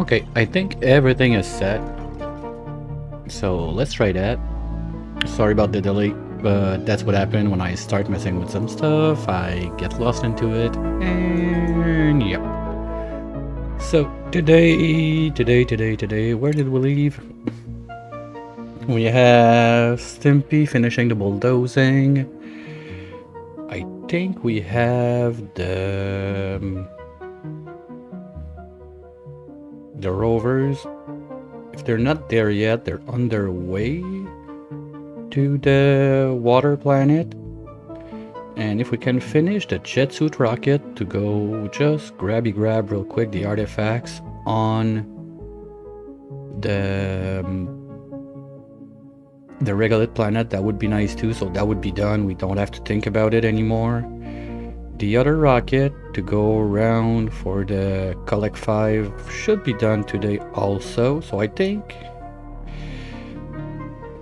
Okay, I think everything is set. So let's try that. Sorry about the delay, but that's what happened when I start messing with some stuff. I get lost into it, and yep. So today, where did we leave? We have Stimpy finishing the bulldozing. I think we have the rovers. If they're not there yet, they're on their way to the water planet. And if we can finish the jet suit rocket to go just grab real quick the artifacts on the regolith planet, that would be nice too. So that would be done. We don't have to think about it anymore. The other rocket to go around for the Collect 5 should be done today also. So I think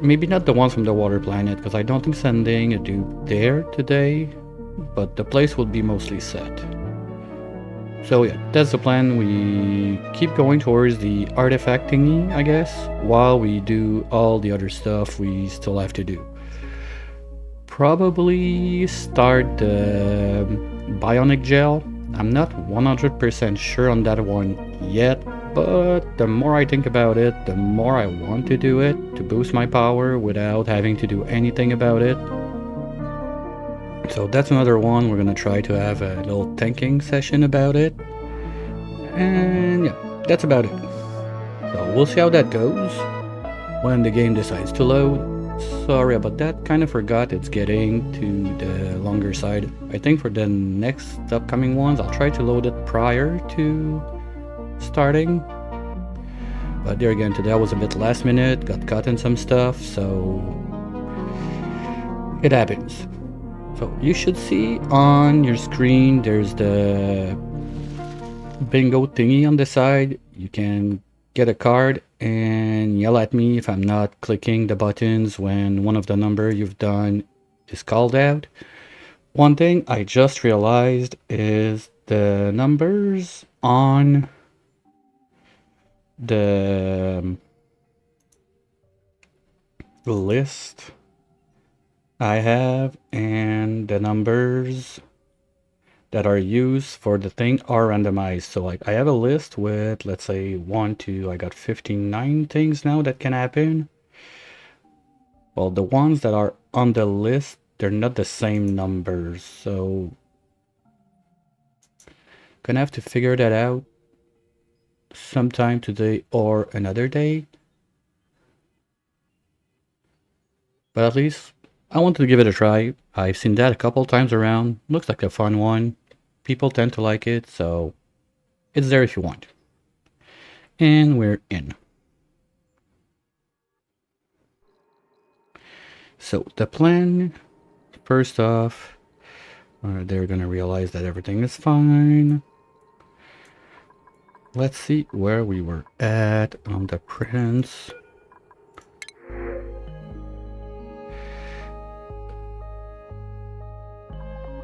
maybe not the ones from the water planet, because I don't think sending a dupe there today, but the place will be mostly set. So yeah, that's the plan. We keep going towards the artifact thingy, I guess, while we do all the other stuff we still have to do. Probably start the bionic gel. I'm not 100% sure on that one yet, but the more I think about it, the more I want to do it to boost my power without having to do anything about it. So that's another one. We're gonna try to have a little thinking session about it. And yeah, that's about it. So we'll see how that goes when the game decides to load. Sorry about that, kind of forgot it's getting to the longer side. I think for the next upcoming ones, I'll try to load it prior to starting. But there again, today I was a bit last minute, got caught in some stuff, so it happens. So you should see on your screen, there's the bingo thingy on the side. You can get a card and yell at me if I'm not clicking the buttons when one of the number you've done is called out. One thing I just realized is the numbers on the list I have and the numbers that are used for the thing are randomized. So like I have a list with, let's say 1, 2, I got 59 things now that can happen. Well, the ones that are on the list, they're not the same numbers. So gonna have to figure that out sometime today or another day. But at least I wanted to give it a try. I've seen that a couple times around. Looks like a fun one. People tend to like it, so it's there if you want. And we're in. So the plan, first off, they're gonna realize that everything is fine. Let's see where we were at on the prince.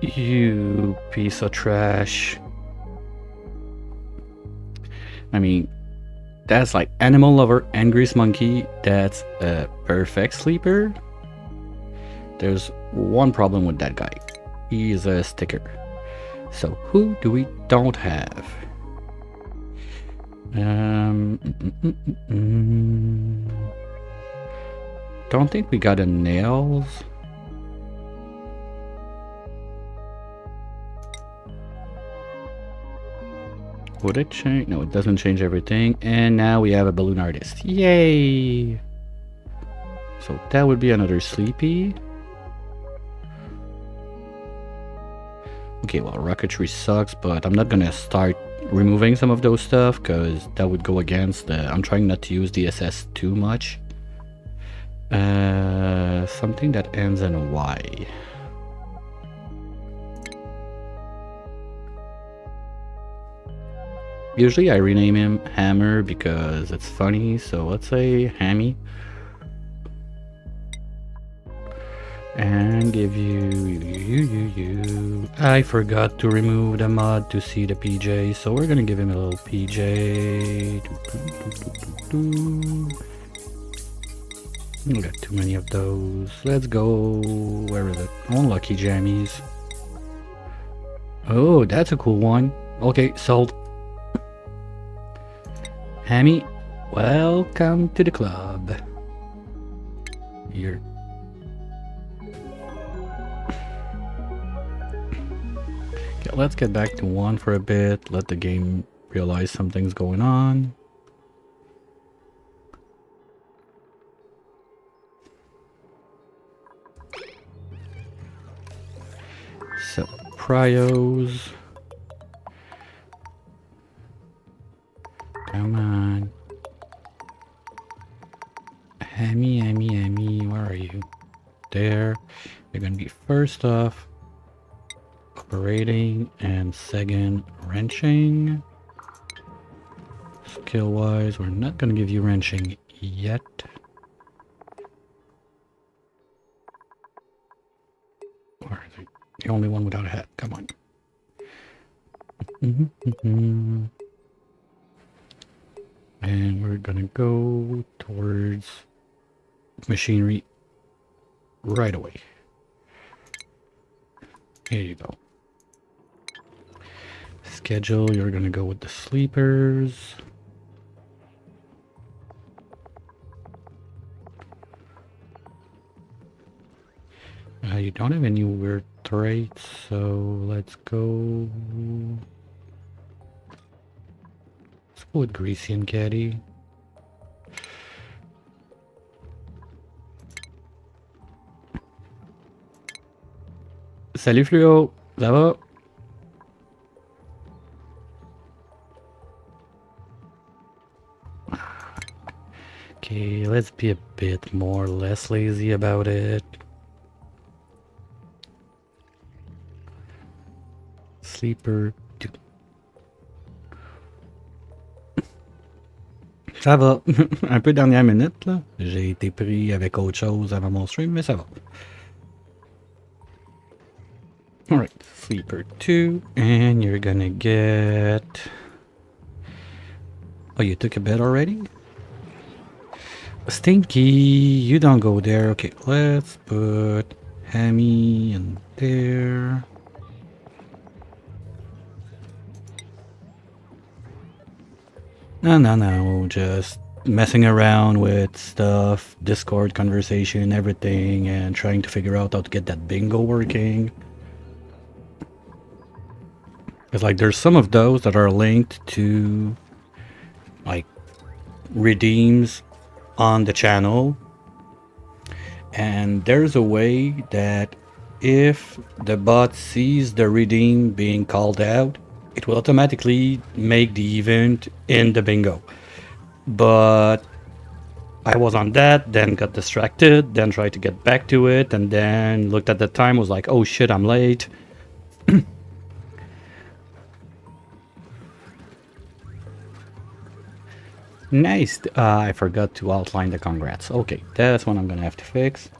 You piece of trash. I mean, that's like animal lover, angriest monkey. That's a perfect sleeper. There's one problem with that guy. He's a sticker. So who do we don't have? Don't think we got a nails. Would it change? No, it doesn't change everything. And now we have a balloon artist. Yay! So that would be another sleepy. Okay, well, Rocketry sucks, but I'm not gonna start removing some of those stuff because that would go against the... I'm trying not to use DSS too much. Something that ends in a Y. Usually I rename him Hammer because it's funny, so let's say Hammy. And give you. I forgot to remove the mod to see the PJ, so we're gonna give him a little PJ. We got too many of those. Let's go. Where is it? Unlucky jammies. Oh, that's a cool one. Okay, sold. Hammy, welcome to the club. Here. Okay, let's get back to 1 for a bit. Let the game realize something's going on. So, prios. Come on. Hammy, where are you? There. You're gonna be first off. Operating and second wrenching. Skill wise, we're not gonna give you wrenching yet. Or is it the only one without a hat? Come on. And we're gonna go towards machinery right away. Here you go. Schedule, you're gonna go with the sleepers. You don't have any weird traits, so let's go. Let's go with Greasy and Caddy. Salut Fluo, ça va? Okay, let's be a bit more less lazy about it. Sleeper 2. Ça va. Un peu dernière minute, là. J'ai été pris avec autre chose avant mon stream, mais ça va. Alright, Sleeper 2, and you're gonna get... Oh, you took a bed already? Stinky, you don't go there. Okay, let's put Hammy in there. No, just messing around with stuff, Discord conversation, everything, and trying to figure out how to get that bingo working. It's like there's some of those that are linked to like redeems on the channel, and there's a way that if the bot sees the redeem being called out, it will automatically make the event in the bingo. But I was on that, then got distracted, then tried to get back to it, and then looked at the time, was like, oh shit, I'm late. Nice. I forgot to outline the congrats. Okay, that's one I'm gonna have to fix.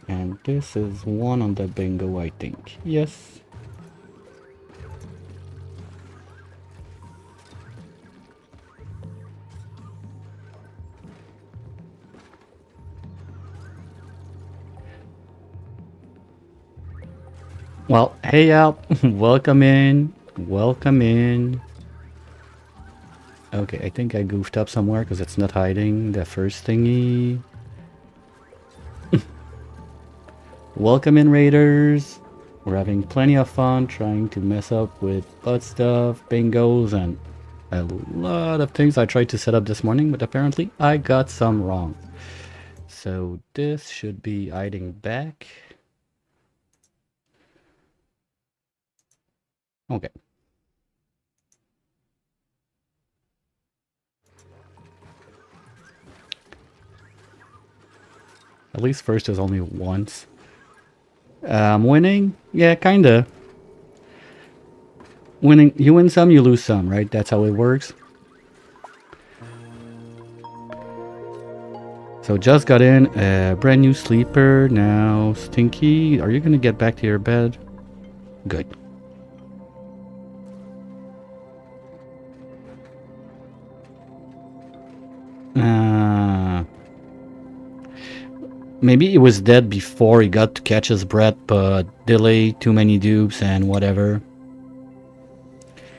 And this is one on the bingo, I think. Yes. Well, hey Al, welcome in. Welcome in. Okay, I think I goofed up somewhere because it's not hiding the first thingy. Welcome in, Raiders. We're having plenty of fun trying to mess up with butt stuff, bingos, and a lot of things I tried to set up this morning, but apparently I got some wrong. So this should be hiding back. Okay. At least first is only once. Winning? Yeah, kinda. Winning, you win some, you lose some, right? That's how it works. So just got in a brand new sleeper. Now, Stinky, are you gonna get back to your bed? Good. Maybe he was dead before he got to catch his breath, but delay, too many dupes, and whatever.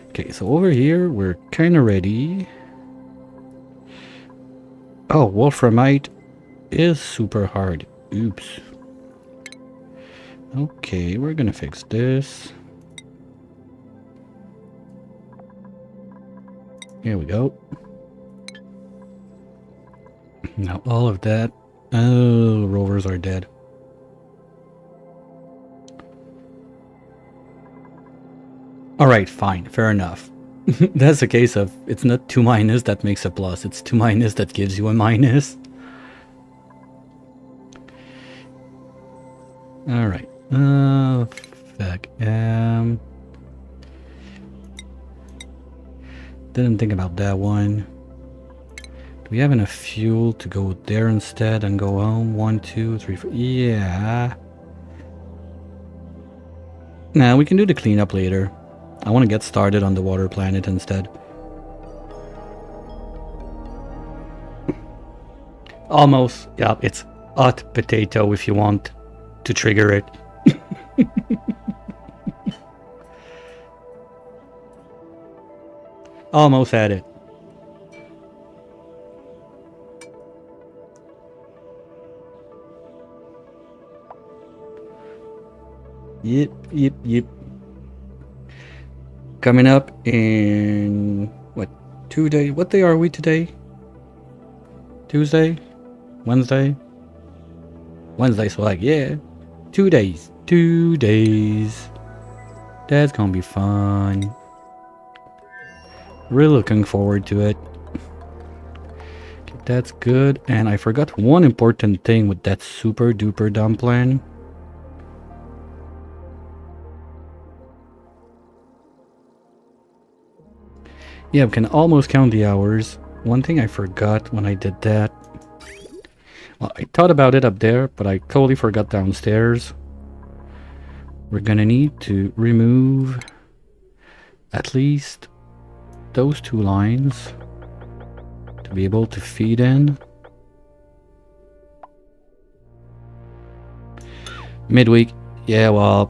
Okay, so over here, we're kinda ready. Oh, Wolframite is super hard. Oops. Okay, we're gonna fix this. Here we go. Now all of that. Oh, rovers are dead. Alright, fine, fair enough. That's a case of it's not 2 minus that makes a plus, it's 2 minus that gives you a minus. Alright. Fuck. Didn't think about that one. Do we have enough fuel to go there instead and go home? 1, 2, 3, 4. Yeah. Nah, we can do the cleanup later. I want to get started on the water planet instead. Almost. Yeah, it's hot potato if you want to trigger it. Almost had it. Yep. Coming up in what, 2 days? What day are we today? Tuesday? Wednesday? Wednesday, so like, yeah. 2 days. 2 days. That's gonna be fun. Really looking forward to it. Okay, that's good. And I forgot one important thing with that super duper dumb plan. Yeah, we can almost count the hours. One thing I forgot when I did that. Well, I thought about it up there, but I totally forgot downstairs. We're gonna need to remove at least those 2 lines to be able to feed in. Midweek. Yeah, well,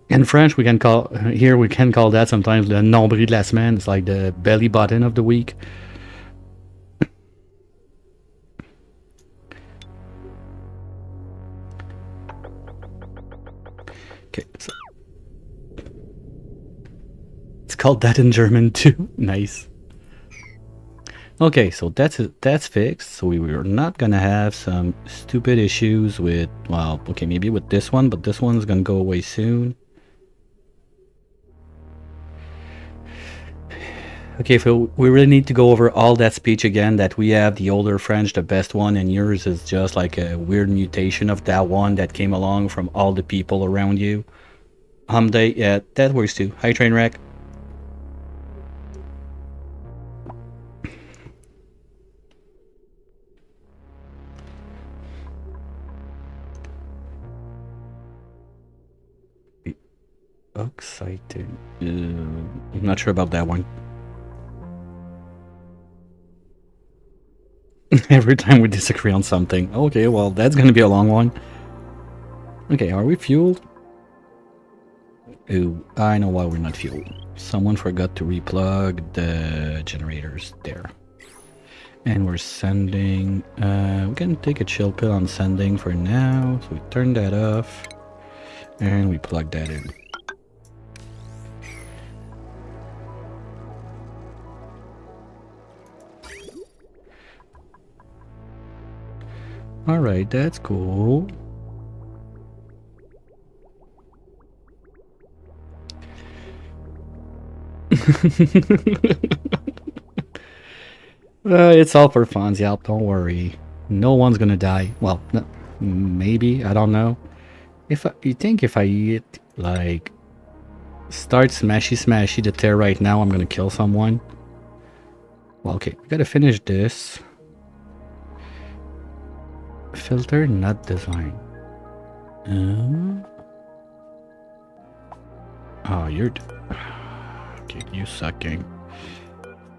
in French we can call that sometimes the nombril de la semaine. It's like the belly button of the week. Okay, so it's called that in German too. Nice. Okay, so that's fixed. So we're not gonna have some stupid issues with, well, okay, maybe with this one, but this one's gonna go away soon. Okay, so we really need to go over all that speech again, that we have the older French, the best one, and yours is just like a weird mutation of that one that came along from all the people around you. Day, yeah, that works too. Hi, Trainwreck. Excited. I'm not sure about that one. Every time we disagree on something. Okay, well, that's gonna be a long one. Okay, are we fueled? Ooh, I know why we're not fueled. Someone forgot to replug the generators there. And we're sending... we can take a chill pill on sending for now. So we turn that off. And we plug that in. Alright, that's cool. It's all for fun, Yelp, don't worry. No one's gonna die. Well, no, maybe, I don't know. You think if I eat, like, start smashy the tear right now, I'm gonna kill someone? Well, okay, we gotta finish this. Filter, not design. Oh, you're... Okay, you sucking.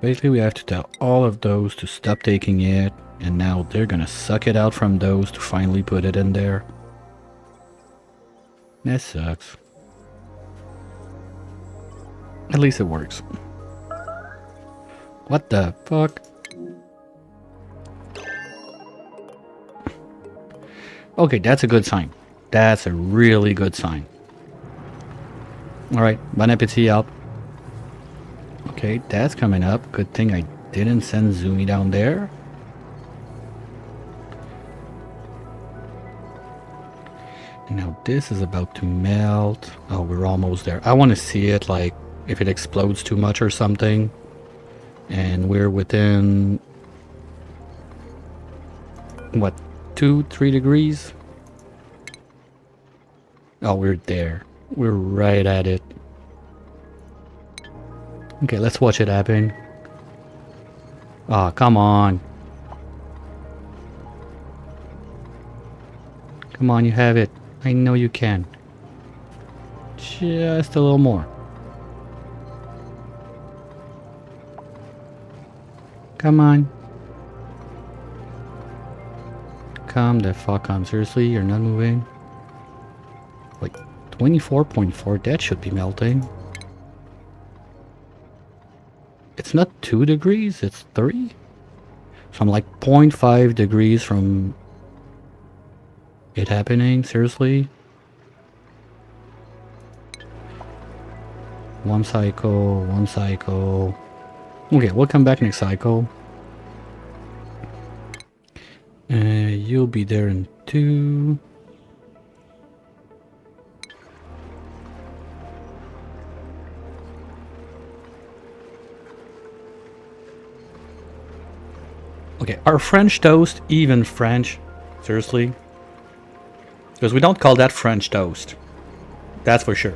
Basically, we have to tell all of those to stop taking it, and now they're gonna suck it out from those to finally put it in there. That sucks. At least it works. What the fuck? Okay, that's a good sign. That's a really good sign. Alright, bon appetit up. Okay, that's coming up. Good thing I didn't send Zoomy down there. Now this is about to melt. Oh, we're almost there. I want to see it, like, if it explodes too much or something. And we're within... what, 2-3 degrees? Oh, we're there. We're right at it. Okay, let's watch it happen. Oh, come on. Come on, you have it. I know you can. Just a little more. Come on. Come the fuck on. Seriously, you're not moving? Like 24.4, that should be melting. It's not 2 degrees, it's 3. So I'm like 0.5 degrees from it happening, seriously. One cycle, one cycle. Okay, we'll come back next cycle. You'll be there in 2. Okay, are French toast even French? Seriously? Because we don't call that French toast. That's for sure.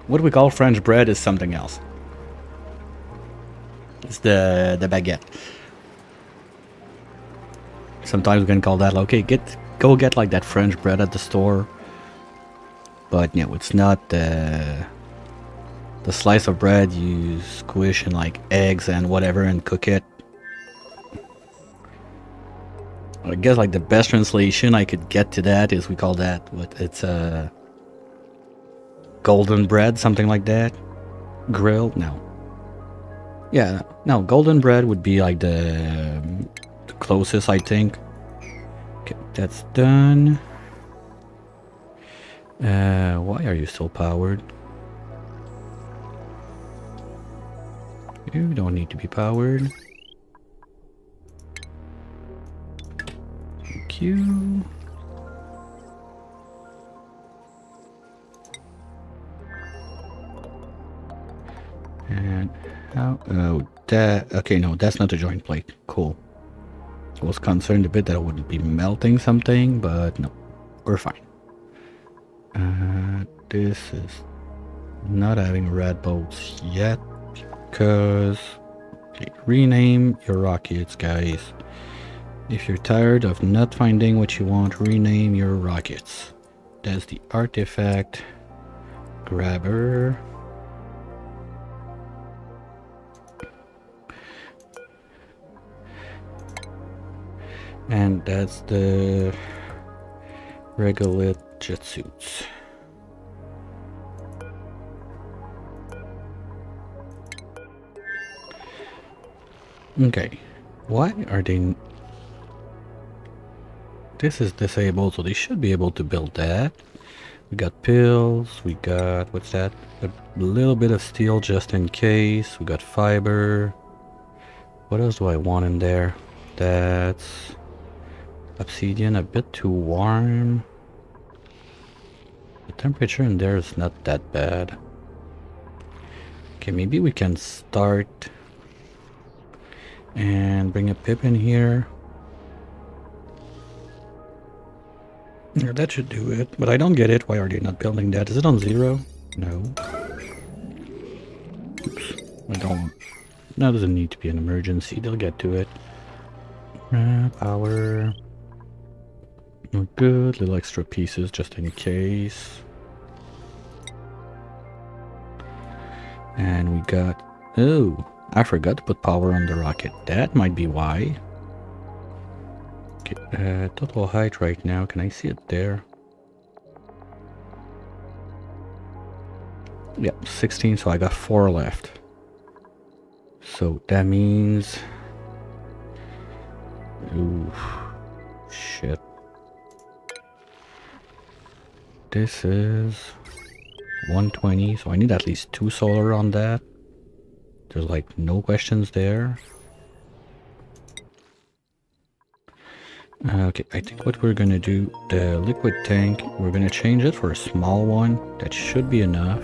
What we call French bread is something else. It's the baguette. Sometimes we can call that, okay, go get like that French bread at the store. But no, it's not the slice of bread you squish in like eggs and whatever and cook it. I guess like the best translation I could get to that is we call that, what, it's golden bread, something like that. Grilled? No. Yeah, no, golden bread would be like the closest, I think. Okay, that's done. Why are you still powered? You don't need to be powered. Thank you. And how? Oh, that. Okay, no, that's not a joint plate. Cool. I was concerned a bit that I wouldn't be melting something, but no, we're fine. This is not having red bolts yet because okay, rename your rockets, guys. If you're tired of not finding what you want, rename your rockets. That's the artifact grabber. And that's the regolith jet suits. Okay, why are they... This is disabled, so they should be able to build that. We got pills, we got, what's that? A little bit of steel just in case. We got fiber. What else do I want in there? That's obsidian, a bit too warm. The temperature in there is not that bad. Okay, maybe we can start and bring a pip in here. Yeah, that should do it, but I don't get it. Why are they not building that? Is it on 0? No. Oops, I don't That doesn't need to be an emergency, they'll get to it. Power. Good, little extra pieces just in case. And we got... Oh, I forgot to put power on the rocket. That might be why. Okay, total height right now. Can I see it there? Yep, 16, so I got 4 left. So that means... Ooh, shit. This is 120, so I need at least 2 solar on that. There's like no questions there. Okay, I think what we're gonna do, the liquid tank, we're gonna change it for a small one. That should be enough.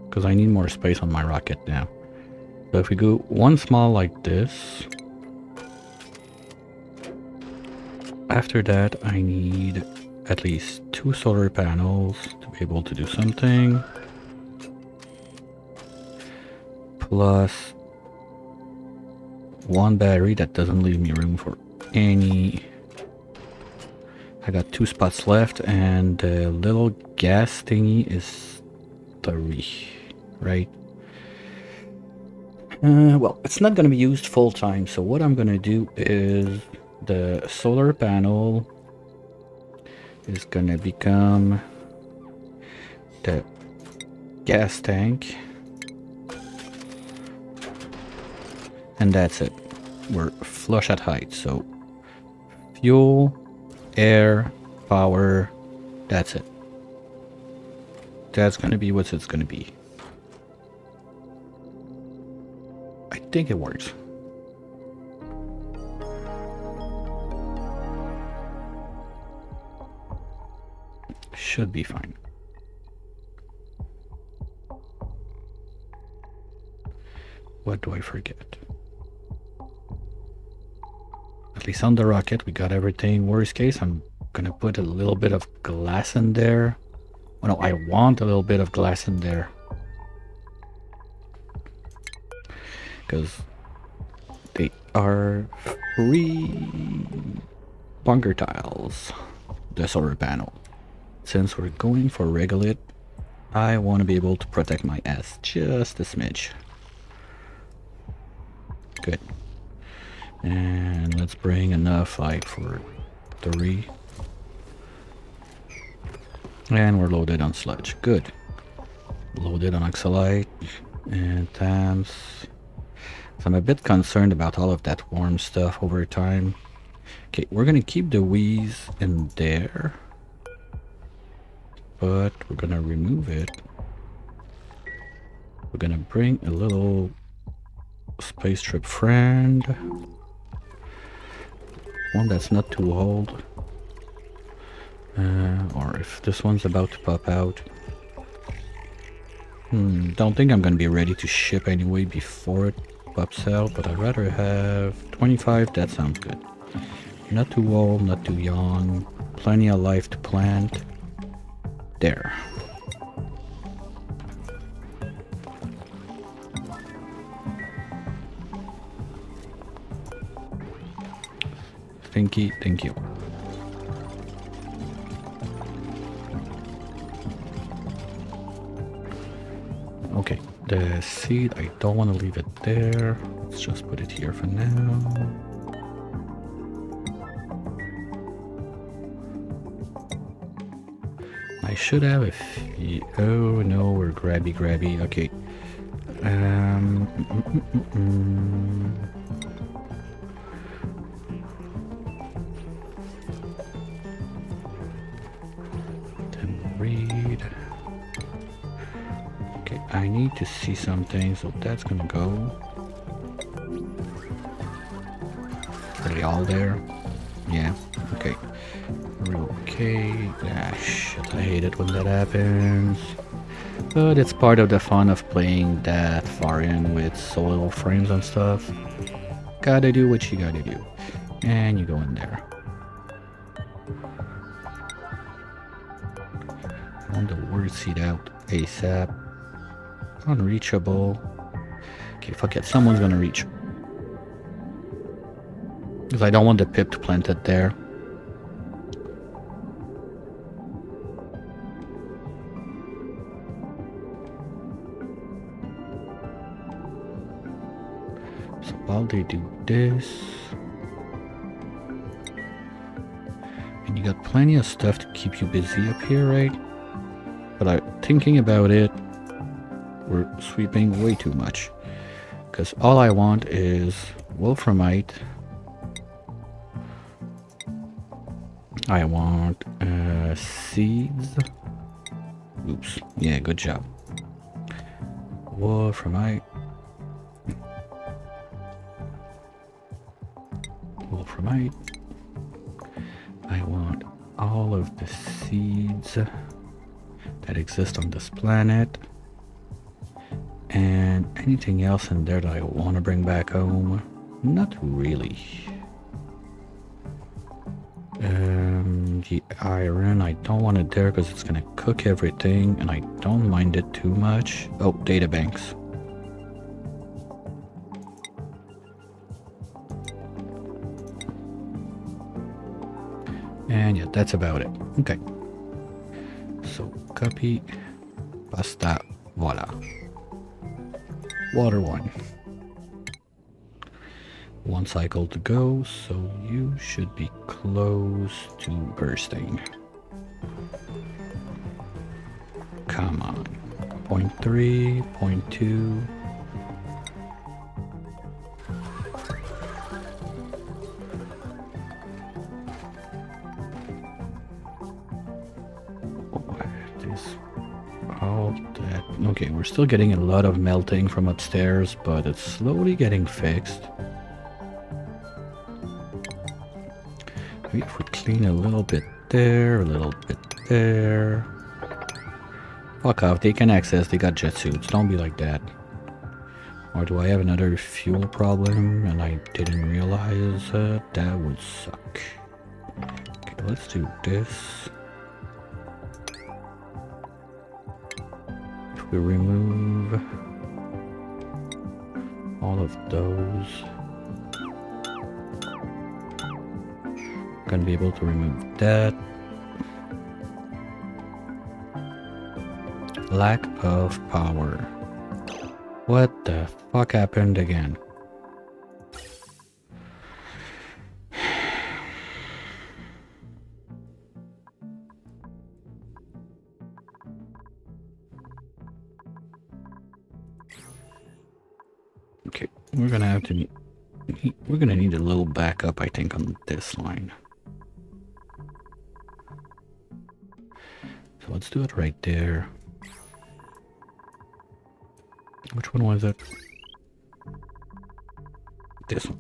Because I need more space on my rocket now. So if we go one small like this, after that I need at least 2 solar panels to be able to do something. Plus 1 battery that doesn't leave me room for any. I got 2 spots left, and the little gas thingy is 3, right? Well, it's not going to be used full time, so what I'm going to do is the solar panel is going to become the gas tank. And that's it. We're flush at height, so fuel, air, power, that's it. That's gonna be what it's gonna be. I think it works. Should be fine. What do I forget? At least on the rocket, we got everything. Worst case, I'm gonna put a little bit of glass in there. Oh no, I want a little bit of glass in there. Because they are free bunker tiles, the solar panel. Since we're going for regolith, I want to be able to protect my ass just a smidge. Good. And let's bring enough like for 3. And we're loaded on sludge. Good. Loaded on oxalite and TAMS. So I'm a bit concerned about all of that warm stuff over time. Okay, we're gonna keep the wheeze in there, but we're gonna remove it. We're gonna bring a little space trip friend. One that's not too old. Or if this one's about to pop out. Don't think I'm gonna be ready to ship anyway before it pops out, but I'd rather have 25, that sounds good. Not too old, not too young, plenty of life to plant. There. Thank you. Okay, the seed, I don't want to leave it there. Let's just put it here for now. I should have a few. Oh no, we're grabby. Okay. Read. Okay, I need to see something, so that's gonna go. Are they all there? Yeah, okay. We're okay. Ah, shit, I hate it when that happens. But it's part of the fun of playing that far in with solo frames and stuff. Gotta do what you gotta do. And you go in there. I want the word seed out. ASAP. Unreachable. Okay, fuck it. Someone's gonna reach. Because I don't want the pip to plant it there. So while they do this... And you got plenty of stuff to keep you busy up here, right? But thinking about it, we're sweeping way too much. Because all I want is wolframite. I want seeds. Oops. Yeah, good job. Wolframite. Wolframite. I want all of the seeds that exist on this planet. And anything else in there that I want to bring back home? Not really. The iron, I don't want it there because it's gonna cook everything and I don't mind it too much. Oh, data banks. And yeah, that's about it. Okay. So, copy, pasta, voila. Water 1. One cycle to go, so you should be close to bursting. Come on. 0.3, 0.2. Okay, we're still getting a lot of melting from upstairs, but it's slowly getting fixed. Maybe if we clean a little bit there, a little bit there. Fuck off, they can access, they got jet suits, don't be like that. Or do I have another fuel problem and I didn't realize it? That would suck. Okay, let's do this. We remove all of those. Gonna be able to remove that. Lack of power. What the fuck happened again? Okay, we're gonna have to we're gonna need a little backup, I think, on this line. So let's do it right there. Which one was it? This one.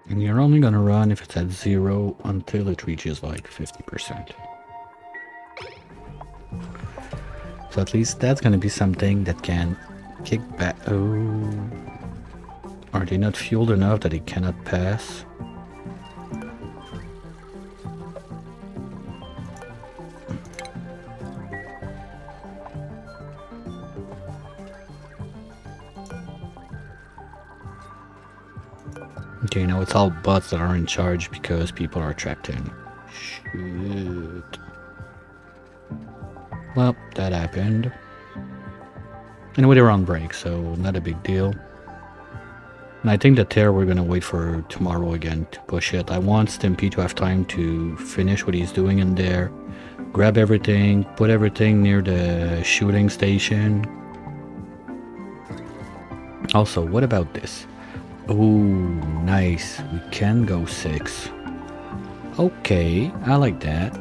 And you're only gonna run if it's at 0 until it reaches like 50%. So at least that's gonna be something that can kick back. Oh, are they not fueled enough that it cannot pass? Okay, now it's all bots that are in charge because people are trapped in. Shit. Well, that happened. Anyway, they were on break, so not a big deal. And I think that there we're gonna wait for tomorrow again to push it. I want Stimpy to have time to finish what he's doing in there. Grab everything, put everything near the shooting station. Also, what about this? Ooh, nice. We can go 6. Okay, I like that.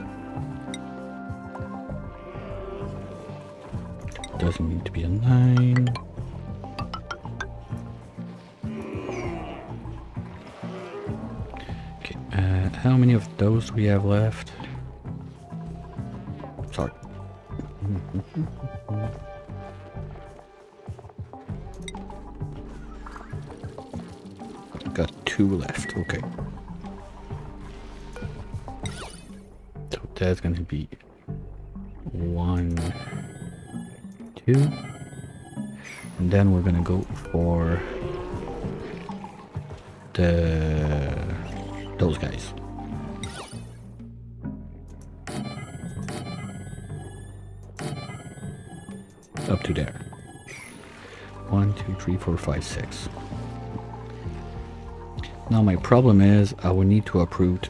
Doesn't need to be a 9. Okay, how many of those do we have left? Sorry. Got 2 left, okay. So that's gonna be 1, 2. And then we're gonna go for those guys. Up to there. 1, 2, 3, 4, 5, 6. Now my problem is I would need to uproot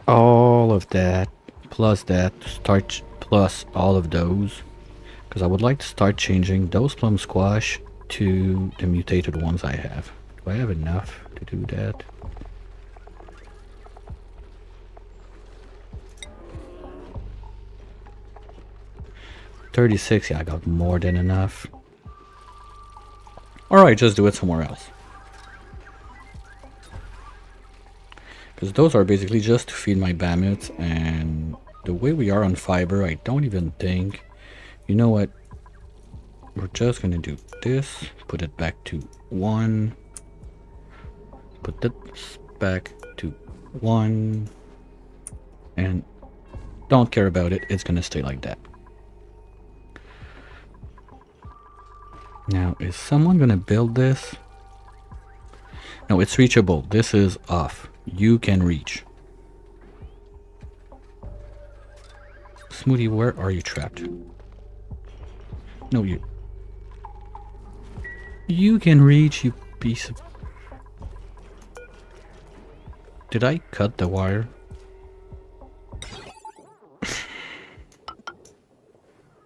all of that plus that to start plus all of those, because I would like to start changing those plum squash to the mutated ones I have. Do I have enough to do that? $36, yeah, I got more than enough. Alright, just do it somewhere else. Because those are basically just to feed my bammets, and the way we are on fiber, I don't even think... You know what? We're just gonna do this, put it back to 1, put this back to 1, and don't care about it, it's gonna stay like that. Now, is someone gonna build this? No, it's reachable. This is off. You can reach. Smoothie, where are you trapped? No, you. You can reach, you piece of... Did I cut the wire?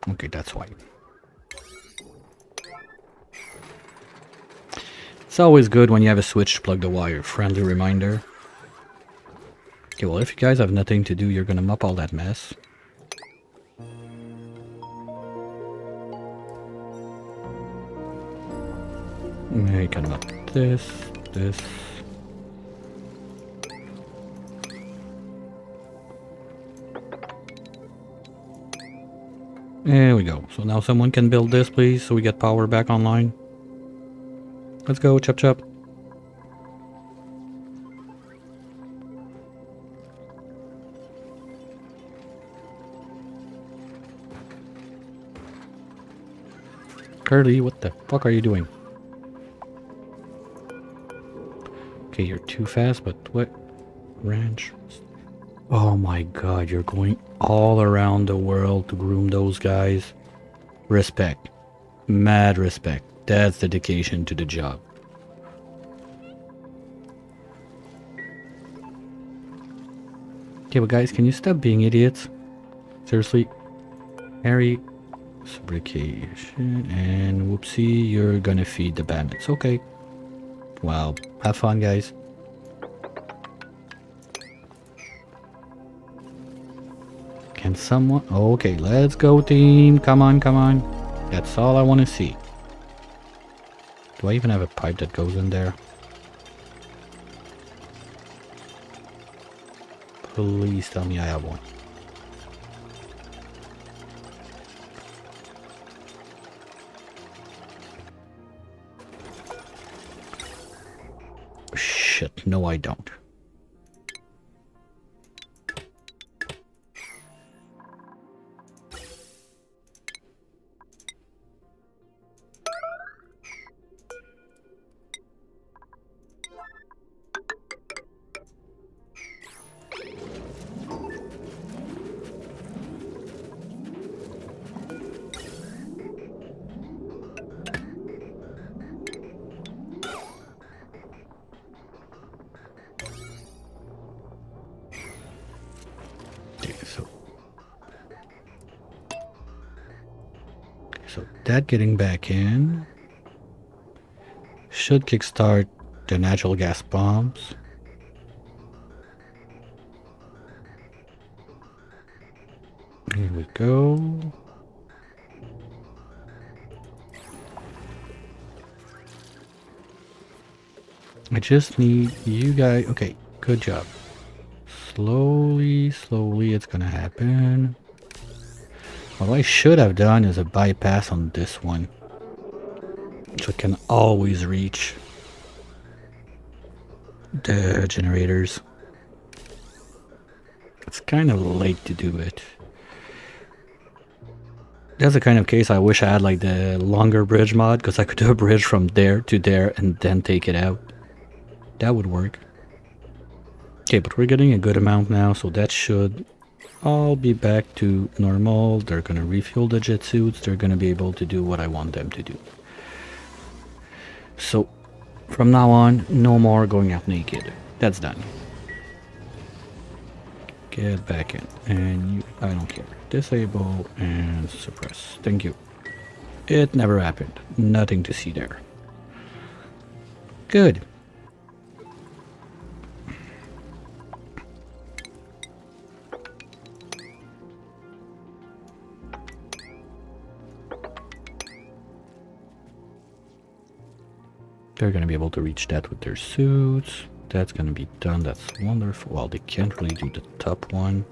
Okay, that's why. It's always good when you have a switch to plug the wire. Friendly reminder. Okay, well, if you guys have nothing to do, you're gonna mop all that mess. You can mop this, this. There we go. So now someone can build this, please, so we get power back online. Let's go, chop chop. Curly, what the fuck are you doing? Okay, you're too fast, but what? Ranch. Oh my god, you're going all around the world to groom those guys. Respect. Mad respect. That's dedication to the job. Okay, but guys, can you stop being idiots? Seriously? Harry, fabrication, and whoopsie, you're gonna feed the bandits. Okay. Well, have fun, guys. Can someone... Okay, let's go, team. Come on, come on. That's all I want to see. Do I even have a pipe that goes in there? Please tell me I have one. Shit, no I don't. So that getting back in should kickstart the natural gas bombs. Here we go. I just need you guys. Okay, good job. Slowly, slowly, it's gonna happen. What I should have done is a bypass on this one, so it can always reach the generators. It's kind of late to do it. That's the kind of case I wish I had like the longer bridge mod, because I could do a bridge from there to there and then take it out. That would work. Okay, but we're getting a good amount now, so that should all be back to normal. They're gonna refuel the jet suits. They're gonna be able to do what I want them to do. So from now on, no more going out naked. That's done. Get back in. And you, I don't care. Disable and suppress. Thank you. It never happened. Nothing to see there. Good. They're gonna be able to reach that with their suits. That's gonna be done. That's wonderful. Well, they can't really do the top one.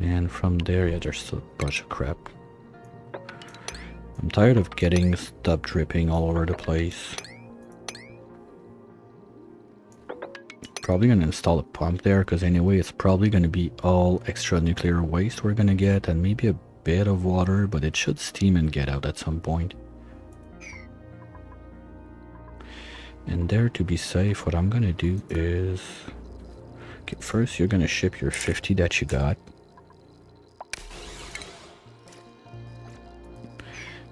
And from there, yeah, there's a bunch of crap. I'm tired of getting stuff dripping all over the place. Probably gonna install a pump there, because anyway, it's probably gonna be all extra nuclear waste we're gonna get, and maybe a bit of water, but it should steam and get out at some point. And there, to be safe, what I'm gonna do is... Okay, first you're gonna ship your 50 that you got.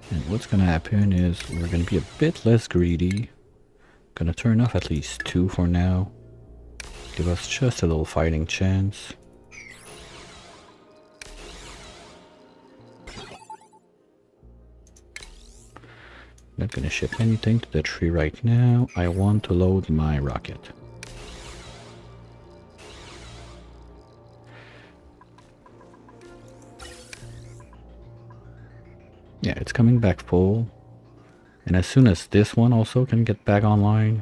And what's gonna happen is we're gonna be a bit less greedy. Gonna turn off at least 2 for now. Give us just a little fighting chance. Not gonna ship anything to the tree right now. I want to load my rocket. Yeah, it's coming back full. And as soon as this one also can get back online,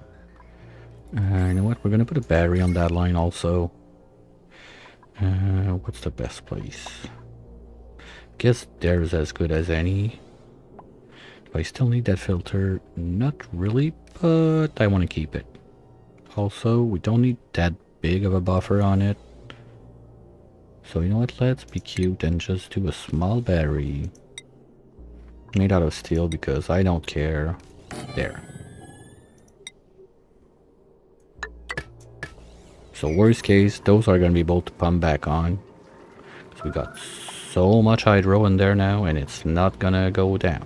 you know what, we're gonna put a battery on that line also. What's the best place? Guess there's as good as any. Do I still need that filter? Not really, but I want to keep it. Also, we don't need that big of a buffer on it. So you know what, let's be cute and just do a small battery. Made out of steel, because I don't care. There. So worst case, those are going to be able to pump back on. So we got so much hydro in there now, and it's not going to go down.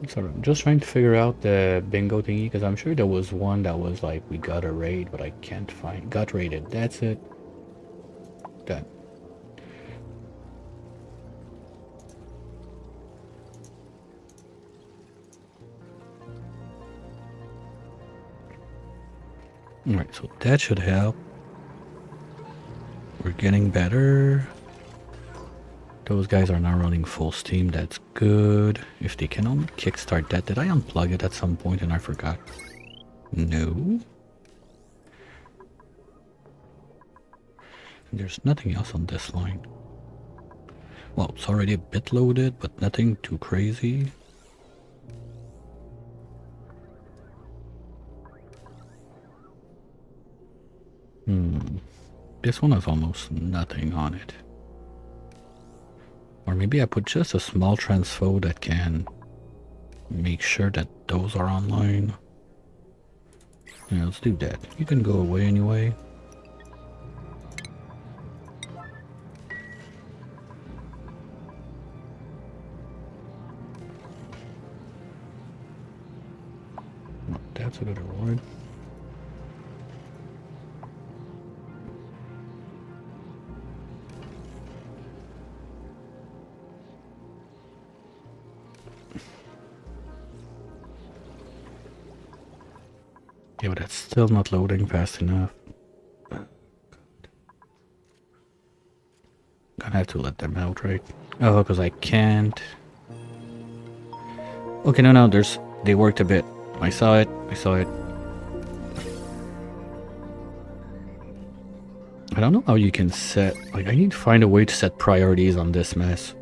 Sorry, I'm just trying to figure out the bingo thingy, because I'm sure there was one that was like, we got a raid, but I can't find. Got raided. That's it. Done. Alright, so that should help. We're getting better. Those guys are now running full steam. That's good. If they can only kickstart that. Did I unplug it at some point and I forgot? No. There's nothing else on this line. Well, it's already a bit loaded, but nothing too crazy. This one has almost nothing on it. Or maybe I put just a small transfo that can make sure that those are online. Yeah, let's do that. You can go away anyway. Oh, that's a good reward. Yeah, but that's still not loading fast enough. Gonna have to let them out, right? Oh, because I can't. Okay, no, they worked a bit. I saw it. I don't know how you can set, like, I need to find a way to set priorities on this mess.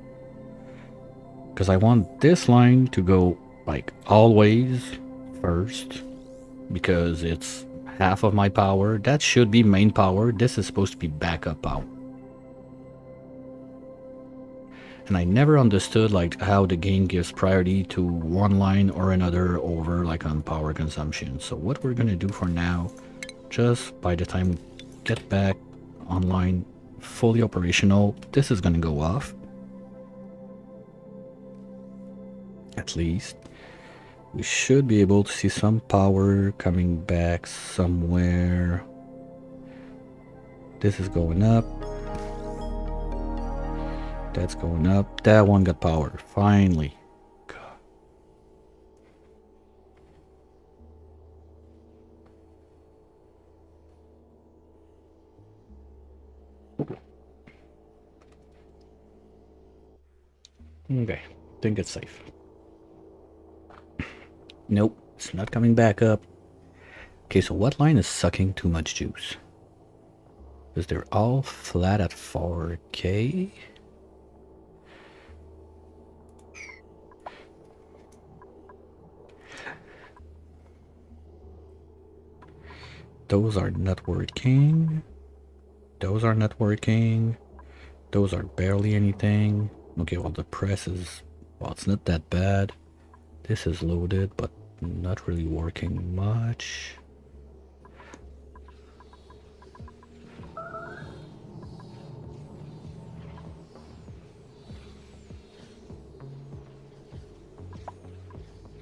Because I want this line to go, like, always first. Because it's half of my power. That should be main power. This is supposed to be backup power. And I never understood, like, how the game gives priority to one line or another over, like, on power consumption. So what we're gonna do for now, just by the time we get back online fully operational, this is gonna go off. At least. We should be able to see some power coming back somewhere. This is going up. That's going up. That one got power. Finally. God. Okay. Think it's safe. Nope. It's not coming back up. Okay, so what line is sucking too much juice? Because they're all flat at 4K. Those are not working. Those are not working. Those are barely anything. Okay, well, the press is... Well, it's not that bad. This is loaded, but not really working much.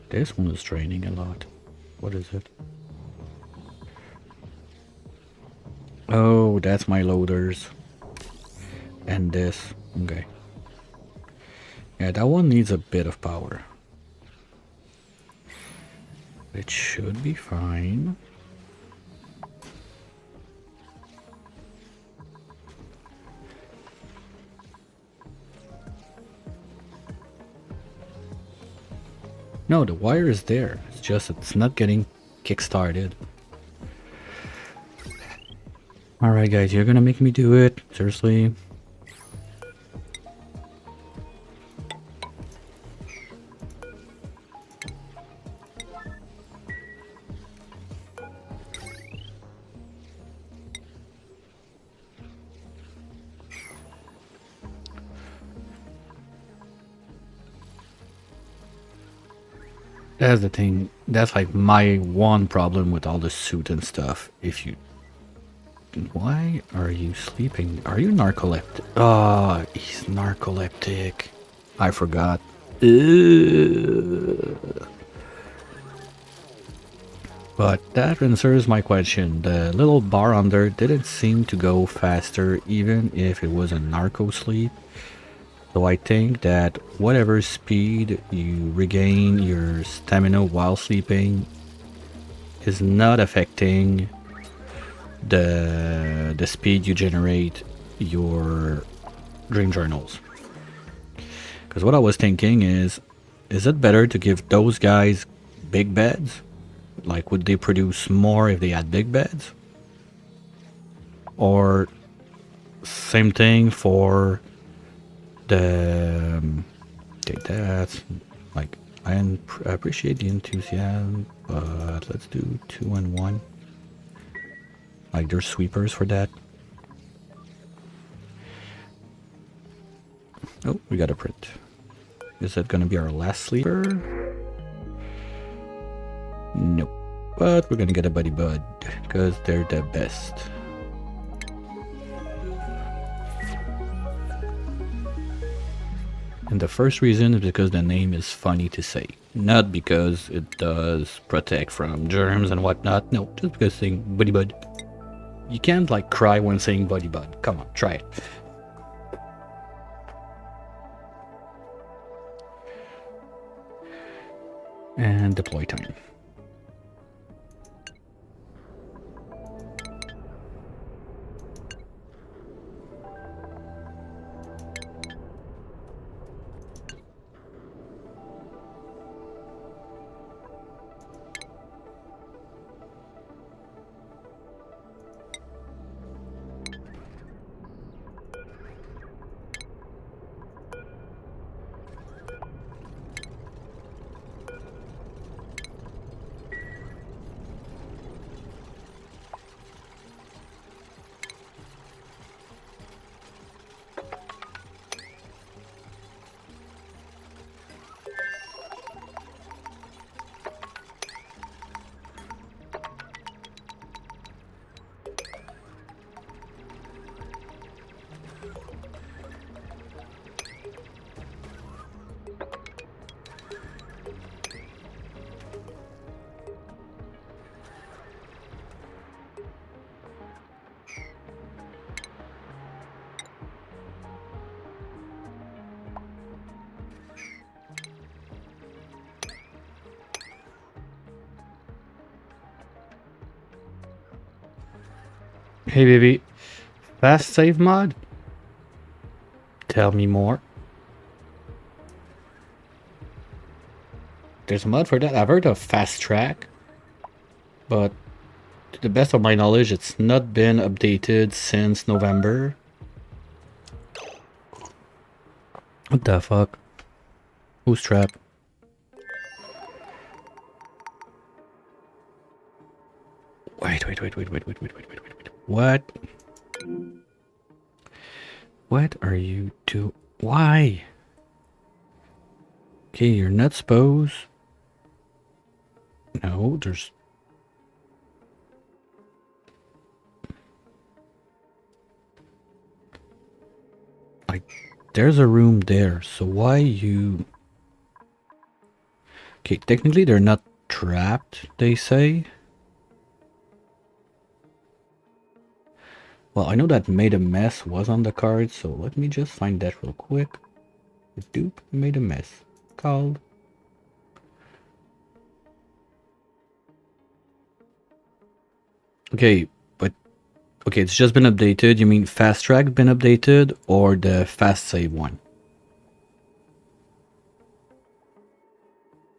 This one is draining a lot. What is it? Oh, that's my loaders. And this. Okay. Yeah, that one needs a bit of power. It should be fine. No, the wire is there. It's just it's not getting kick-started. Alright guys, you're gonna make me do it. Seriously. That's the thing. That's like my one problem with all the suit and stuff. If you... Why are you sleeping? Are you narcoleptic? Ah, oh, he's narcoleptic. I forgot. But that answers my question. The little bar under didn't seem to go faster even if it was a narco sleep. So I think that whatever speed you regain your stamina while sleeping is not affecting the speed you generate your dream journals. Because what I was thinking is it better to give those guys big beds? Like, would they produce more if they had big beds? Or same thing for The okay, that's like I appreciate the enthusiasm, but let's do 2 and 1. Like there's sweepers for that. Oh, we got a print. Is that gonna be our last sleeper? Nope. But we're gonna get a buddy bud because they're the best. And the first reason is because the name is funny to say. Not because it does protect from germs and whatnot. No, just because saying buddy bud. You can't like cry when saying buddy bud. Come on, try it. And deploy time. Hey baby, fast save mod? Tell me more. There's a mod for that. I've heard of fast track, but to the best of my knowledge, it's not been updated since November. What the fuck? Who's trap? Wait. What? What are you doing? Why? Okay, you're not supposed. No, there's. Like, there's a room there, so why you. Okay, technically they're not trapped, they say. Well, I know that made a mess was on the card, so let me just find that real quick. The dupe made a mess. Called. Okay, but okay, it's just been updated. You mean fast track been updated or the fast save one?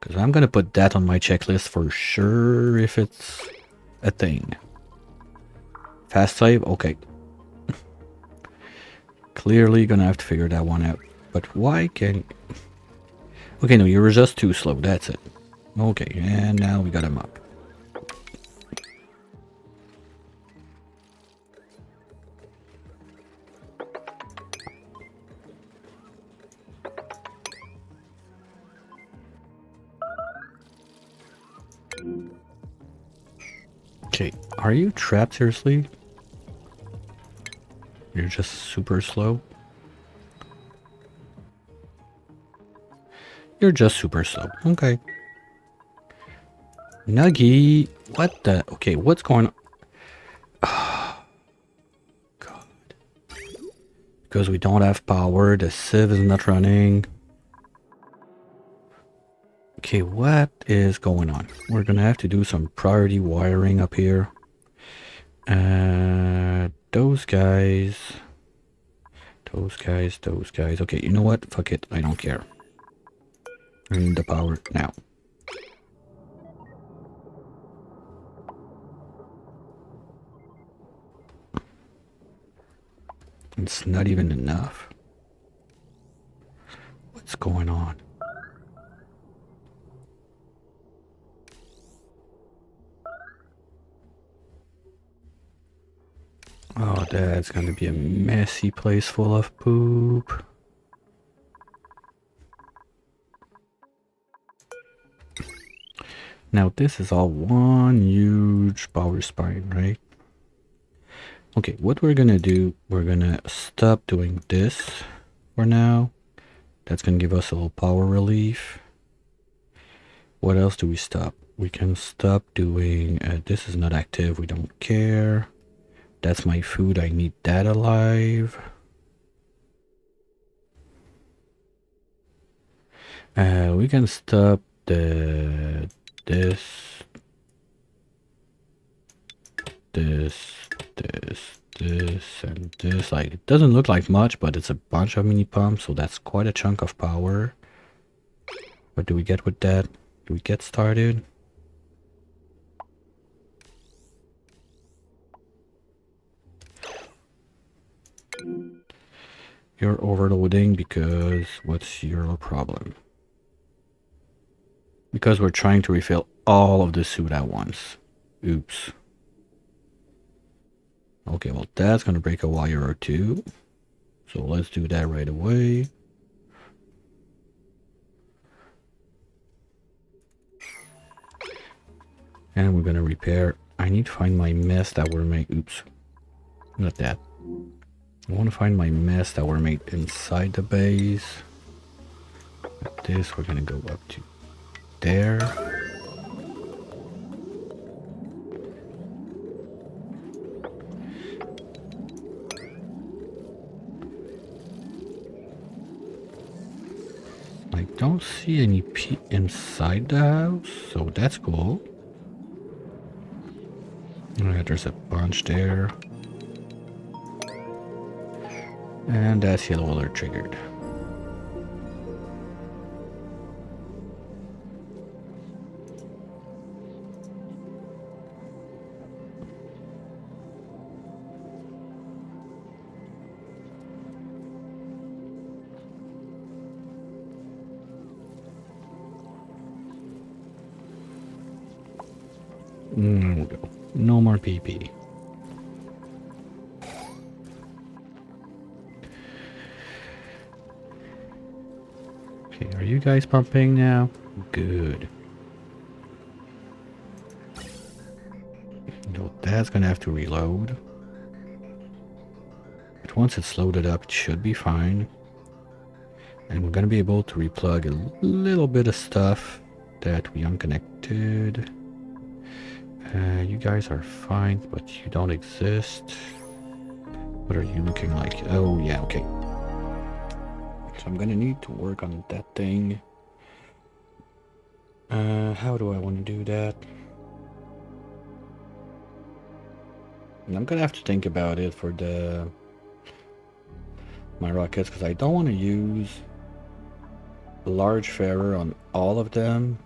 Because I'm gonna put that on my checklist for sure if it's a thing. Fast save, okay. Clearly gonna have to figure that one out. But why can... Okay, no, you were just too slow, that's it. Okay, and now we got him up. Okay, are you trapped seriously? You're just super slow? You're just super slow. Okay. Nuggy, what the... Okay, what's going on? Oh, God. Because we don't have power, the sieve is not running. Okay, what is going on? We're gonna have to do some priority wiring up here. Those guys. Okay, you know what? Fuck it, I don't care. I need the power now. It's not even enough. going on? Oh, that's gonna be a messy place full of poop. Now this is all one huge power spine, right? Okay, what we're gonna do, we're gonna stop doing this for now. That's gonna give us a little power relief. What else do we stop? We can stop doing, this is not active, we don't care. That's my food, I need that alive. We can stop this, and this. Like, it doesn't look like much, but it's a bunch of mini pumps, so that's quite a chunk of power. What do we get with that? Do we get started? You're overloading because what's your problem? Because we're trying to refill all of the suit at once. Oops. Okay, well that's gonna break a wire or two. So let's do that right away. And we're gonna repair. I need to find my mess that were made. Oops. Not that. I want to find my mess that were made inside the base. Like this, we're gonna go up to there. I don't see any peat inside the house, so that's cool. Alright, there's a bunch there. And that's yellow alert triggered. There we go. No more PP. Okay, are you guys pumping now? Good. No, that's gonna have to reload. But once it's loaded up, it should be fine. And we're gonna be able to replug a little bit of stuff that we unconnected. You guys are fine, but you don't exist. What are you looking like? Oh, yeah, okay. So I'm gonna need to work on that thing. How do I want to do that? And I'm gonna have to think about it for my rockets, because I don't want to use a large ferrer on all of them.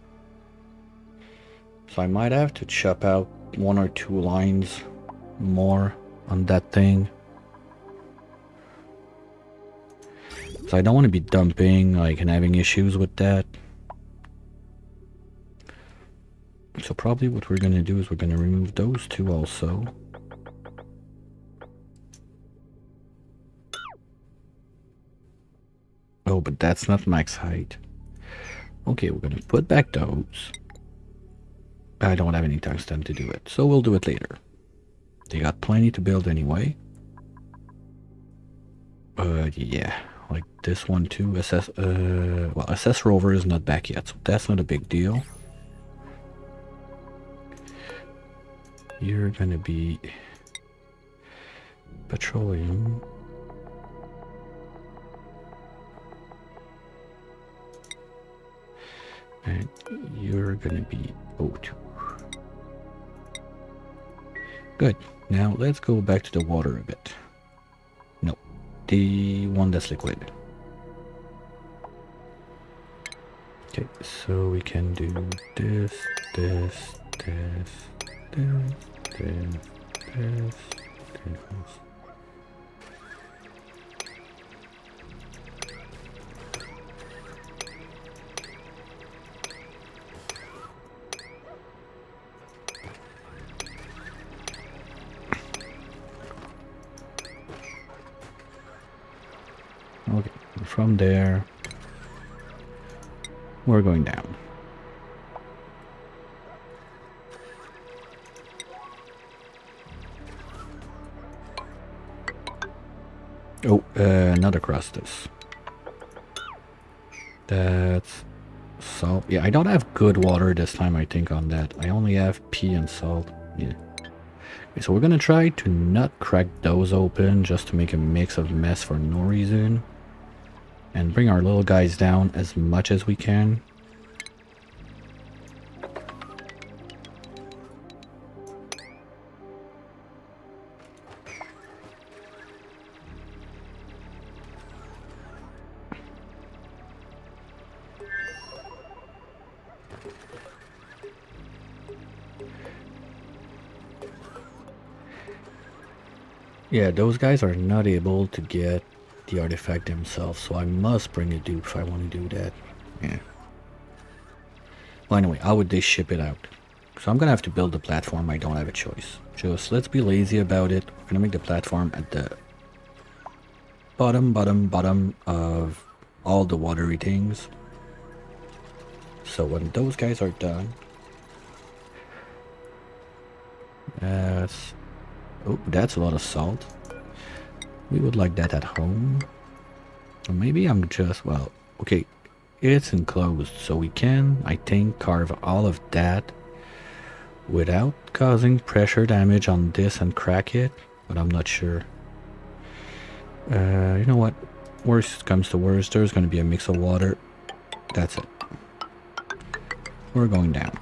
So I might have to chop out 1 or 2 lines more on that thing. So I don't want to be dumping, like, and having issues with that. So probably what we're going to do is we're going to remove those 2 also. Oh, but that's not max height. Okay, we're going to put back those. I don't have any tungsten to do it, so we'll do it later. They got plenty to build anyway. Yeah, like this one too. Well, SS rover is not back yet, so that's not a big deal. You're gonna be petroleum. And you're gonna be O2. Good. Now let's go back to the water a bit. No, the one that's liquid. Okay, so we can do this, this, this, this, this, this, this. Okay, from there, we're going down. Oh, not across this. That's salt. Yeah, I don't have good water this time, I think, on that. I only have pea and salt. Yeah. Okay, so we're gonna try to not crack those open just to make a mix of mess for no reason. And bring our little guys down as much as we can. Yeah, those guys are not able to get the artifact themselves, so I must bring a dupe if I want to do that. Yeah. Well, anyway, how would they ship it out? So I'm gonna have to build the platform. I don't have a choice. Just let's be lazy about it. We're gonna make the platform at the bottom of all the watery things. So when those guys are done, oh, that's a lot of salt. We would like that at home. Or maybe I'm just, well, okay, it's enclosed, so we can, I think, carve all of that without causing pressure damage on this and crack it, but I'm not sure. You know what? Worst comes to worst, there's going to be a mix of water. That's it. We're going down.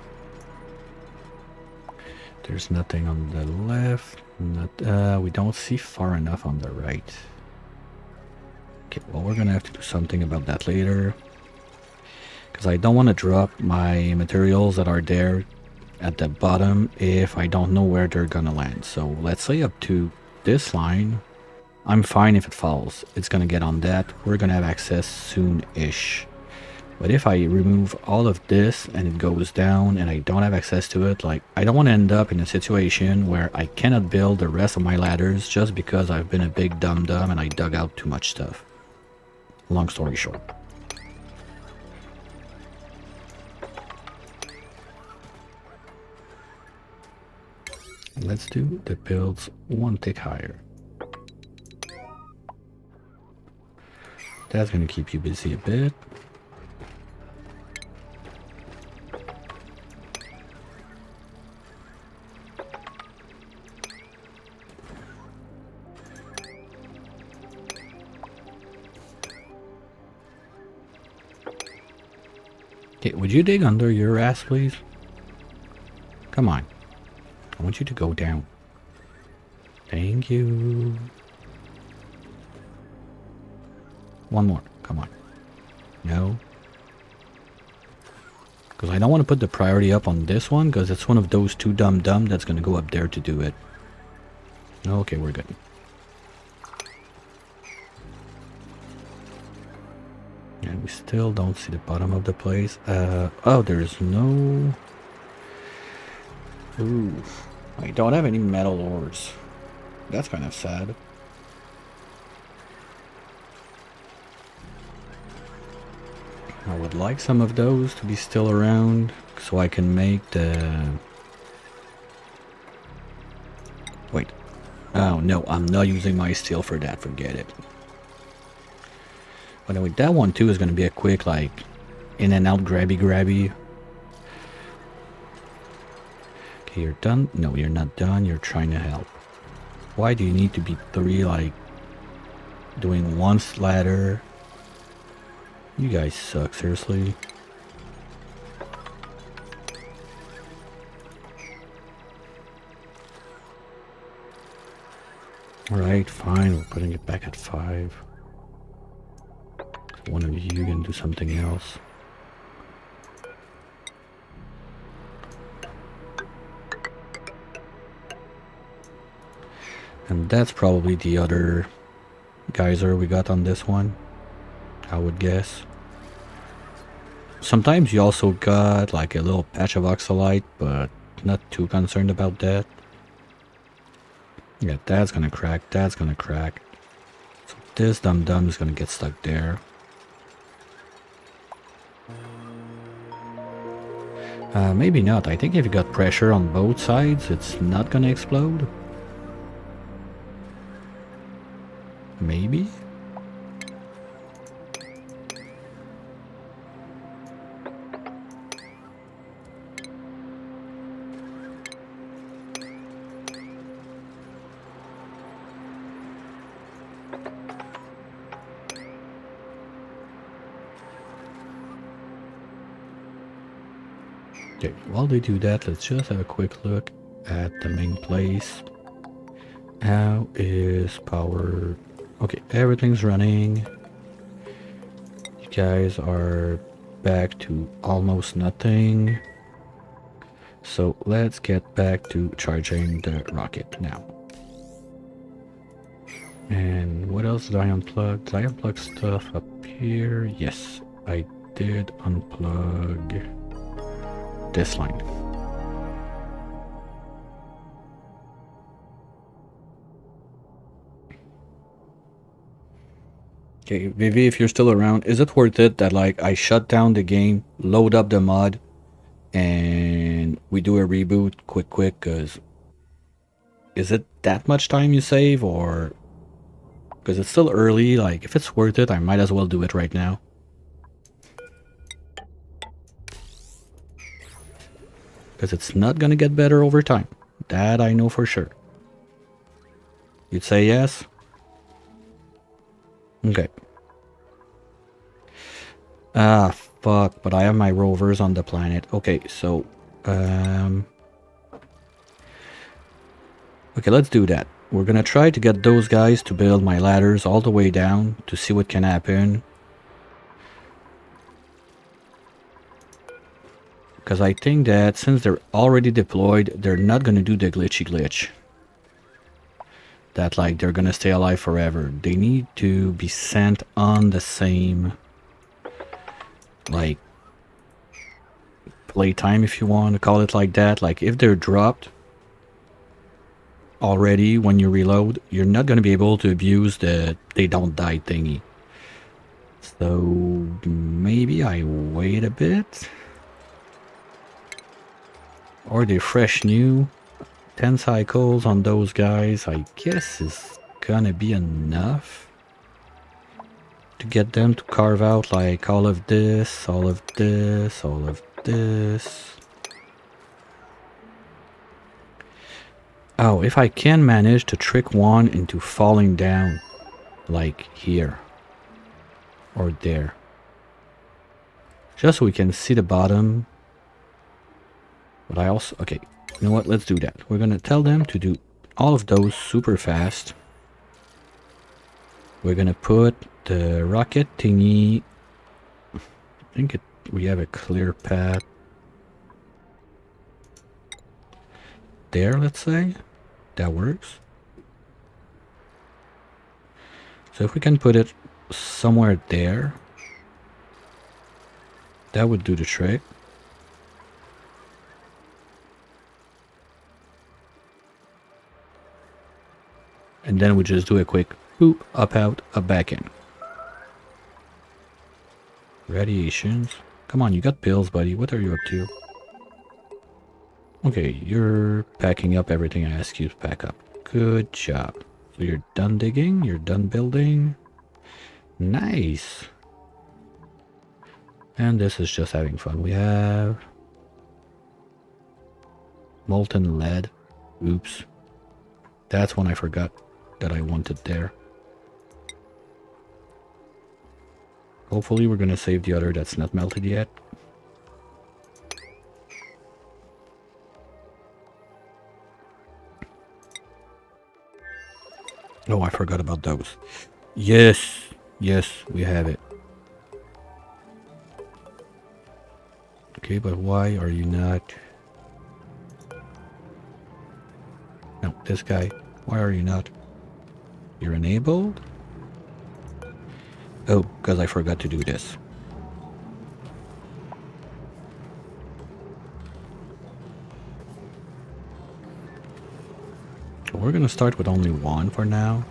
There's nothing on the left. We don't see far enough on the right. Okay, well, we're gonna have to do something about that later. Because I don't want to drop my materials that are there at the bottom if I don't know where they're gonna land. So let's say up to this line, I'm fine if it falls. It's gonna get on that. We're gonna have access soon-ish. But if I remove all of this and it goes down and I don't have access to it, like, I don't want to end up in a situation where I cannot build the rest of my ladders just because I've been a big dum-dum and I dug out too much stuff. Long story short. Let's do the builds one tick higher. That's going to keep you busy a bit. Okay, would you dig under your ass, please? Come on. I want you to go down. Thank you. One more. Come on. No. Because I don't want to put the priority up on this one, because it's one of those two dum-dum that's going to go up there to do it. Okay, we're good. And we still don't see the bottom of the place. Oh, there's no... Ooh, I don't have any metal ores. That's kind of sad. I would like some of those to be still around, so I can make the... Wait. Oh, no, I'm not using my steel for that, forget it. But anyway, that one too is going to be a quick, like, in and out grabby. Okay, you're done? No, you're not done. You're trying to help. Why do you need to be three, like, doing one ladder? You guys suck, seriously. Alright, fine. We're putting it back at 5. One of you can do something else. And that's probably the other geyser we got on this one, I would guess. Sometimes you also got like a little patch of oxalite, but not too concerned about that. Yeah, that's gonna crack, that's gonna crack. So this dum-dum is gonna get stuck there. Maybe not. I think if you got pressure on both sides, it's not gonna explode. Maybe? Okay, while they do that, let's just have a quick look at the main place. How is power? Okay, everything's running. You guys are back to almost nothing. So let's get back to charging the rocket now. And what else did I unplug? Did I unplug stuff up here? Yes, I did unplug this line. Okay, Vivi, if you're still around, is it worth it that like I shut down the game, load up the mod, and we do a reboot quick, cause is it that much time you save, or because it's still early, like if it's worth it, I might as well do it right now. Because it's not gonna get better over time. That I know for sure. You'd say yes? Okay. Ah, fuck, but I have my rovers on the planet. Okay, so, okay, let's do that. We're gonna try to get those guys to build my ladders all the way down to see what can happen. Because I think that since they're already deployed, they're not gonna do the glitchy glitch. That like they're gonna stay alive forever. They need to be sent on the same like playtime, if you want to call it like that. Like if they're dropped already when you reload, you're not gonna be able to abuse the they don't die thingy. So maybe I wait a bit. Or they fresh new. 10 cycles on those guys, I guess is gonna be enough to get them to carve out like all of this, all of this, all of this. Oh, if I can manage to trick one into falling down, like here or there, just so we can see the bottom. But I also, okay, you know what, let's do that. We're gonna tell them to do all of those super fast. We're gonna put the rocket thingy, I think we have a clear path there, let's say. That works. So if we can put it somewhere there, that would do the trick. And then we just do a quick boop, up out, up back in. Radiations. Come on, you got pills, buddy. What are you up to? Okay, you're packing up everything I asked you to pack up. Good job. So you're done digging, you're done building. Nice. And this is just having fun. We have molten lead. Oops. That's one I forgot that I wanted there. Hopefully we're gonna save the other that's not melted yet. Oh, I forgot about those. Yes, yes, we have it. Okay, but why are you not... No, this guy. Why are you not? You're enabled? Oh, because I forgot to do this. We're gonna start with only one for now.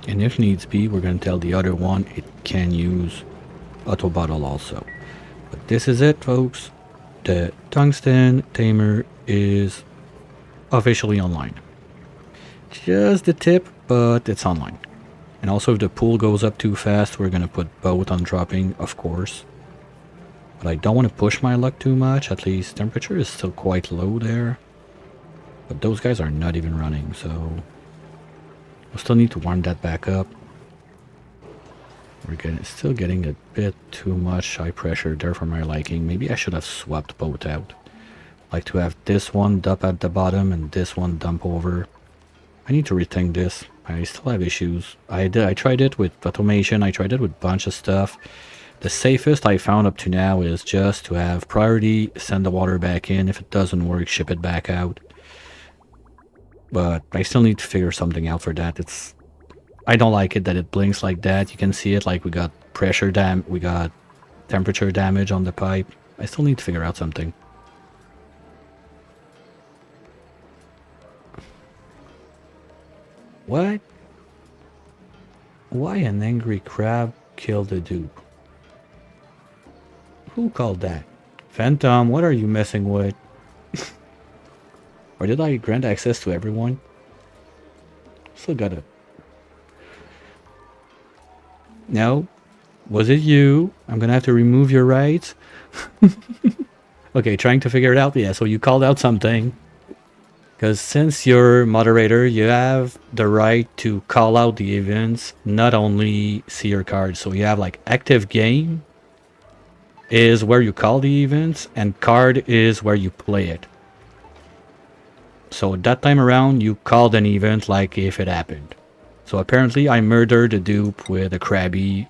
And if needs be, we're going to tell the other one it can use auto bottle also. But this is it, folks. The tungsten tamer is officially online. Just the tip, but it's online. And also if the pool goes up too fast, we're going to put both on dropping, of course. But I don't want to push my luck too much. At least temperature is still quite low there. But those guys are not even running, so we'll still need to warm that back up. We're still getting a bit too much high pressure there for my liking. Maybe I should have swapped both out. Like to have this one dump at the bottom and this one dump over. I need to rethink this. I still have issues. I tried it with automation. I tried it with a bunch of stuff. The safest I found up to now is just to have priority, send the water back in. If it doesn't work, ship it back out. But I still need to figure something out for that. I don't like it that it blinks like that. You can see it like we got we got temperature damage on the pipe. I still need to figure out something. What? Why an angry crab killed a dupe? Who called that? Phantom, what are you messing with? Or did I grant access to everyone? Still got it. No? Was it you? I'm gonna have to remove your rights? Okay, trying to figure it out. Yeah, so you called out something. Because since you're moderator, you have the right to call out the events, not only see your cards. So you have like active game is where you call the events, and card is where you play it. So that time around, you called an event like if it happened. So apparently I murdered a dupe with a crabby.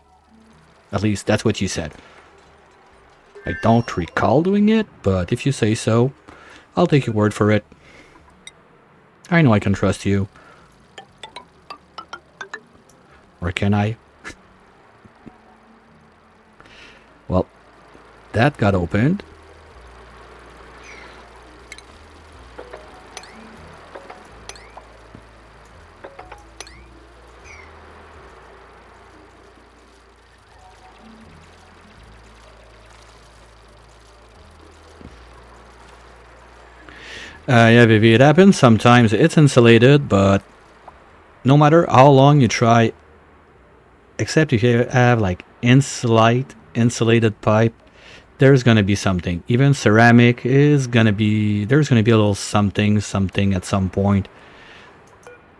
At least that's what you said. I don't recall doing it, but if you say so, I'll take your word for it. I know I can trust you. Or can I? Well, that got opened. Yeah, baby, it happens. Sometimes it's insulated, but no matter how long you try, except if you have like insulated pipe, there's gonna be something. Even ceramic is gonna be, there's gonna be a little something at some point.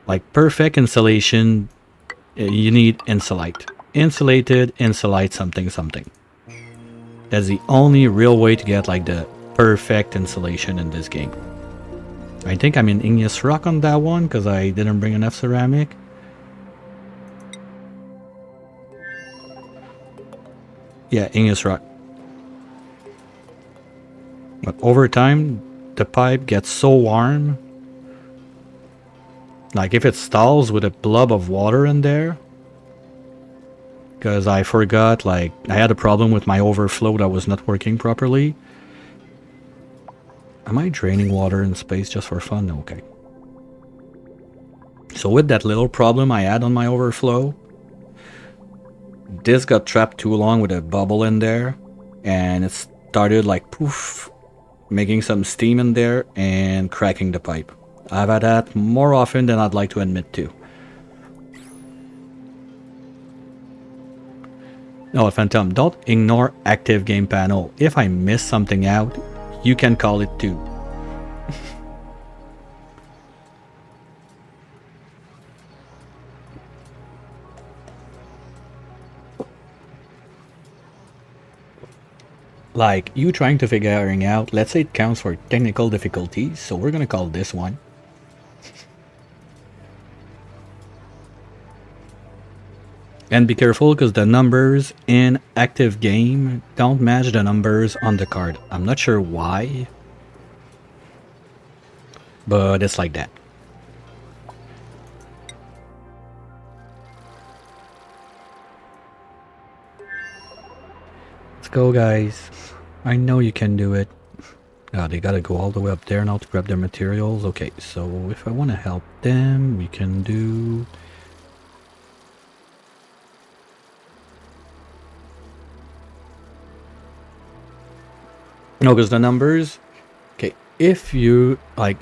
Like perfect insulation, you need insulate. Insulated, insulate something. That's the only real way to get like the perfect insulation in this game. I think I'm in igneous rock on that one because I didn't bring enough ceramic. Yeah, igneous rock. But over time, the pipe gets so warm. Like if it stalls with a blob of water in there. Because I forgot, like, I had a problem with my overflow that was not working properly. Am I draining water in space just for fun? Okay. So with that little problem I had on my overflow, this got trapped too long with a bubble in there, and it started like poof, making some steam in there and cracking the pipe. I've had that more often than I'd like to admit to. No, Phantom, don't ignore active game panel. If I miss something out, you can call it too. Like, you trying to figuring out, let's say it counts for technical difficulties, so we're gonna call this one. And be careful because the numbers in active game don't match the numbers on the card. I'm not sure why, but it's like that. Let's go, guys. I know you can do it. They gotta go all the way up there now to grab their materials. Okay, so if I want to help them, we can do No, because the numbers. Okay, if you like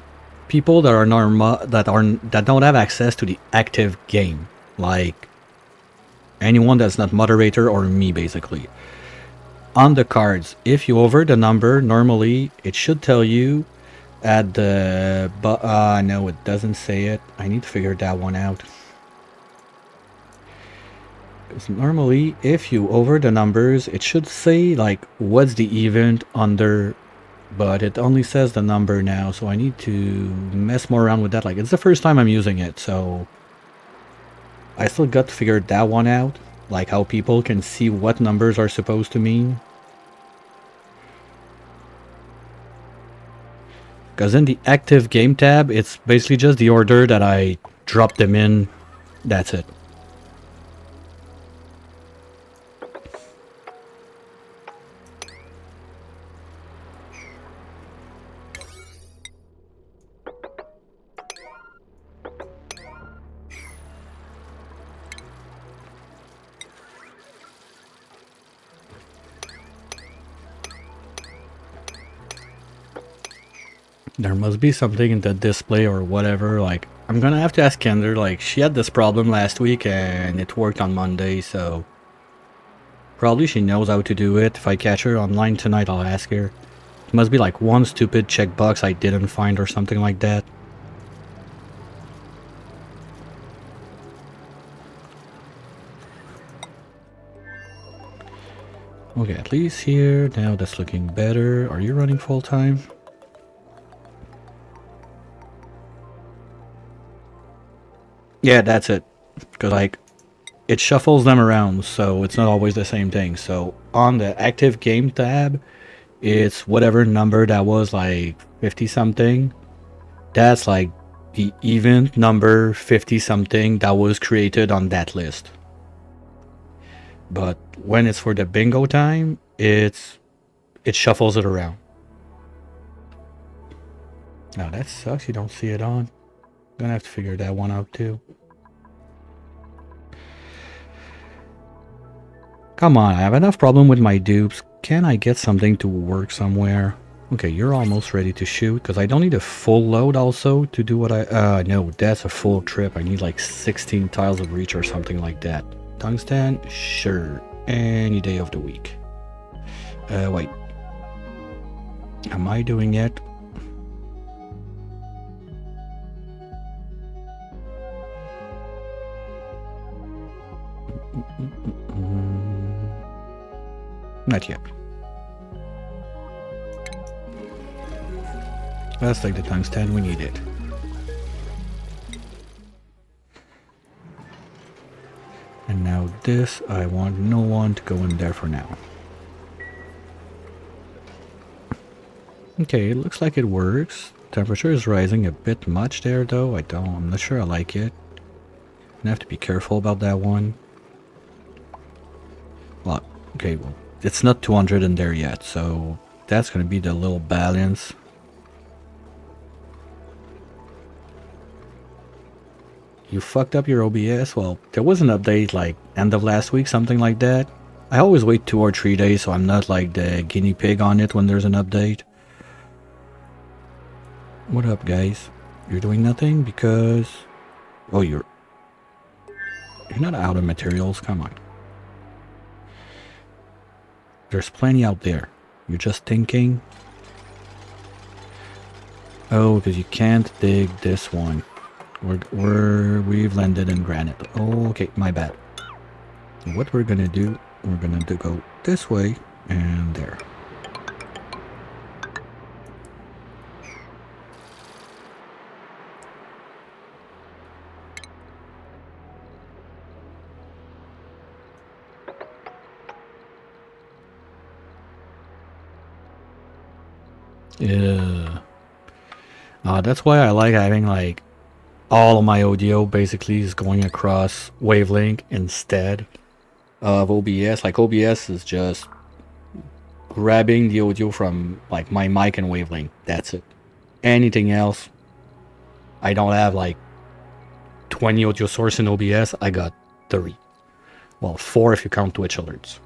people that are that don't have access to the active game, like anyone that's not moderator or me, basically. On the cards, if you over the number, normally it should tell you at the. But no, it doesn't say it. I need to figure that one out. Because normally, if you over the numbers, it should say like what's the event under, but it only says the number now. So I need to mess more around with that. Like it's the first time I'm using it, so I still got to figure that one out. Like how people can see what numbers are supposed to mean. Because in the active game tab, it's basically just the order that I dropped them in. That's it. There must be something in the display or whatever. Like, I'm gonna have to ask Kendra. Like, she had this problem last week and it worked on Monday, so probably she knows how to do it. If I catch her online tonight, I'll ask her. It must be like one stupid checkbox I didn't find or something like that. Okay, at least here. Now that's looking better. Are you running full time? Yeah, that's it. Because, like, it shuffles them around, so it's not always the same thing. So, on the active game tab, it's whatever number that was, like, 50-something. That's, like, the event number 50-something that was created on that list. But when it's for the bingo time, it shuffles it around. Now, that sucks. You don't see it on. Gonna have to figure that one out too. Come on, I have enough problem with my dupes. Can I get something to work somewhere? Okay, you're almost ready to shoot, because I don't need a full load also to do what I... no, that's a full trip. I need like 16 tiles of reach or something like that. Tungsten? Sure. Any day of the week. Wait. Am I doing it? Not yet. Let's take the tungsten, we need it. And now this, I want no one to go in there for now. Okay, it looks like it works. Temperature is rising a bit much there though. I'm not sure I like it. I have to be careful about that one. Well, okay, well, it's not 200 in there yet, so that's gonna be the little balance. You fucked up your OBS? Well, there was an update like end of last week, something like that. I always wait 2 or 3 days, so I'm not like the guinea pig on it when there's an update. What up, guys? You're doing nothing because... Oh, you're not out of materials, come on. There's plenty out there. You're just thinking. Oh, because you can't dig this one. We've landed in granite. Oh, okay, my bad. What we're gonna do, we're gonna go this way and there. Yeah. That's why I like having like all of my audio basically is going across wavelength instead of OBS. Like OBS is just grabbing the audio from like my mic and wavelength. That's it. Anything else, I don't have like 20 audio source in OBS. I got 3. Well, 4 if you count Twitch alerts.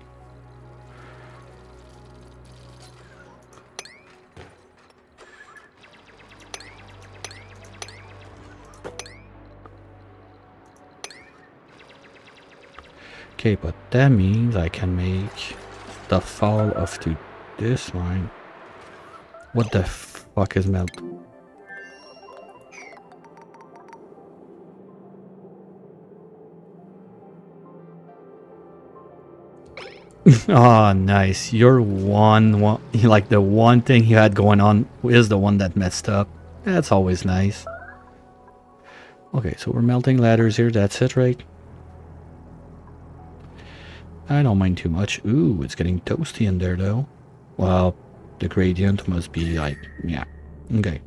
Okay, but that means I can make the fall off to this line. What the fuck is melt? Oh, nice. Your one, like the one thing you had going on is the one that messed up. That's always nice. Okay, so we're melting ladders here. That's it, right? I don't mind too much. Ooh, it's getting toasty in there, though. Well, the gradient must be like, yeah. Okay.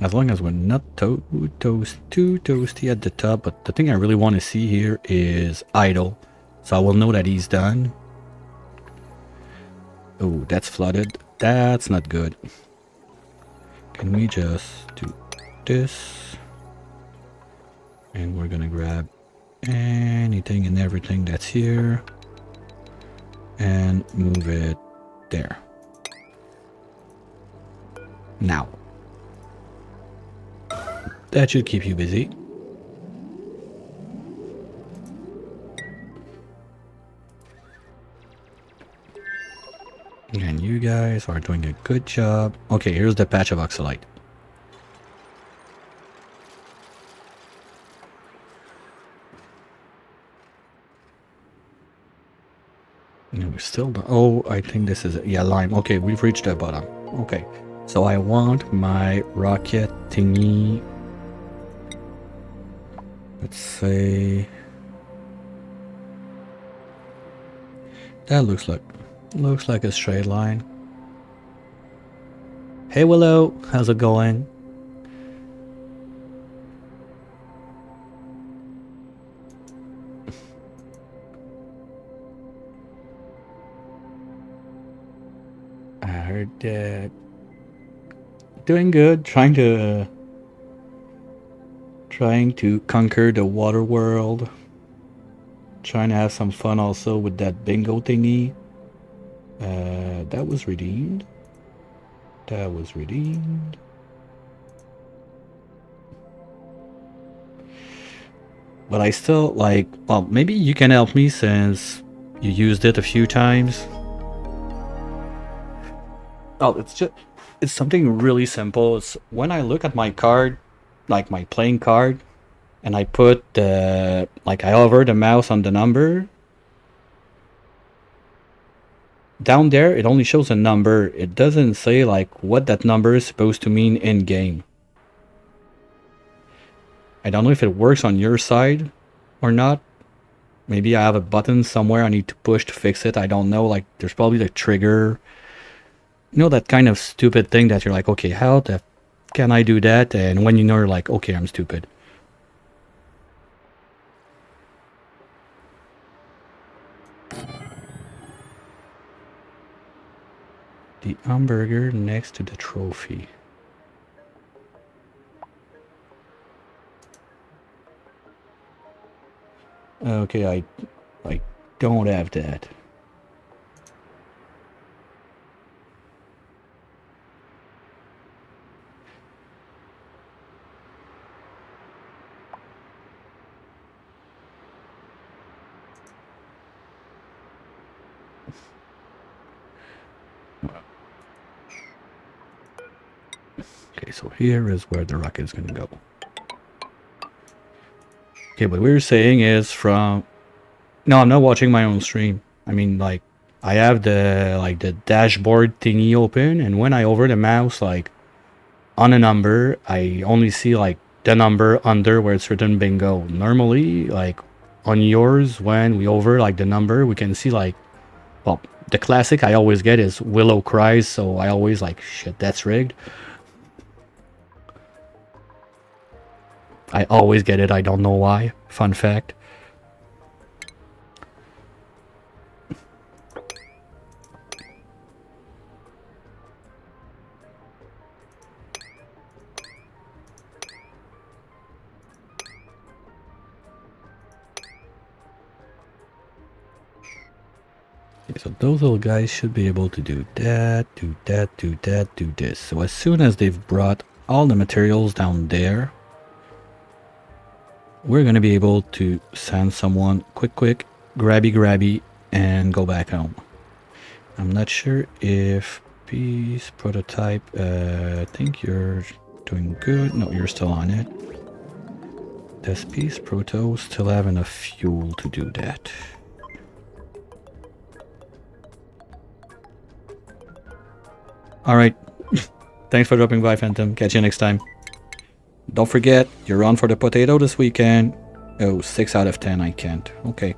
As long as we're not too toasty at the top, but the thing I really want to see here is idle. So I will know that he's done. Oh, that's flooded. That's not good. Can we just do this? And we're gonna grab anything and everything that's here and move it there. Now. That should keep you busy. And you guys are doing a good job. Okay, here's the patch of oxalite. No, we're still... Oh, I think this is... Yeah, lime. Okay, we've reached the bottom. Okay. So I want my rocket thingy... Let's say... That looks like a straight line. Hey Willow, how's it going? I heard that. Doing good, trying to conquer the water world. Trying to have some fun also with that bingo thingy. That was redeemed. That was redeemed. But I still like, well, maybe you can help me since you used it a few times. Oh, it's something really simple. It's when I look at my card, like my playing card, and I put I hover the mouse on the number. Down there, it only shows a number. It doesn't say like what that number is supposed to mean in game. I don't know if it works on your side or not. Maybe I have a button somewhere I need to push to fix it. I don't know. Like there's probably the trigger. You know, that kind of stupid thing that you're like, okay, how the can I do that? And when you know, you're like, okay, I'm stupid. The hamburger next to the trophy. Okay, I don't have that. Okay, so here is where the rocket is gonna go. Okay, what we were saying is from... No, I'm not watching my own stream. I mean, like, I have the dashboard thingy open, and when I hover the mouse, like, on a number, I only see, like, the number under where it's written bingo. Normally, like, on yours, when we hover, like, the number, we can see, like, well, the classic I always get is Willow cries, so I always, like, shit, that's rigged. I always get it, I don't know why. Fun fact. Okay, so those little guys should be able to do that, do that, do that, do this. So as soon as they've brought all the materials down there, we're gonna be able to send someone quick, grabby, and go back home. I'm not sure if peace prototype, I think you're doing good. No, you're still on it. Does peace proto still have enough fuel to do that? Alright. Thanks for dropping by, Phantom. Catch you next time. Don't forget, you're on for the potato this weekend. Oh, 6 out of 10, I can't. Okay.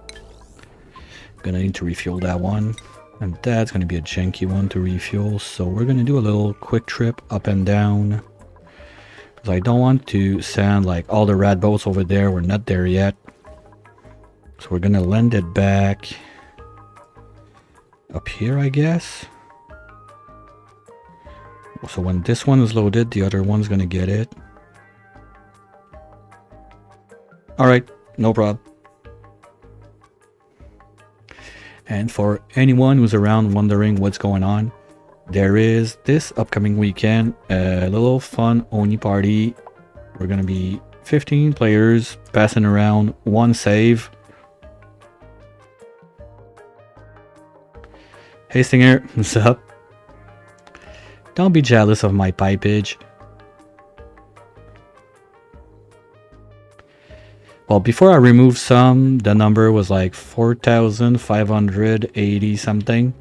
Gonna need to refuel that one. And that's gonna be a janky one to refuel. So we're gonna do a little quick trip up and down. Because I don't want to send like all the rat boats over there. We're not there yet. So we're gonna land it back up here, I guess. So when this one is loaded, the other one's gonna get it. Alright, no problem. And for anyone who's around wondering what's going on, there is this upcoming weekend a little fun Oni party. We're gonna be 15 players passing around one save. Hey Stinger, what's up? Don't be jealous of my pipage. Well, before I removed some, the number was like 4,580 something.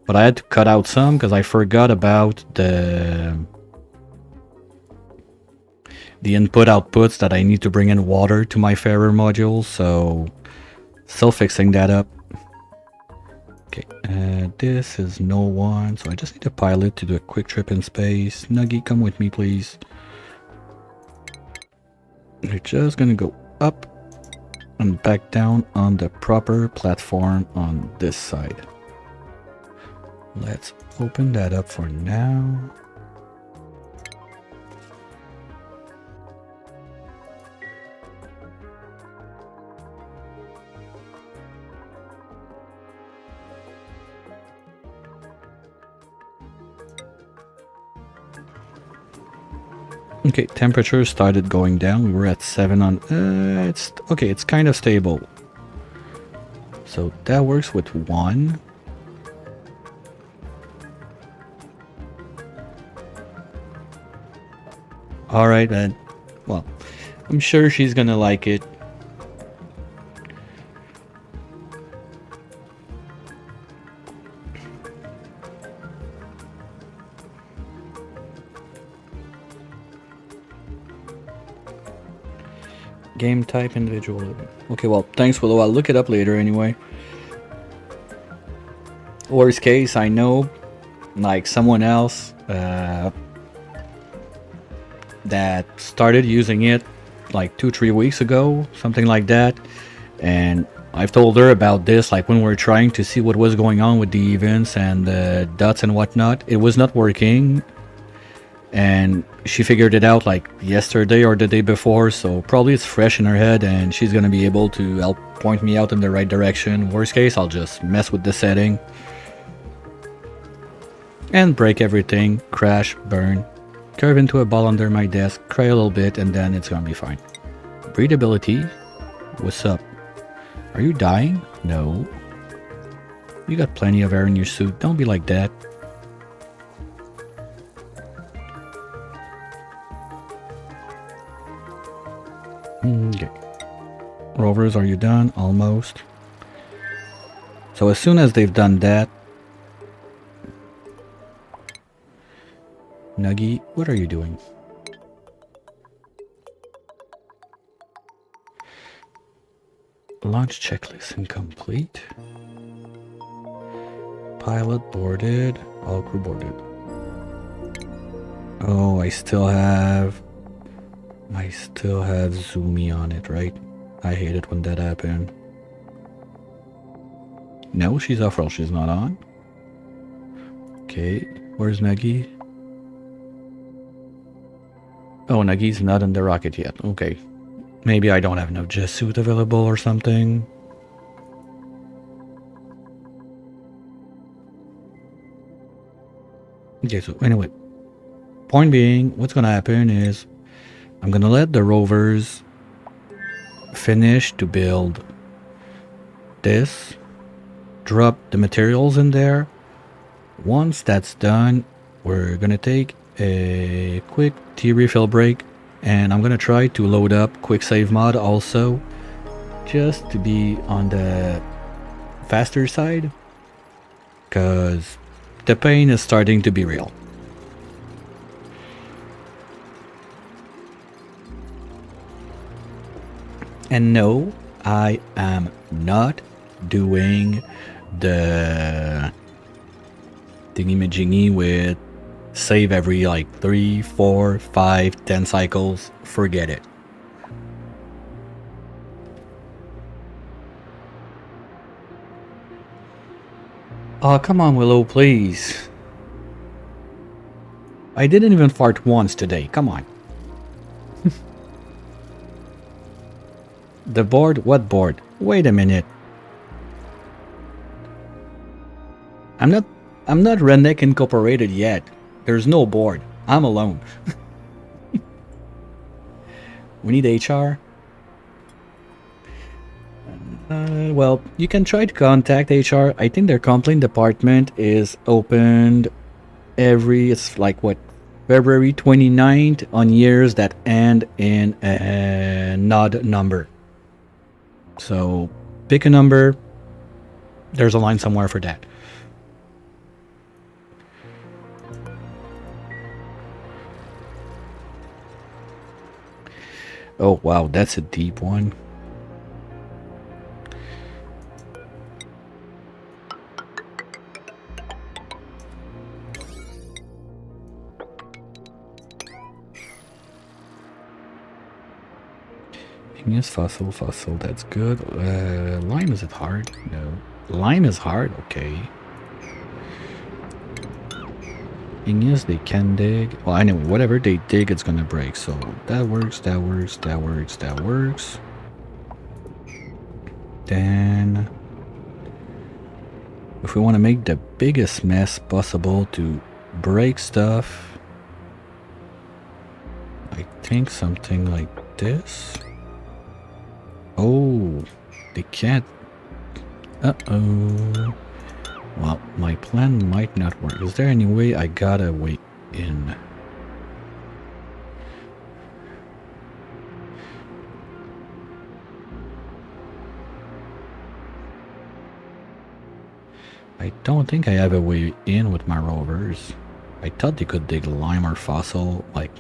But I had to cut out some because I forgot about the input outputs that I need to bring in water to my Ferrer module. So still fixing that up. Okay, this is no one. So I just need a pilot to do a quick trip in space. Nuggy, come with me, please. We're just gonna go up and back down on the proper platform on this side. Let's open that up for now. Okay, temperature started going down. We were at 7 on... it's okay, it's kind of stable. So that works with 1. Alright, then. Well, I'm sure she's gonna like it. Game type, individual. Okay, well, thanks, Willow. I'll look it up later anyway. Worst case, I know, like, someone else that started using it like 2-3 weeks ago, something like that. And I've told her about this, like when we were trying to see what was going on with the events and the dots and whatnot. It was not working. And she figured it out like yesterday or the day before, so probably it's fresh in her head and she's gonna be able to help point me out in the right direction. Worst case, I'll just mess with the setting and break everything, crash, burn, curve into a ball under my desk, cry a little bit, and then it's gonna be fine. Breathability? What's up? Are you dying? No. You got plenty of air in your suit, don't be like that. Okay. Rovers, are you done? Almost. So as soon as they've done that... Nuggy, what are you doing? Launch checklist incomplete. Pilot boarded. All crew boarded. Oh, I still have Zoomy on it, right? I hate it when that happened. No, she's off roll. She's not on. Okay, where's Nuggy? Oh, Nuggy's not in the rocket yet. Okay. Maybe I don't have no jet suit available or something. Okay, so anyway. Point being, what's gonna happen is I'm gonna let the rovers finish to build this, drop the materials in there. Once that's done, we're gonna take a quick tea refill break, and I'm gonna try to load up quick save mod also, just to be on the faster side, because the pain is starting to be real. And no, I am not doing the thingy-majiggy with save every like 3, 4, 5, 10 cycles. Forget it. Oh, come on, Willow, please. I didn't even fart once today. Come on. The board? What board? Wait a minute. I'm not Redneck Incorporated yet. There's no board. I'm alone. We need HR. Well, you can try to contact HR. I think their complaint department is opened it's like what, February 29th on years that end in an odd number. So pick a number. There's a line somewhere for that. Oh wow, that's a deep one. Igneous fossil, that's good. Lime, is it hard? No. Lime is hard, okay. Igneous, they can dig. Well, anyway, whatever they dig, it's gonna break. So that works, that works, that works, that works. Then, if we want to make the biggest mess possible to break stuff, I think something like this. Oh, they can't. Uh-oh. Well, my plan might not work. Is there any way I gotta wait in? I don't think I have a way in with my rovers. I thought they could dig lime or fossil, like...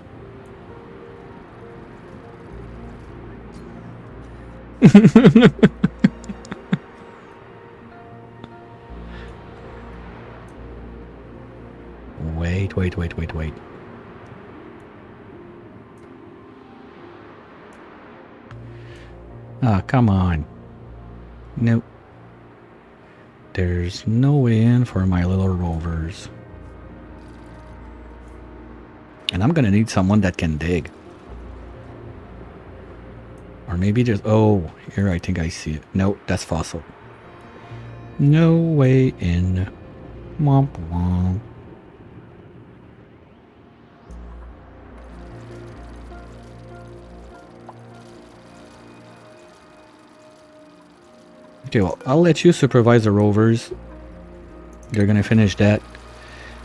Wait. Ah, come on. Nope. There's no way in for my little rovers. And I'm gonna need someone that can dig. Or maybe there's... Oh, here I think I see it. No, that's fossil. No way in. Womp womp. Okay, well, I'll let you supervise the rovers. They're gonna finish that.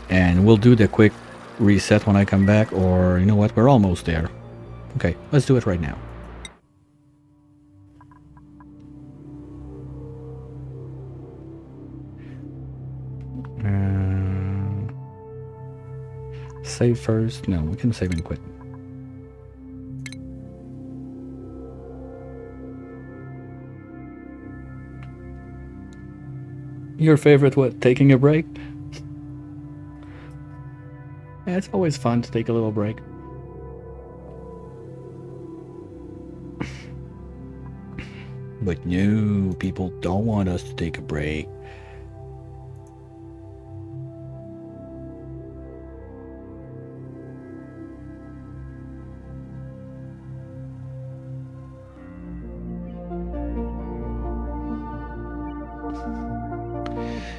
And we'll do the quick reset when I come back. Or, you know what, we're almost there. Okay, let's do it right now. Save first. No, we can save and quit. Your favorite what? Taking a break? Yeah, it's always fun to take a little break. But no, people don't want us to take a break.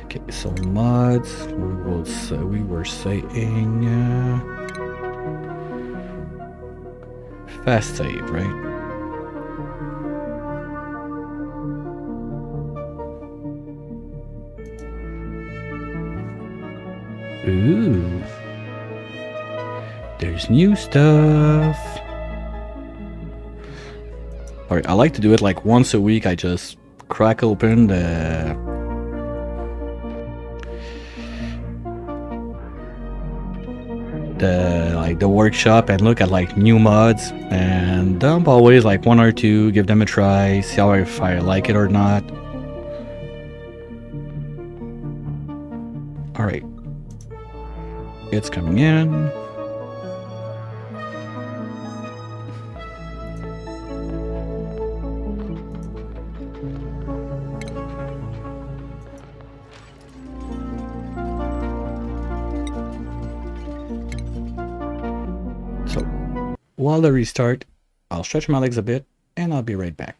Okay, so mods, we were saying fast save, right? Ooh. There's new stuff. Alright, I like to do it like once a week. I just crack open the workshop and look at like new mods and dump always like one or two, give them a try, see how if I like it or not. Alright. It's coming in. So, while the restart, I'll stretch my legs a bit and I'll be right back.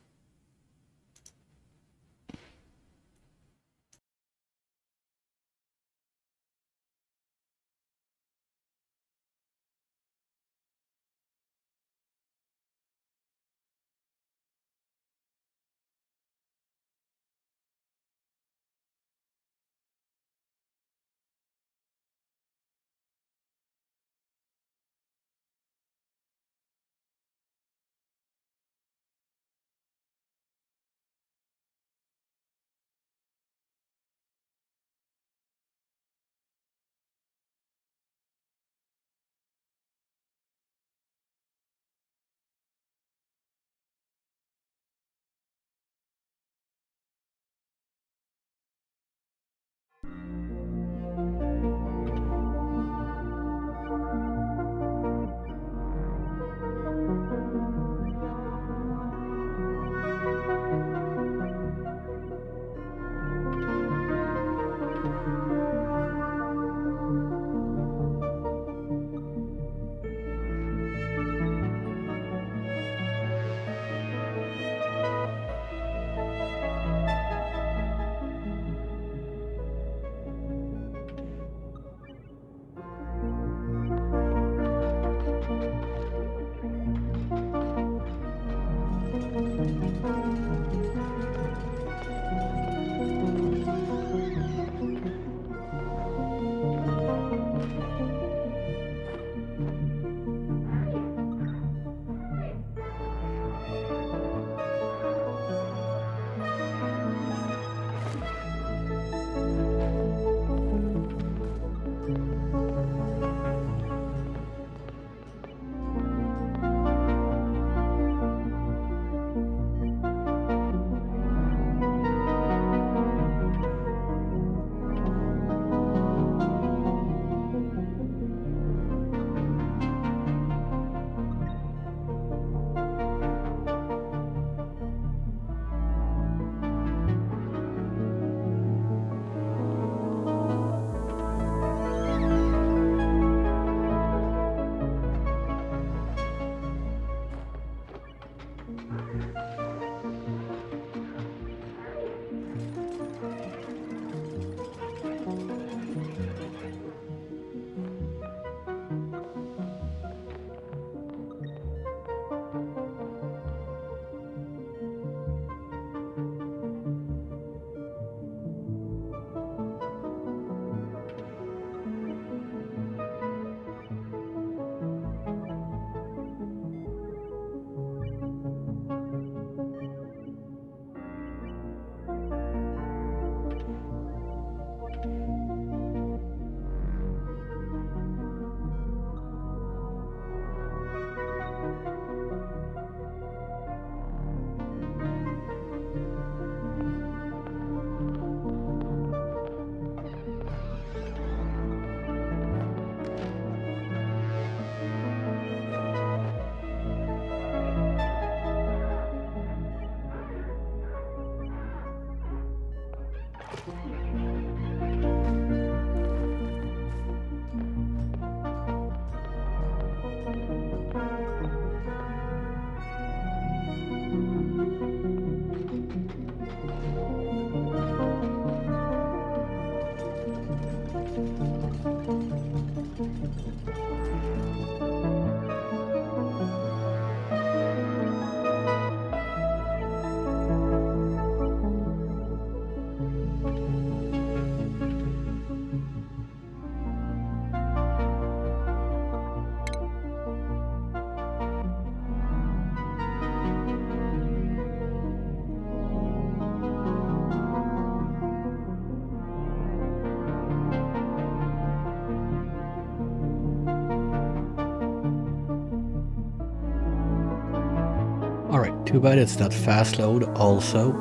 Alright, too bad it's not fast load also.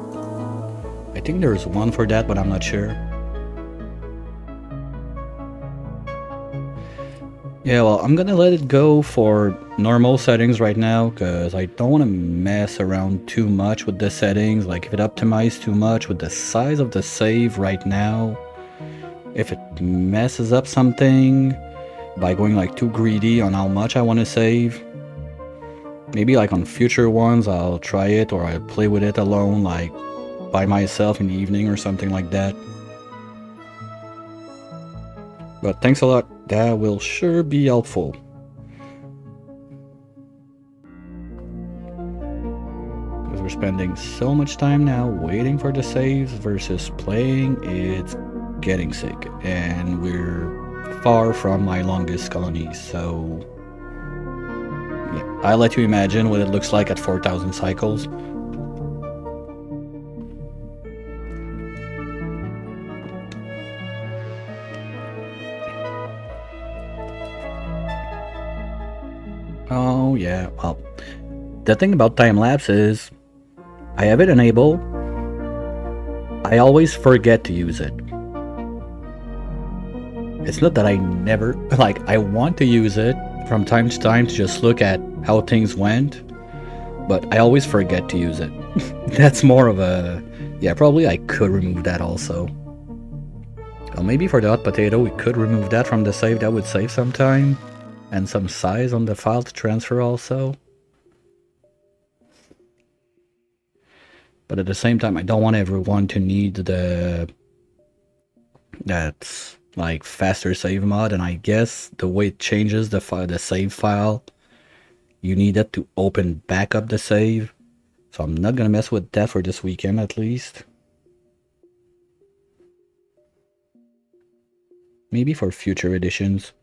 I think there's one for that, but I'm not sure. Yeah, well, I'm gonna let it go for normal settings right now, because I don't want to mess around too much with the settings. Like, if it optimizes too much with the size of the save right now, if it messes up something by going like too greedy on how much I want to save, maybe like on future ones I'll try it, or I'll play with it alone, like by myself in the evening or something like that. But thanks a lot, that will sure be helpful. Because we're spending so much time now waiting for the saves versus playing, it's getting sick. And we're far from my longest colony, so yeah, I'll let you imagine what it looks like at 4,000 cycles. Oh yeah, well, the thing about time-lapse is, I have it enabled, I always forget to use it. It's not that I never, like, I want to use it from time to time to just look at how things went, but I always forget to use it. That's more of a, yeah, probably I could remove that also. Well, maybe for the hot potato we could remove that from the save, that would save some time. And some size on the file to transfer also. But at the same time, I don't want everyone to need that's like faster save mod, and I guess the way it changes the save file, you need it to open back up the save. So I'm not gonna mess with that for this weekend at least. Maybe for future editions.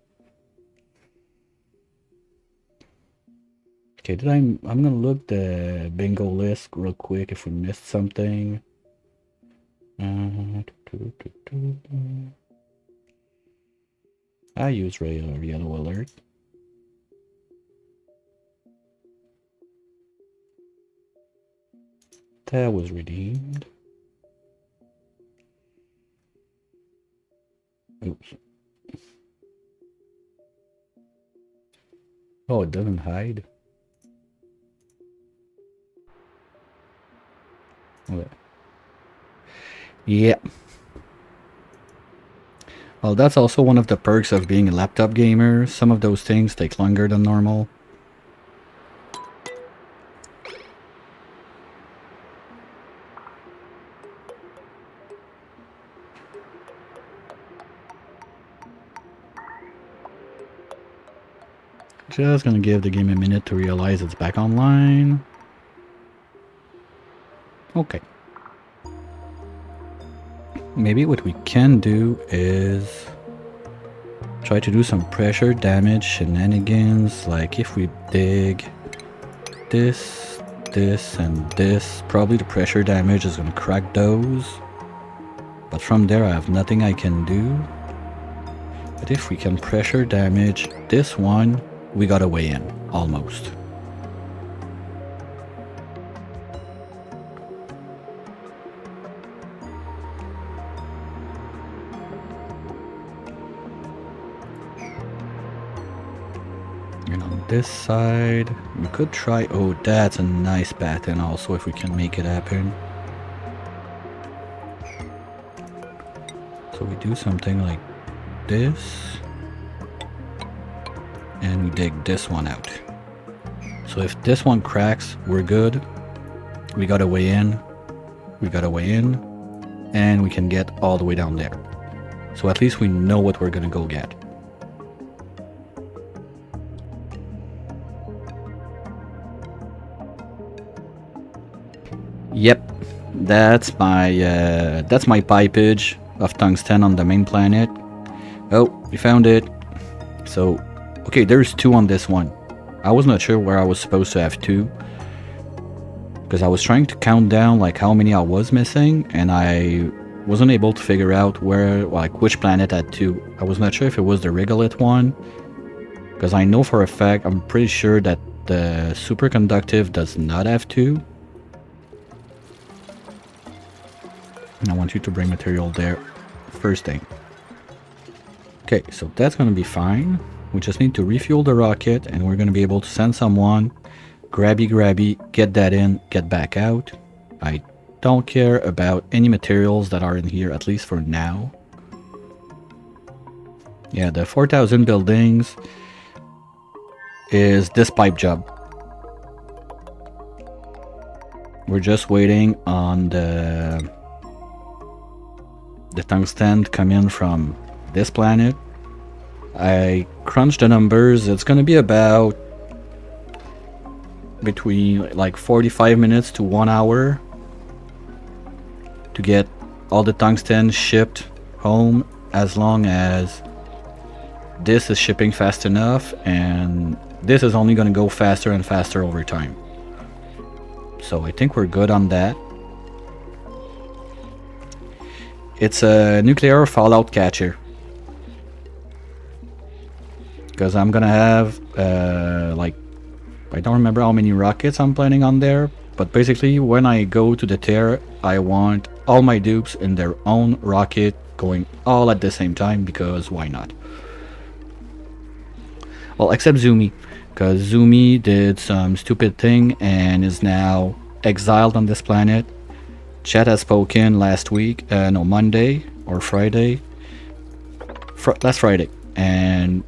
Okay, I'm gonna look the bingo list real quick if we missed something. I use regular yellow alert. That was redeemed. Oops. Oh, it doesn't hide. Okay. Yeah. Well, that's also one of the perks of being a laptop gamer. Some of those things take longer than normal. Just gonna give the game a minute to realize it's back online. Okay. Maybe what we can do is try to do some pressure damage shenanigans, like if we dig this, this, and this, probably the pressure damage is gonna crack those. But from there I have nothing I can do. But if we can pressure damage this one, we got a way in, almost. And on this side, we could try, oh, that's a nice pattern also if we can make it happen. So we do something like this, and we dig this one out. So if this one cracks, we're good. We got a way in, we got a way in, and we can get all the way down there. So at least we know what we're gonna go get. Yep, that's my pipage of tungsten on the main planet. Oh, we found it. So, okay, there's 2 on this one. I was not sure where I was supposed to have 2, because I was trying to count down like how many I was missing, and I wasn't able to figure out where, like, which planet had 2. I was not sure if it was the regolith one, because I know for a fact, I'm pretty sure that The superconductive does not have two. And I want you to bring material there first thing. Okay, so that's gonna be fine. We just need to refuel the rocket and we're gonna be able to send someone, grabby, get that in, get back out. I don't care about any materials that are in here, at least for now. Yeah, the 4,000 buildings is this pipe job. We're just waiting on the tungsten to come in from this planet. I crunched the numbers. It's gonna be about between like 45 minutes to 1 hour to get all the tungsten shipped home, as long as this is shipping fast enough, and this is only going to go faster and faster over time. So I think we're good on that. It's a nuclear fallout catcher, because I'm gonna have like, I don't remember how many rockets I'm planning on there, but basically when I go to the tear, I want all my dupes in their own rocket going all at the same time, because why not? Well, except Zumi, because Zumi did some stupid thing and is now exiled on this planet. Chat has spoken last week, no, Monday or Friday, last Friday, and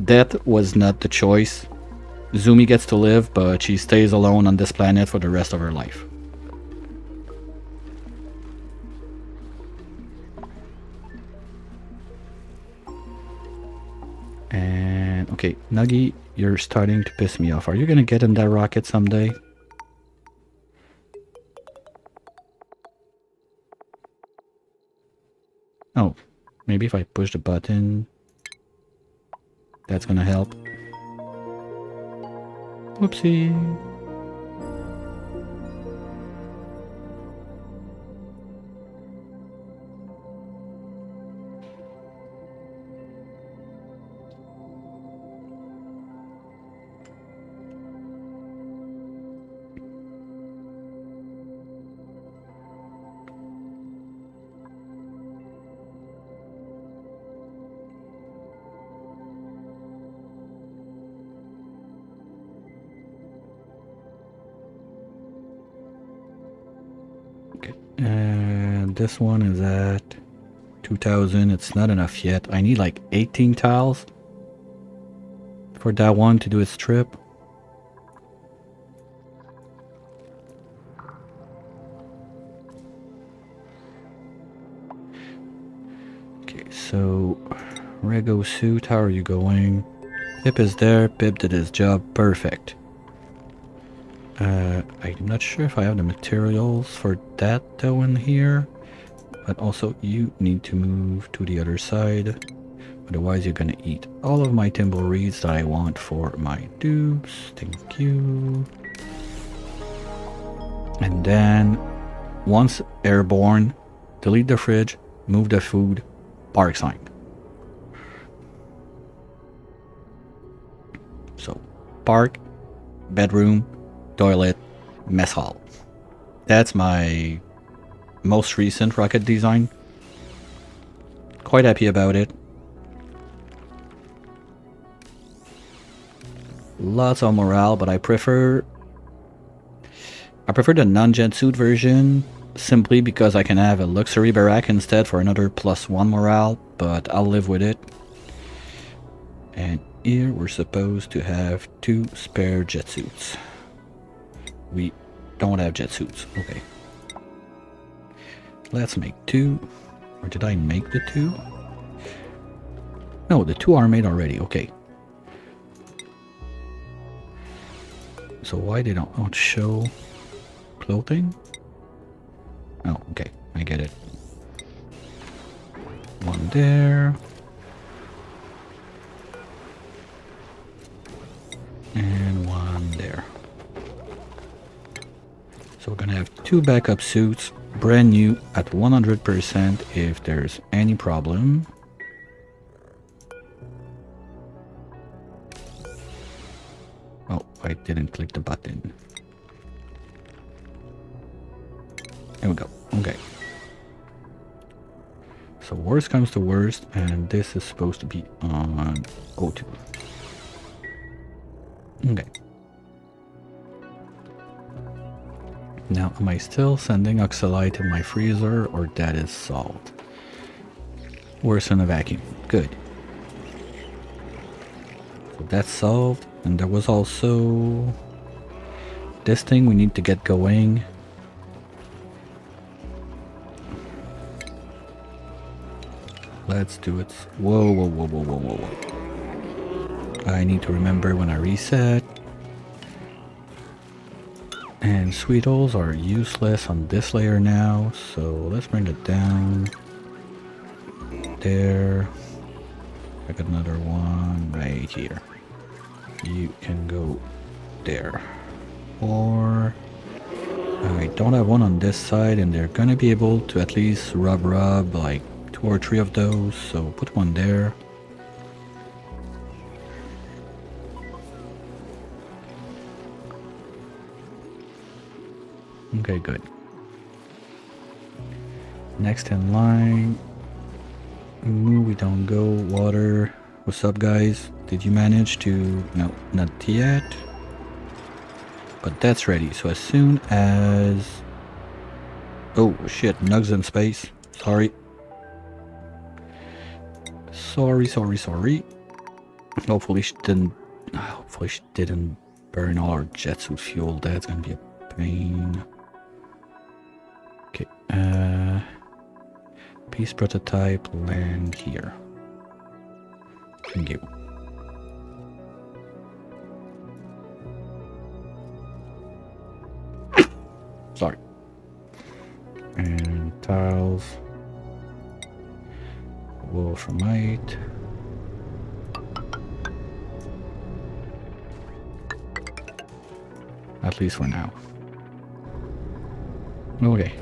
death was not the choice. Zumi gets to live, but she stays alone on this planet for the rest of her life. And okay, Nuggy, you're starting to piss me off. Are you gonna get in that rocket someday? Oh, maybe if I push the button, that's gonna help. Whoopsie. And this one is at 2,000. It's not enough yet. I need like 18 tiles for that one to do its trip. Okay, so Rego suit, how are you going? Pip is there. Pip did his job. Perfect. I'm not sure if I have the materials for that though in here, but also you need to move to the other side, otherwise you're gonna eat all of my timber reeds that I want for my dupes. Thank you. And then once airborne, delete the fridge, move the food, park sign. So park, bedroom, toilet, mess hall. That's my most recent rocket design. Quite happy about it. Lots of morale, but I prefer the non-jet suit version, simply because I can have a luxury barrack instead for another +1 morale, but I'll live with it. And here we're supposed to have 2 spare jet suits. We don't have jet suits. Okay. Let's make 2. Or did I make the 2? No, the 2 are made already. Okay. So why they don't show clothing? Oh, okay. I get it. 1 there. And 1 there. So we're gonna have 2 backup suits, brand new at 100% if there's any problem. didn't click the button. There we go. Okay. So worst comes to worst, and this is supposed to be on O2. Okay. Now, am I still sending oxalite to my freezer, or that is solved? Worse in a vacuum. Good. So that's solved. And there was also this thing we need to get going. Let's do it. Whoa, whoa, whoa, whoa, whoa, whoa, whoa. I need to remember when I reset. And sweet holes are useless on this layer now, so let's bring it down. There. I got another one right here. You can go there. Or I don't have one on this side, and they're gonna be able to at least rub like 2 or 3 of those, so put one there. Okay, good. Next in line. Ooh, we don't go. Water. What's up, guys? Did you manage to... No, not yet. But that's ready. So as soon as... Oh, shit. Nugs in space. Sorry. Sorry. Hopefully she didn't burn all our jet suit fuel. That's gonna be a pain. Okay, piece prototype, land here. Thank you. Sorry. And tiles. Wolframite. At least for now. Okay.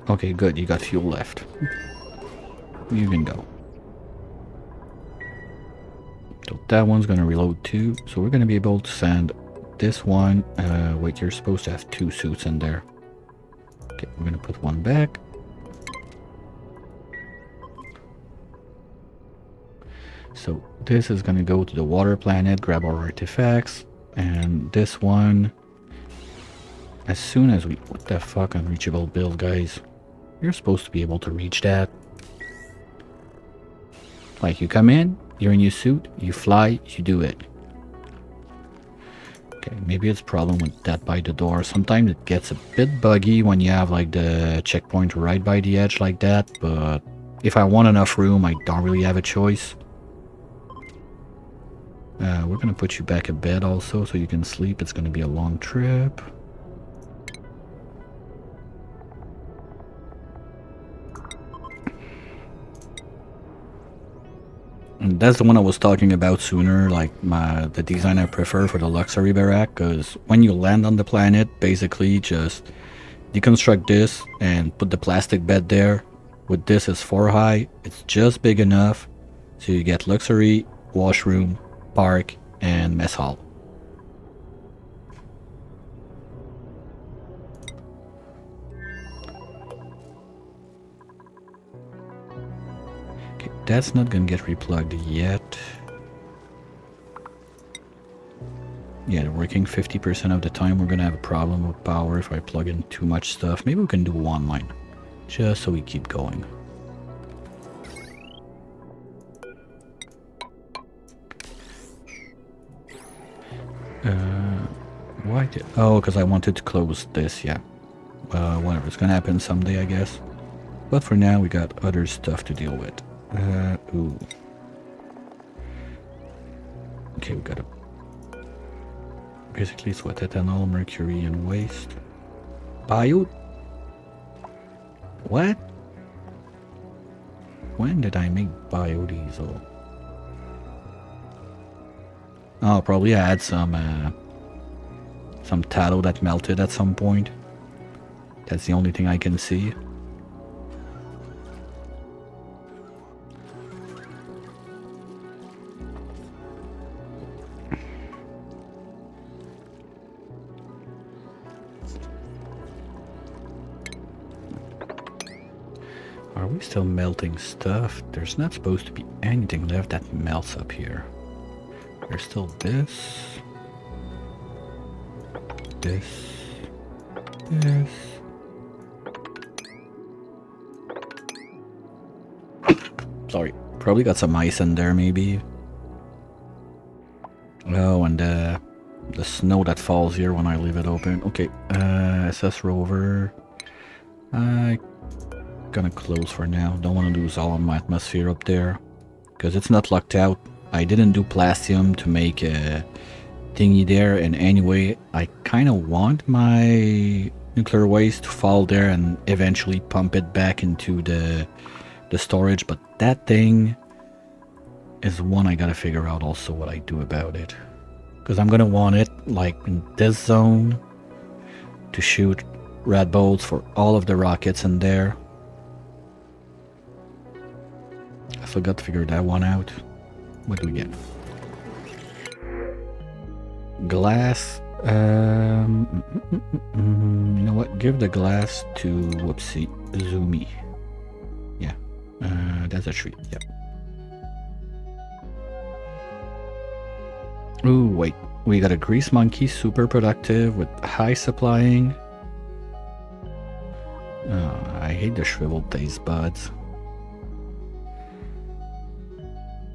Okay, good. You got fuel left. You can go. So that one's gonna reload too. So we're gonna be able to send this one. Wait, you're supposed to have 2 suits in there. Okay, we're gonna put one back. So this is gonna go to the water planet, grab our artifacts, and this one, as soon as we... What the fuck, unreachable build, guys. You're supposed to be able to reach that. Like, you come in, you're in your suit, you fly, you do it. Okay, maybe it's a problem with that by the door. Sometimes it gets a bit buggy when you have, like, the checkpoint right by the edge like that, but if I want enough room, I don't really have a choice. We're gonna put you back in bed also so you can sleep. It's gonna be a long trip. And that's the one I was talking about sooner, like the design I prefer for the luxury barrack, because when you land on the planet, basically just deconstruct this and put the plastic bed there. With this as 4 high, it's just big enough so you get luxury, washroom, park, and mess hall. Okay, that's not gonna get replugged yet. Yeah, working 50% of the time. We're gonna have a problem with power if I plug in too much stuff. Maybe we can do one line, just so we keep going. Why did... Oh, because I wanted to close this, yeah. Whatever, it's gonna happen someday, I guess. But for now, we got other stuff to deal with. Ooh. Okay, we got a... Basically, it's what? Ethanol, mercury, and waste. Bio? What? When did I make biodiesel? Oh, probably I had some tallow that melted at some point. That's the only thing I can see. Are we still melting stuff? There's not supposed to be anything left that melts up here. There's still this. This. This. Sorry. Probably got some ice in there, maybe. Oh, and the snow that falls here when I leave it open. Okay, SS rover. Gonna close for now. Don't want to lose all of my atmosphere up there, because it's not locked out. I didn't do plastium to make a thingy there, and anyway, I kind of want my nuclear waste to fall there and eventually pump it back into the storage, but that thing is one I gotta figure out also what I do about it, because I'm gonna want it like in this zone to shoot red bolts for all of the rockets in there. I still got to figure that one out. What do we get? Glass. You know what? Give the glass to whoopsie Zoomy. Yeah, that's a tree. Yep. Ooh, wait. We got a grease monkey, super productive with high supplying. Oh, I hate the shriveled taste buds.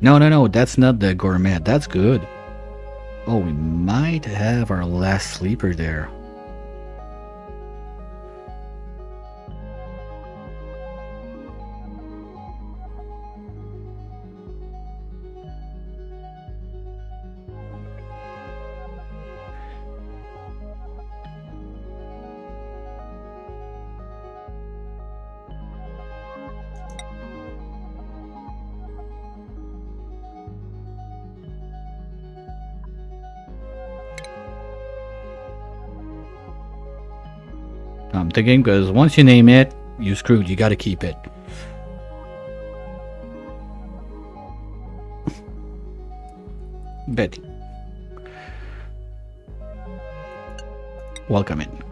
No, that's not the gourmet. That's good. Oh, we might have our last sleeper there. I'm thinking, because once you name it, you screwed. You gotta keep it. Betty. Welcome in.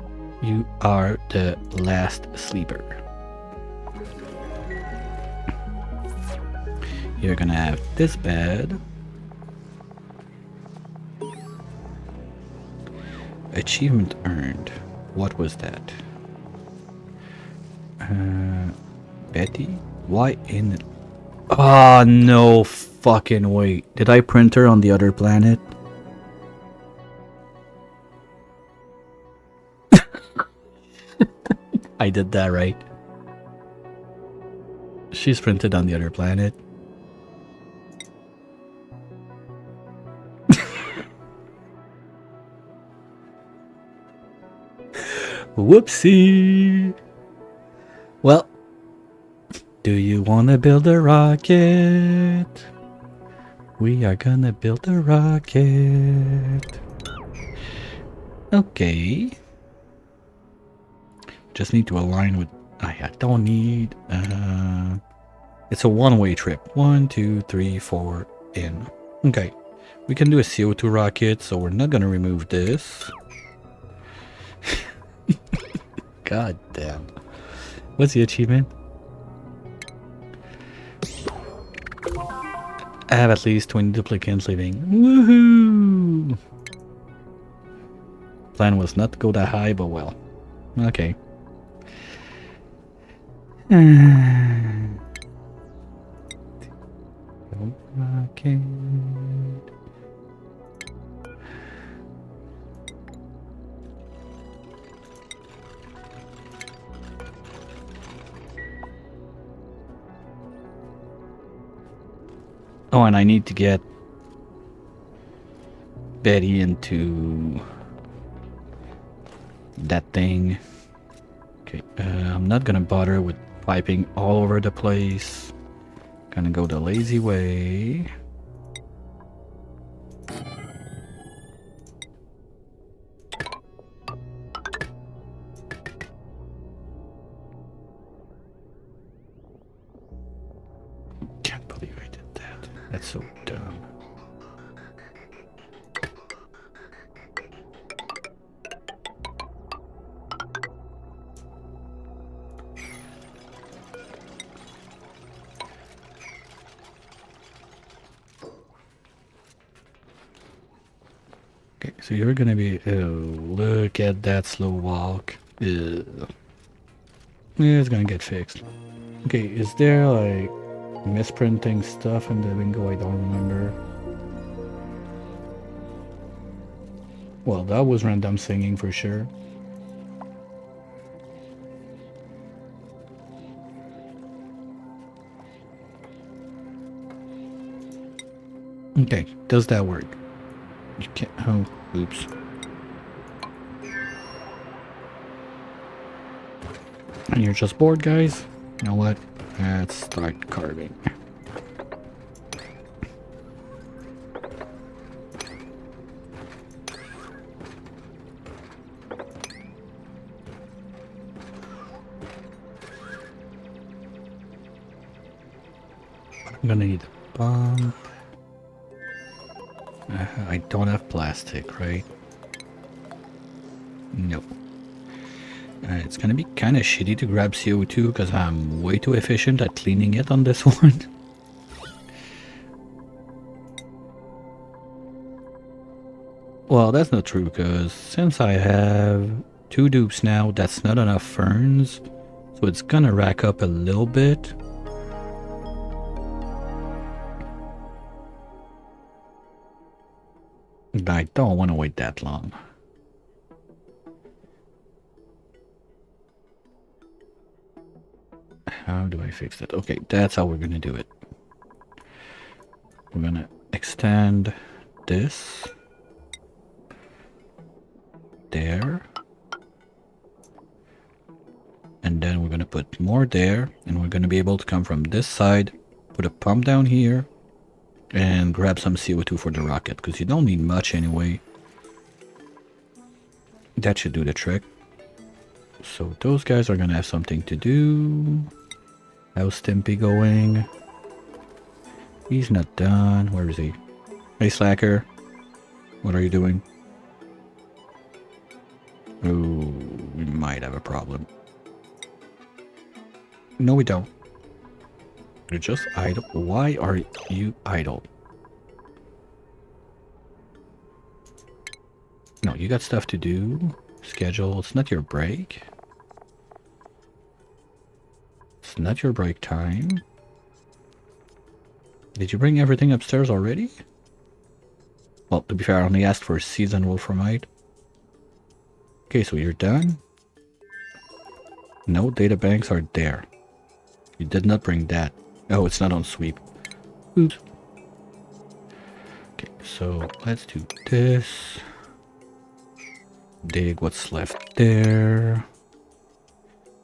You are the last sleeper. You're gonna have this bed. Achievement earned. What was that? Betty? Why in... Oh, no fucking way. Did I print her on the other planet? I did that right. She's printed on the other planet. Whoopsie. Well, do you want to build a rocket? We are gonna build a rocket. Okay. Just need to align with... I don't need... it's a one-way trip. 1, 2, 3, 4, in. Okay. We can do a CO2 rocket, so we're not gonna remove this. God damn. What's the achievement? I have at least 20 duplicates leaving. Woohoo! Plan was not to go that high, but well. Okay. Okay. Oh, and I need to get Betty into that thing. Okay, I'm not gonna bother with piping all over the place. Gonna go the lazy way. Can't believe I did that. That's so dumb. So you're gonna be... Oh, look at that slow walk. Ugh. Yeah, it's gonna get fixed. Okay, is there like misprinting stuff in the bingo? I don't remember. Well, that was random singing for sure. Okay, does that work? You can't... Oh, oops. And you're just bored, guys? You know what? Let's start carving. I'm gonna need a bump. I don't have plastic, right? Nope. It's gonna be kind of shitty to grab CO2 because I'm way too efficient at cleaning it on this one. Well, that's not true because since I have 2 dupes now, that's not enough ferns. So it's gonna rack up a little bit. But I don't want to wait that long. How do I fix that? Okay, that's how we're gonna do it. We're gonna extend this there, and then we're gonna put more there, and we're gonna be able to come from this side, put a pump down here, and grab some CO2 for the rocket, because you don't need much anyway. That should do the trick. So those guys are gonna have something to do. How's Stimpy going? He's not done. Where is he? Hey, Slacker. What are you doing? Oh, we might have a problem. No, we don't. You're just idle. Why are you idle? No, you got stuff to do. Schedule. It's not your break. It's not your break time. Did you bring everything upstairs already? Well, to be fair, I only asked for seasoned wolframite. Okay, so you're done. No, data banks are there. You did not bring that. Oh, it's not on sweep. Oops. Okay, so let's do this. Dig what's left there.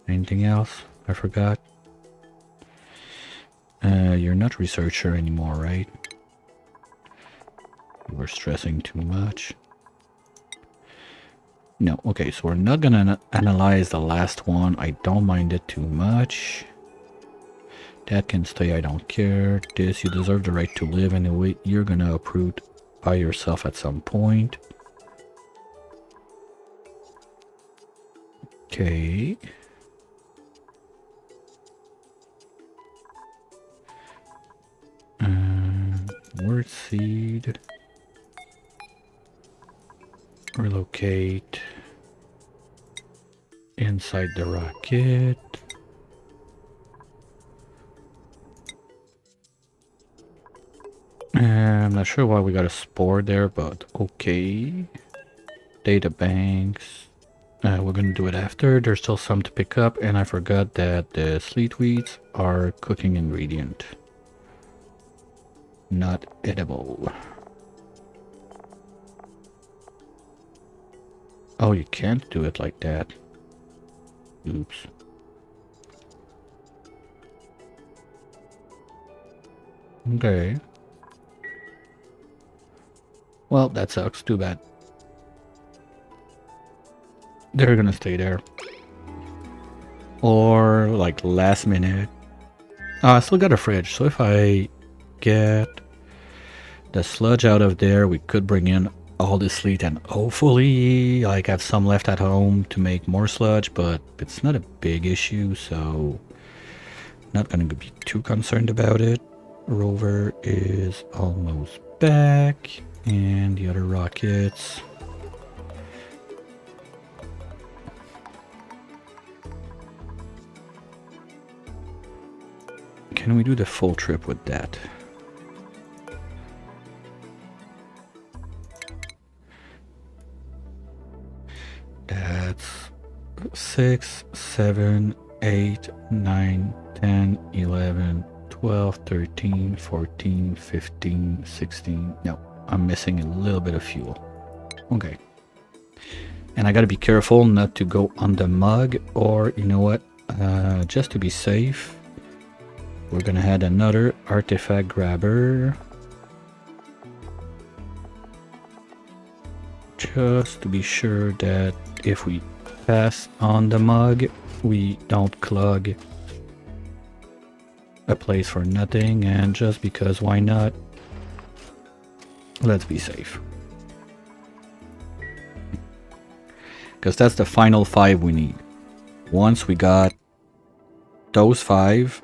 Anything else I forgot? You're not researcher anymore, right? You were stressing too much. No, okay, so we're not gonna analyze the last one. I don't mind it too much. That can stay, I don't care. This, you deserve the right to live anyway. You're gonna uproot by yourself at some point. Okay. Word seed. Relocate. Inside the rocket. I'm not sure why we got a spore there, but okay. Data banks. We're gonna do it after. There's still some to pick up, and I forgot that the sleet weeds are cooking ingredient. Not edible. Oh, you can't do it like that. Oops. Okay. Well, that sucks. Too bad. They're gonna stay there. Or, like, last minute. I still got a fridge, so if I get the sludge out of there, we could bring in all the sleet and hopefully, like, have some left at home to make more sludge, but it's not a big issue, so not gonna be too concerned about it. Rover is almost back, and the other rockets. can we do the full trip with that? That's 6, 7, 8, 9, 10, 11, 12, 13, 14, 15, 16. No, I'm missing a little bit of fuel. Okay. And I gotta be careful not to go on the mug, or you know what? Just to be safe, we're gonna add another artifact grabber. Just to be sure that if we pass on the mug, we don't clog a place for nothing, and just because why not? Let's be safe. Because that's the final 5 we need. Once we got those 5,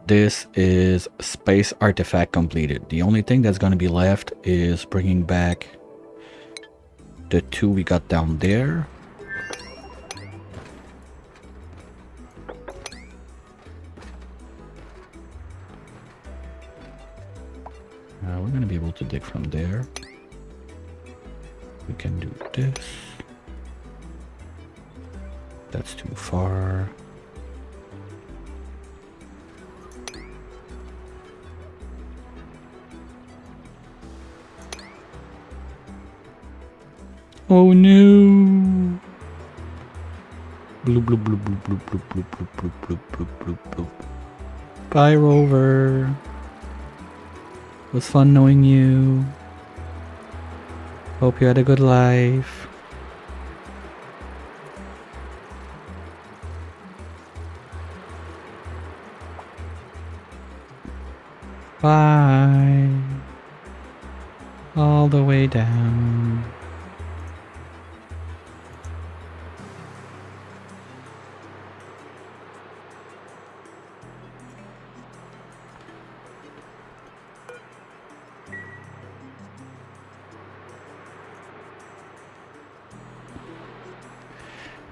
this is space artifact completed. The only thing that's going to be left is bringing back the 2 we got down there. We're going to be able to dig from there. We can do this. That's too far. Oh no! Bloop bloop bloop bloop bloop bloop bloop bloop bloop bloop bloop bloop bloop. Bye, Rover. It was fun knowing you. Hope you had a good life. Bye. All the way down.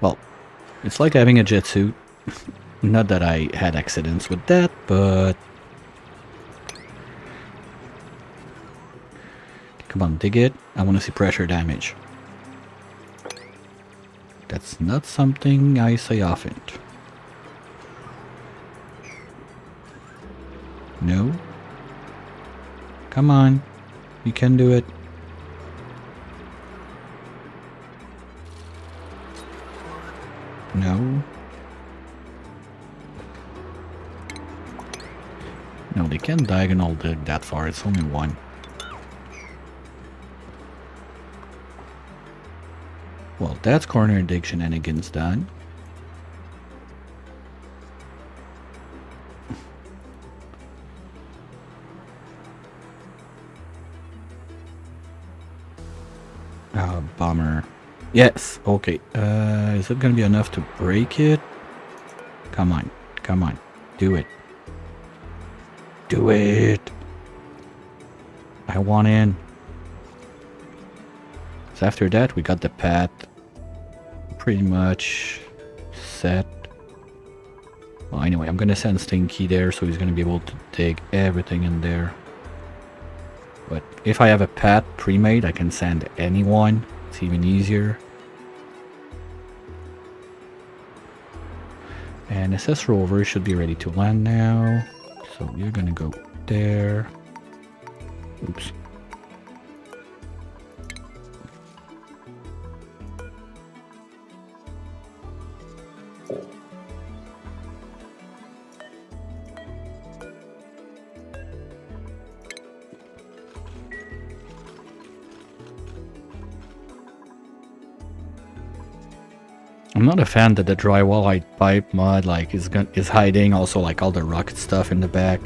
Well, it's like having a jet suit. Not that I had accidents with that, but... Come on, dig it. I want to see pressure damage. That's not something I say often. No? Come on. You can do it. No. No, they can't diagonal dig that far. It's only one. Well, that's corner dig shenanigans done. Oh, bummer. Yes, okay. Is it gonna be enough to break it? Come on, come on. Do it. Do it! I want in. So after that, we got the path pretty much set. Well, anyway, I'm gonna send Stinky there, so he's gonna be able to dig everything in there. But if I have a path pre-made, I can send anyone. It's even easier. And SS Rover should be ready to land now. So you're gonna go there. Oops. I'm not a fan that the drywall height pipe mod is hiding also like all the rocket stuff in the back.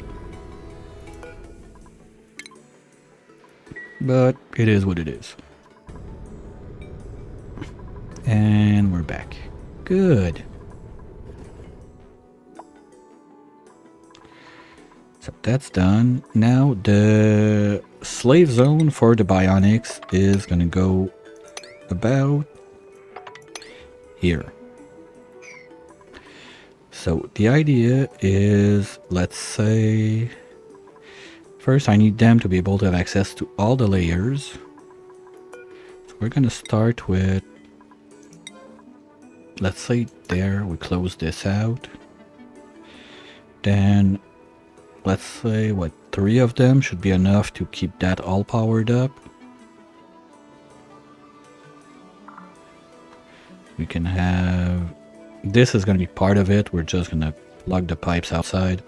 But it is what it is. And we're back. Good. So that's done. Now the slave zone for the bionics is gonna go about here. So the idea is, let's say, first I need them to be able to have access to all the layers. So we're gonna start with, let's say there, we close this out. Then let's say, what, 3 of them should be enough to keep that all powered up. We can have, this is going to be part of it. We're just going to plug the pipes outside.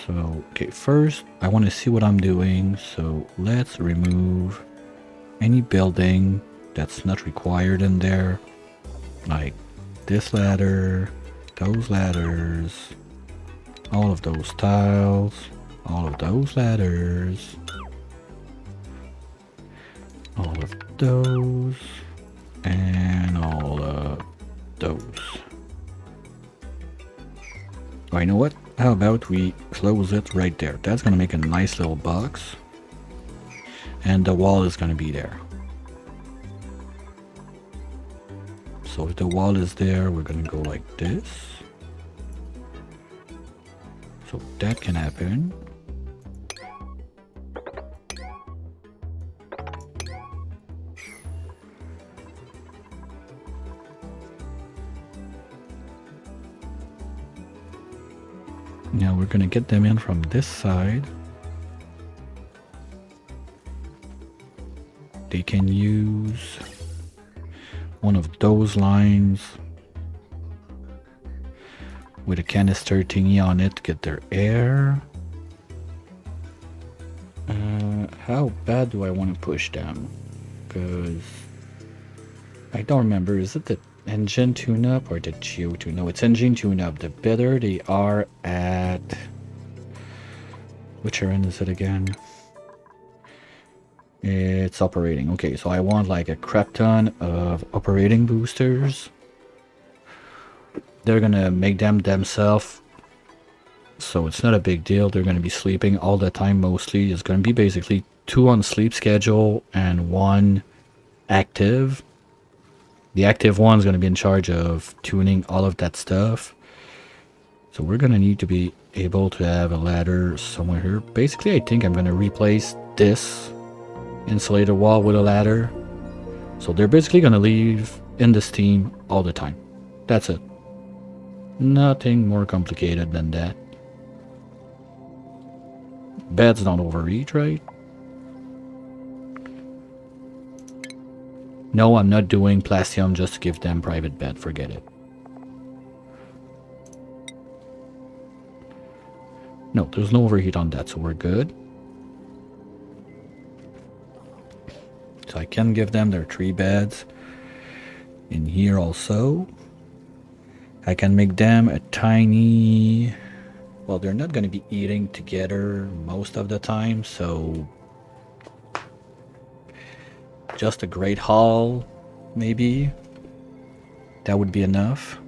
So, okay, first I want to see what I'm doing. So let's remove any building that's not required in there. Like this ladder, those ladders, all of those tiles, all of those ladders, all of those, and all of those. Oh, you know what? How about we close it right there? That's gonna make a nice little box. And the wall is gonna be there. So if the wall is there, we're gonna go like this. So that can happen. Now we're gonna get them in from this side. They can use one of those lines with a canister thingy on it to get their air. How bad do I want to push them? Because I don't remember, is it the engine tune-up or the geo tune? No, it's engine tune-up. The better they are at, which end is it again? It's operating. Okay, so I want like a crap ton of operating boosters. They're gonna make them themselves, so it's not a big deal. They're gonna be sleeping all the time mostly. It's gonna be basically 2 on sleep schedule and 1 active. The active one's gonna be in charge of tuning all of that stuff. So we're gonna need to be able to have a ladder somewhere here. Basically, I think I'm gonna replace this insulated wall with a ladder. So they're basically gonna leave in the steam all the time. That's it. Nothing more complicated than that. Beds don't overeat, right? No, I'm not doing Plastium just to give them private bed. Forget it. No, there's no overheat on that, so we're good. So I can give them their 3 beds in here also. I can make them a tiny, well, they're not going to be eating together most of the time, so just a great hall, maybe. That would be enough.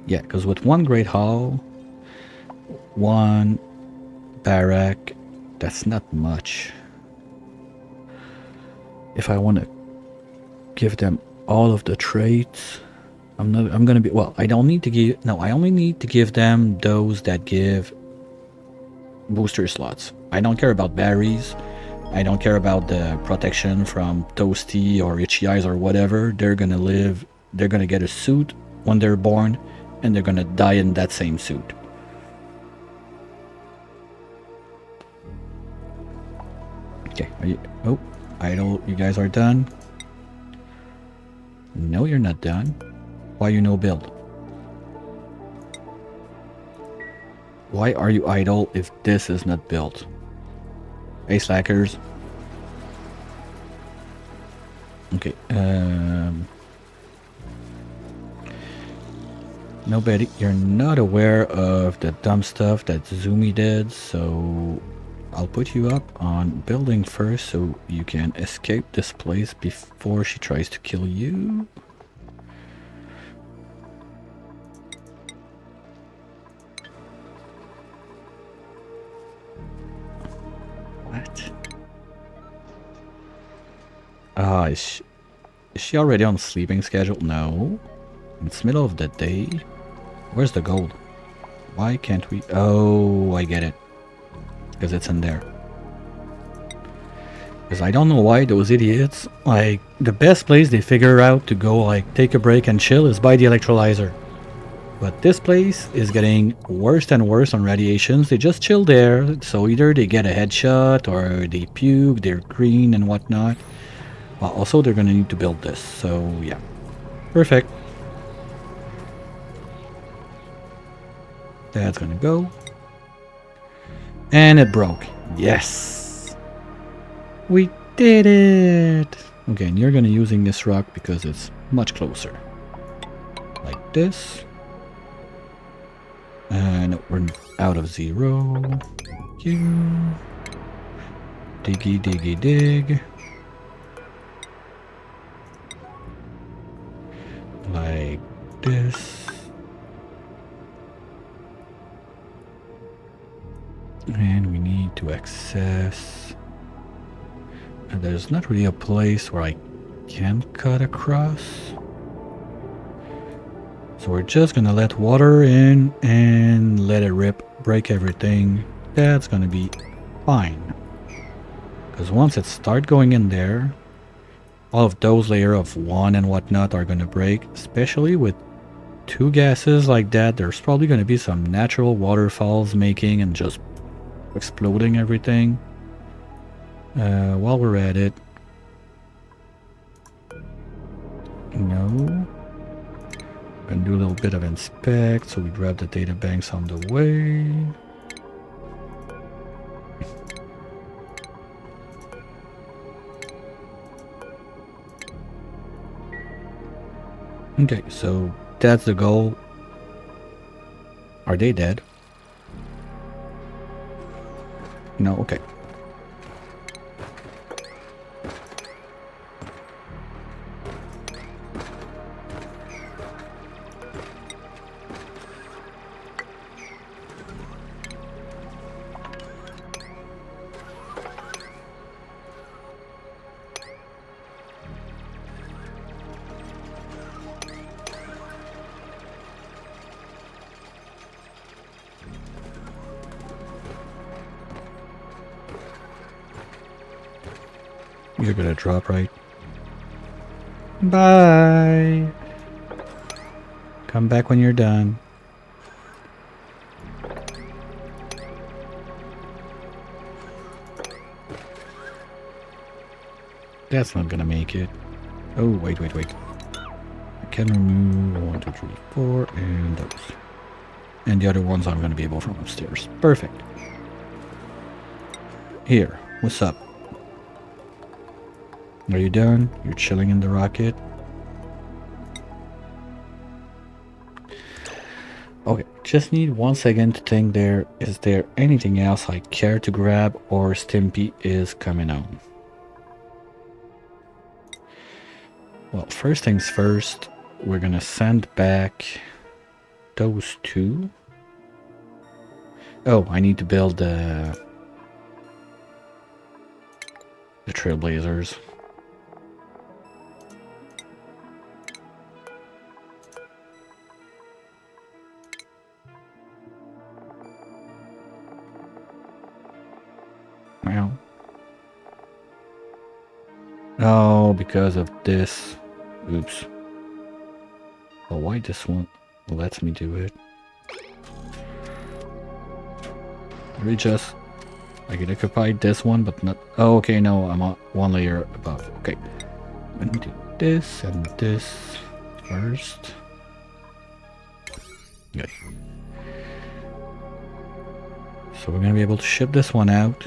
Yeah, because with 1 great hall, 1 barrack, that's not much. If I want to give them all of the traits, I'm gonna be, well, I don't need to give, no, I only need to give them those that give booster slots. I don't care about berries. I don't care about the protection from toasty or itchy eyes or whatever. They're gonna live, they're gonna get a suit when they're born, and they're gonna die in that same suit. Okay, are you, oh, idle, you guys are done? No, you're not done. Why you no build? Why are you idle if this is not built? Hey, slackers. Okay, nobody, you're not aware of the dumb stuff that Zumi did, so I'll put you up on building first so you can escape this place before she tries to kill you. What? Ah, Is she already on sleeping schedule? No. It's middle of the day. Where's the gold? Why can't we? Oh, I get it. Because it's in there. Because I don't know why those idiots, like, the best place they figure out to go, like, take a break and chill is by the electrolyzer. But this place is getting worse and worse on radiations. They just chill there, so either they get a headshot or they puke, they're green and whatnot. Well, also they're gonna need to build this, so yeah. Perfect. That's gonna go. And it broke. Yes! We did it! Okay, and you're gonna using this rock because it's much closer. Like this. And we're out of 0. Thank you. Diggy, diggy, dig. Like this. And we need to access. And there's not really a place where I can cut across. So we're just gonna let water in and let it rip, break everything. That's gonna be fine. Because once it starts going in there, all of those layers of 1 and whatnot are gonna break. Especially with 2 gases like that, there's probably gonna be some natural waterfalls making and just exploding everything. While we're at it. No. And do a little bit of inspect, so we grab the data banks on the way. Okay, so that's the goal. Are they dead? No, okay. You're gonna drop, right? Bye! Come back when you're done. That's not gonna make it. Oh, wait. I can remove 1, 2, 3, 4, and those. And the other ones I'm gonna be able from upstairs. Perfect. Here, what's up? Are you done? You're chilling in the rocket? Okay, just need 1 second to think there. Is there anything else I care to grab, or Stimpy is coming on? Well, first things first, we're gonna send back those 2. Oh, I need to build the Trailblazers. Well. Oh, because of this. Oops. Well, why this one lets me do it? Readjust. I can occupy this one, but not. Oh, okay, no, I'm on 1 layer above. Okay. Let me do this and this first. Good. So we're gonna be able to ship this one out.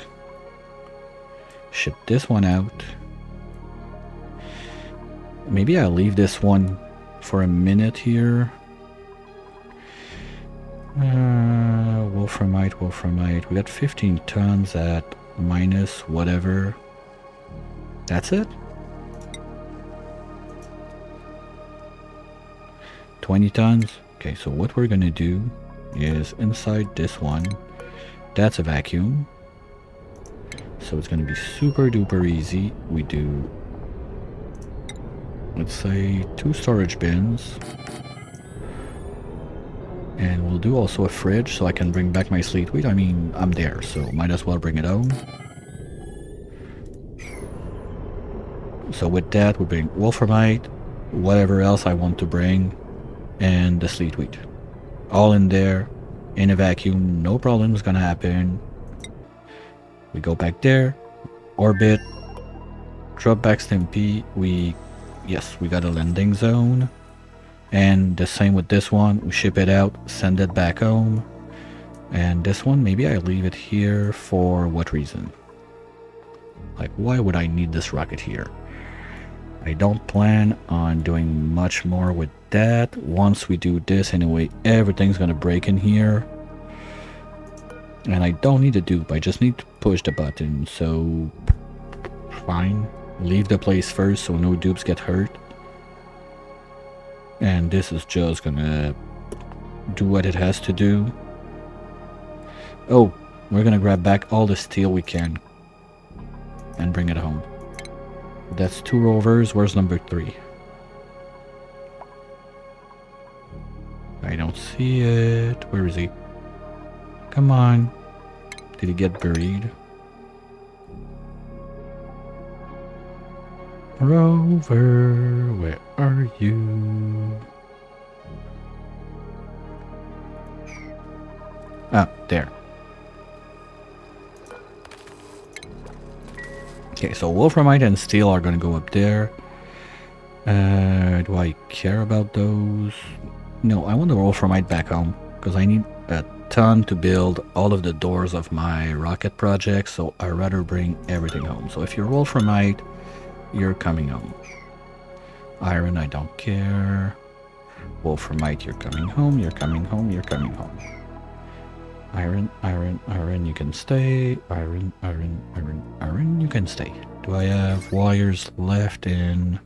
Ship this one out. Maybe I'll leave this one for a minute here. Wolframite. We got 15 tons at minus whatever. That's it? 20 tons? Okay, so what we're gonna do is inside this one, that's a vacuum. So it's gonna be super duper easy. We do let's say 2 storage bins. And we'll do also a fridge so I can bring back my sleet wheat. I mean, I'm there, so might as well bring it home. So with that, we bring wolframite, whatever else I want to bring, and the sleet wheat. All in there, in a vacuum, no problem's gonna happen. We go back there, orbit, drop back Stimpy, yes, we got a landing zone. And the same with this one, we ship it out, send it back home. And this one, maybe I leave it here for what reason? Like, why would I need this rocket here? I don't plan on doing much more with that. Once we do this anyway, everything's gonna break in here. And I don't need a dupe, I just need to push the button, so fine. Leave the place first so no dupes get hurt. And this is just gonna do what it has to do. Oh, we're gonna grab back all the steel we can and bring it home. That's 2 rovers. Where's number 3? I don't see it. Where is he? Come on. Did he get buried? Rover, where are you? Ah, there. Okay, so wolframite and steel are gonna go up there. Do I care about those? No, I want the wolframite back home because I need a ton to build all of the doors of my rocket project, so I'd rather bring everything home. So if you're wolframite, you're coming home. Iron, I don't care. Wolframite, you're coming home, you're coming home, you're coming home. Iron, iron, iron, you can stay. Iron, iron, iron, iron, you can stay. Do I have wires left in...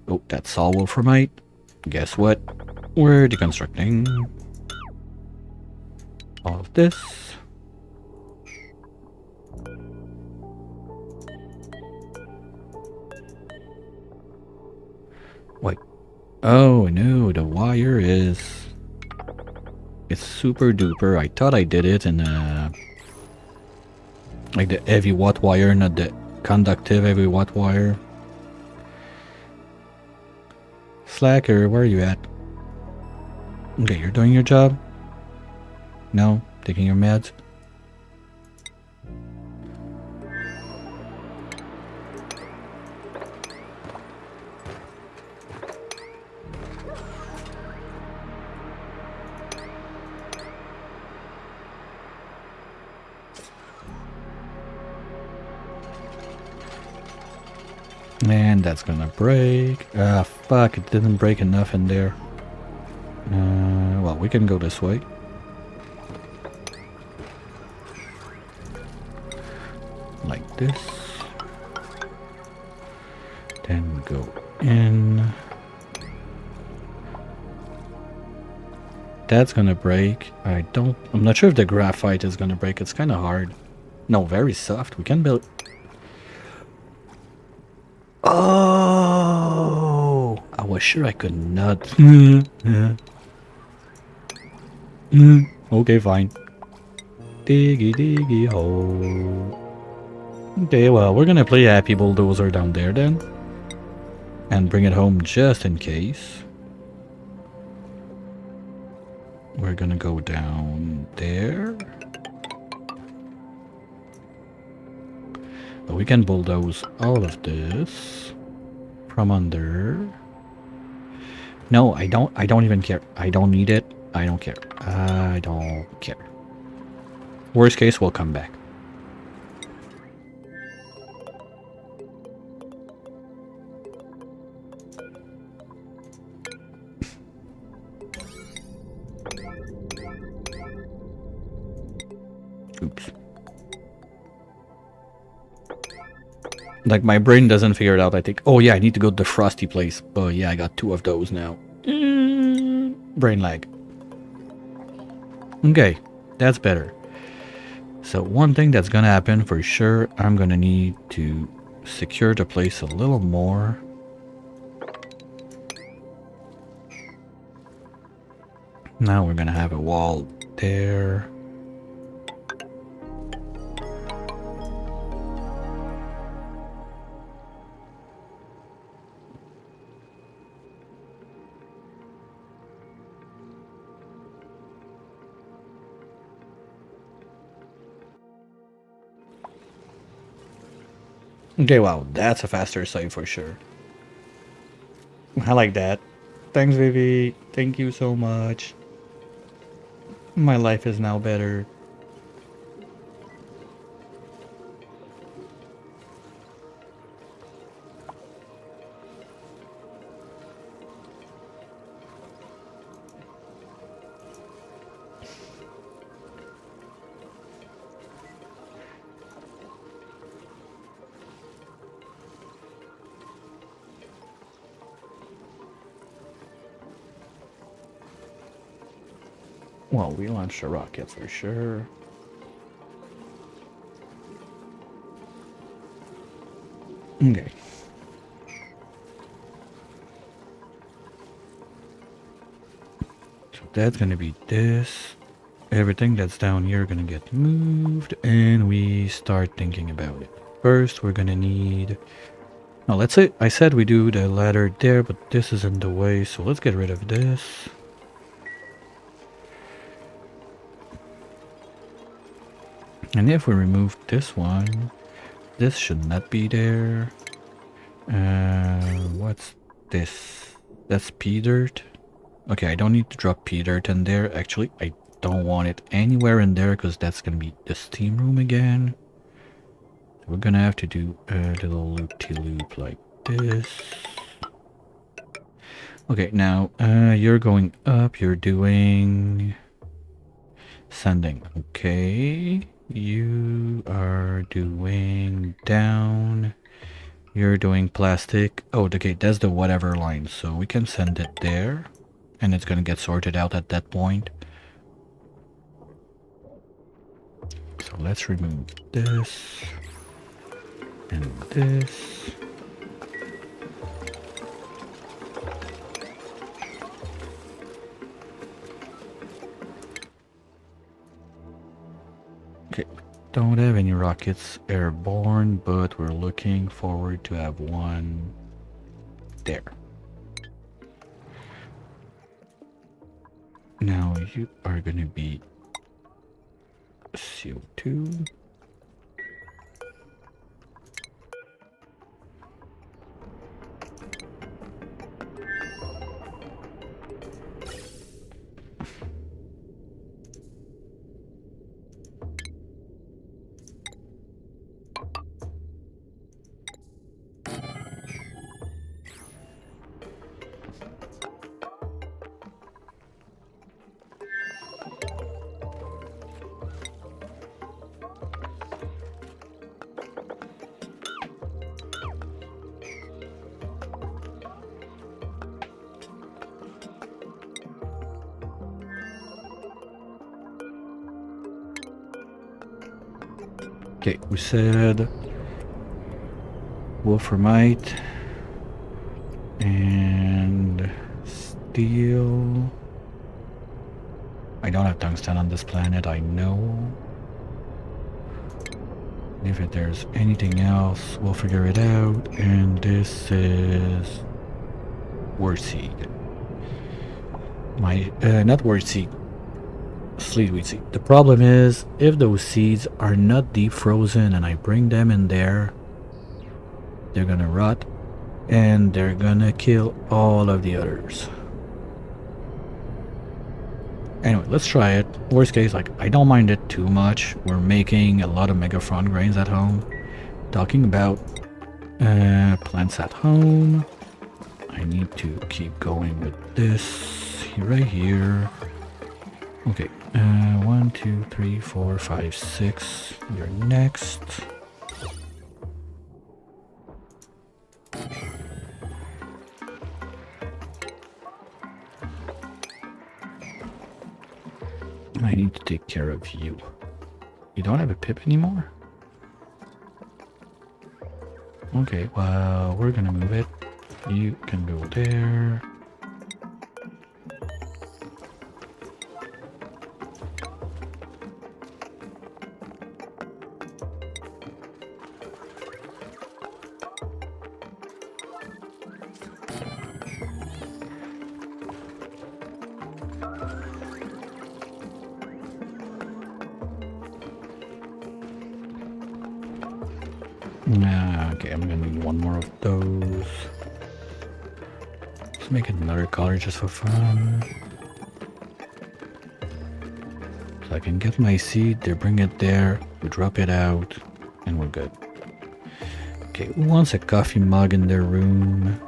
Oh, that's all wolframite. Guess what? We're deconstructing all of this. Wait. Oh no, the wire is... It's super duper. I thought I did it in like the heavy watt wire, not the conductive heavy watt wire. Slacker, where are you at? Okay, you're doing your job? No? Taking your meds? And that's gonna break. Ah, fuck, it didn't break enough in there. Well, we can go this way. Like this. Then go in. That's gonna break. I'm not sure if the graphite is gonna break. It's kind of hard. No, very soft. We can build... Oh, I was sure I could not. Okay, fine. Diggy diggy hole. Okay, well, we're gonna play Happy Bulldozer down there then. And bring it home just in case. We're gonna go down there. But we can bulldoze all of this from under. No, I don't even care. I don't need it. I don't care. I don't care. Worst case, we'll come back. Oops. Like, my brain doesn't figure it out. I think, oh yeah, I need to go to the frosty place. But yeah, I got 2 of those now. Brain lag. Okay, that's better. So one thing that's gonna happen for sure, I'm gonna need to secure the place a little more. Now we're gonna have a wall there. Okay, wow, that's a faster site for sure. I like that. Thanks, Vivi. Thank you so much. My life is now better. Well, we launched a rocket for sure. Okay. So that's gonna be this. Everything that's down here gonna get moved, and we start thinking about it. First, we're gonna need... No, let's say I said we do the ladder there, but this is in the way, so let's get rid of this. And if we remove this one, this should not be there. What's this? That's pea dirt. Okay, I don't need to drop pea dirt in there. Actually, I don't want it anywhere in there because that's gonna be the steam room again. We're gonna have to do a little loop-de-loop like this. Okay, now you're going up. You're doing sanding. Okay, you are doing down. You're doing plastic. Oh, okay, that's the whatever line. So we can send it there. And it's gonna get sorted out at that point. So let's remove this. And this. Okay, don't have any rockets airborne, but we're looking forward to have one there. Now you are gonna be CO2. Okay, we said wolframite and steel. I don't have tungsten on this planet, I know. If there's anything else, we'll figure it out. And this is word seed. Not word seed. Sleetweed seed. The problem is, if those seeds are not deep frozen and I bring them in there, they're gonna rot and they're gonna kill all of the others. Anyway, let's try it. Worst case, like, I don't mind it too much. We're making a lot of Megaphron grains at home. Talking about plants at home. I need to keep going with this right here. Okay, 1, 2, 3, 4, 5, 6. You're next. I need to take care of you. You don't have a pip anymore? Okay, well, we're gonna move it. You can go there. Okay, I'm gonna need one more of those. Let's make another color just for fun. So I can get my seed, they bring it there, we drop it out, and we're good. Okay, who wants a coffee mug in their room?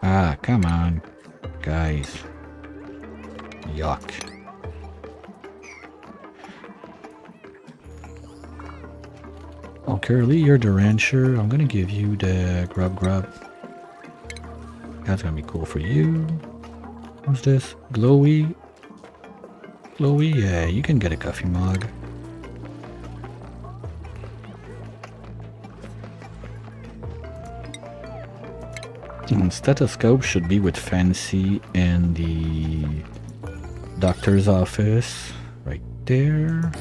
Ah, come on, guys. Yuck. Oh, Curly, you're the rancher. I'm gonna give you the grub. That's gonna be cool for you. What's this? Glowy? Glowy? Yeah, you can get a coffee mug. Stethoscope should be with Fancy in the doctor's office. Right there.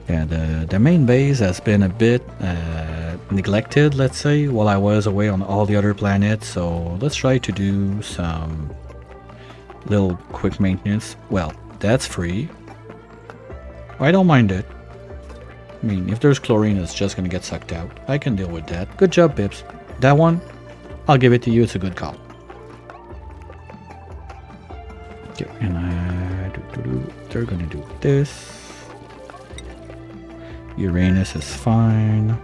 Yeah, the main base has been a bit neglected, let's say, while I was away on all the other planets, so let's try to do some little quick maintenance. Well, that's free. I don't mind it. I mean, if there's chlorine, it's just gonna get sucked out. I can deal with that. Good job, Pips. That one, I'll give it to you, it's a good call. Okay, and they're gonna do this. Uranus is fine.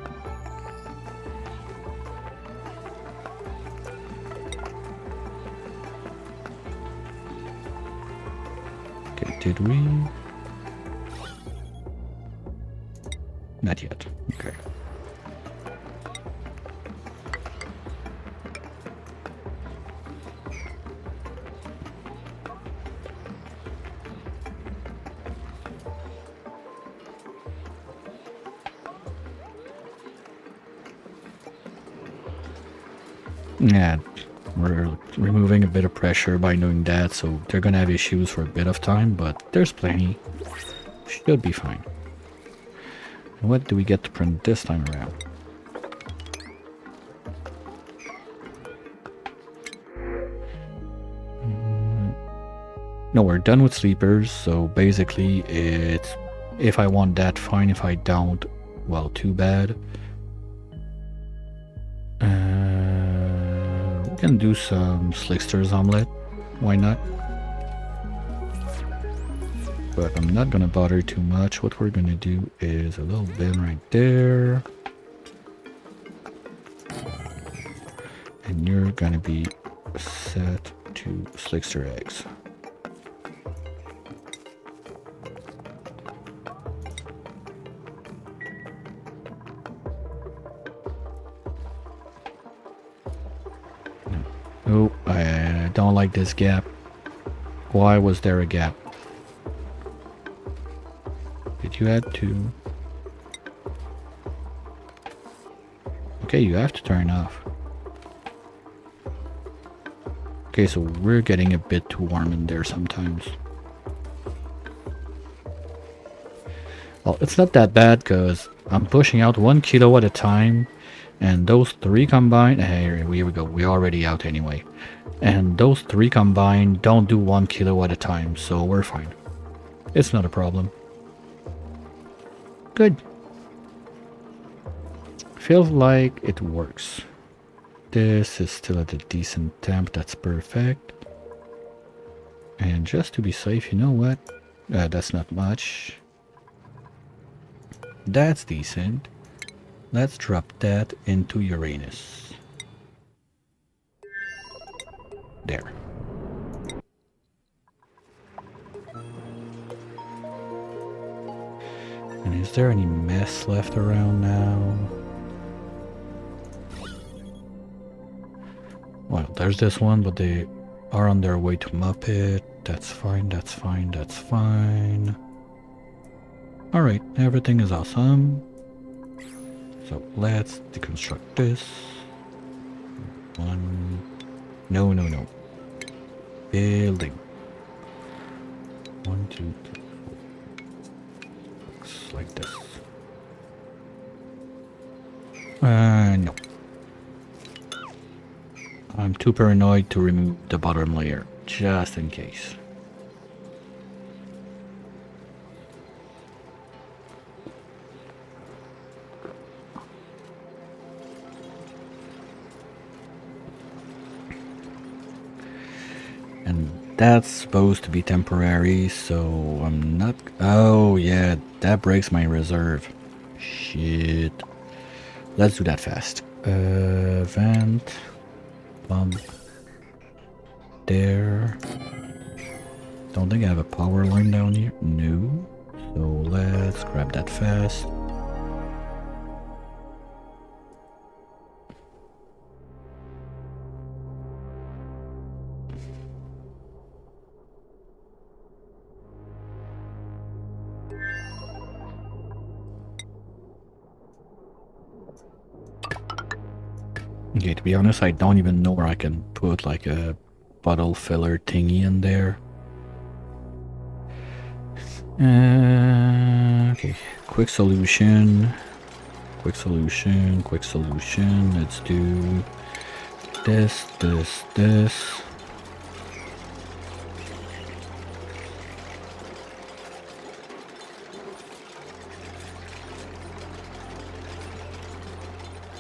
Okay, did we? Not yet. Okay. Yeah, we're removing a bit of pressure by doing that, so they're gonna have issues for a bit of time, but there's plenty. Should be fine. And what do we get to print this time around? No, we're done with sleepers, so basically it's if I want that, fine. If I don't, well, too bad. We can do some Slickster's omelet. Why not? But I'm not gonna bother too much. What we're gonna do is a little bin right there. And you're gonna be set to Slickster eggs. Oh, I don't like this gap. Why was there a gap? Did you add two? Okay, you have to turn off. Okay, so we're getting a bit too warm in there sometimes. Well, it's not that bad because I'm pushing out 1 kilo at a time. And those three combined, here we go, we're already out anyway. And those three combined don't do 1 kilo at a time, so we're fine. It's not a problem. Good. Feels like it works. This is still at a decent temp, that's perfect. And just to be safe, you know what? That's not much. That's decent. Let's drop that into Uranus. There. And is there any mess left around now? Well, there's this one, but they are on their way to Muppet. That's fine, that's fine, that's fine. Alright, everything is awesome. So let's deconstruct this. One. No. Building. 1, 2, 3, 4. Looks like this. No. I'm too paranoid to remove the bottom layer, just in case. That's supposed to be temporary, so I'm not... Oh, yeah, that breaks my reserve. Shit. Let's do that fast. Vent. Pump. There. Don't think I have a power line down here. No. So let's grab that fast. Okay, to be honest, I don't even know where I can put like a bottle filler thingy in there. Okay, quick solution. Quick solution, quick solution. Let's do this, this, this.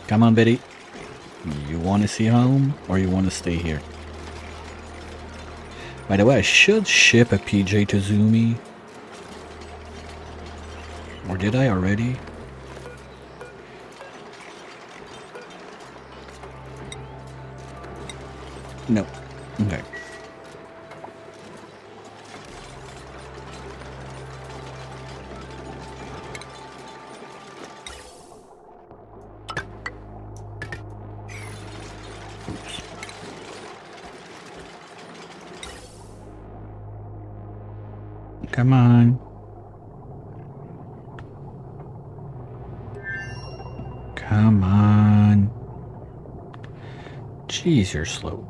Come on, Betty. You want to see home or you want to stay here? By the way, I should ship a PJ to Zumi. Or did I already? No. Okay. Oops. Come on. Come on. Jeez, you're slow.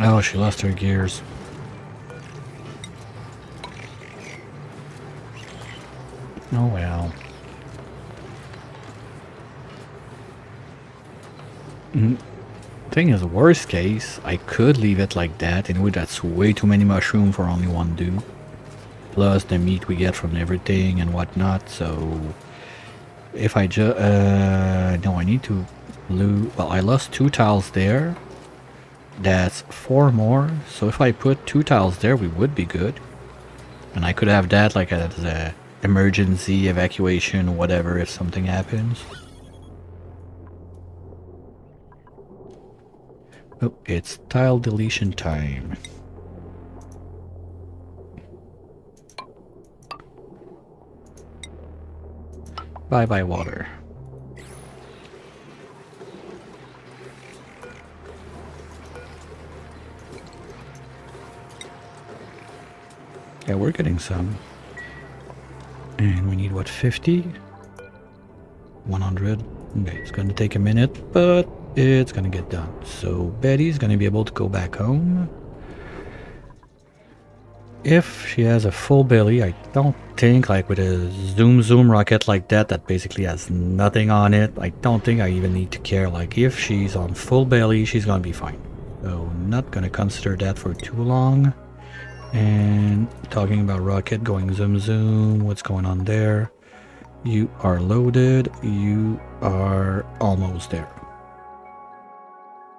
Oh, she lost her gears. Oh well. Thing is, worst case, I could leave it like that. Anyway, that's way too many mushrooms for only one dude. Plus the meat we get from everything and whatnot. So if I just no, I need to lose. Well, I lost 2 tiles there. That's 4 more. So if I put 2 tiles there, we would be good. And I could have that like as a emergency evacuation, whatever, if something happens. Oh, it's tile deletion time. Bye-bye, water. Yeah, we're getting some. And we need, what, 50? 100. Okay, it's going to take a minute, but it's going to get done. So Betty's going to be able to go back home. If she has a full belly, I don't think, like with a zoom rocket like that, that basically has nothing on it, I don't think I even need to care. Like if she's on full belly, she's going to be fine. So not going to consider that for too long. And talking about rocket going zoom, what's going on there? You are loaded. You are almost there.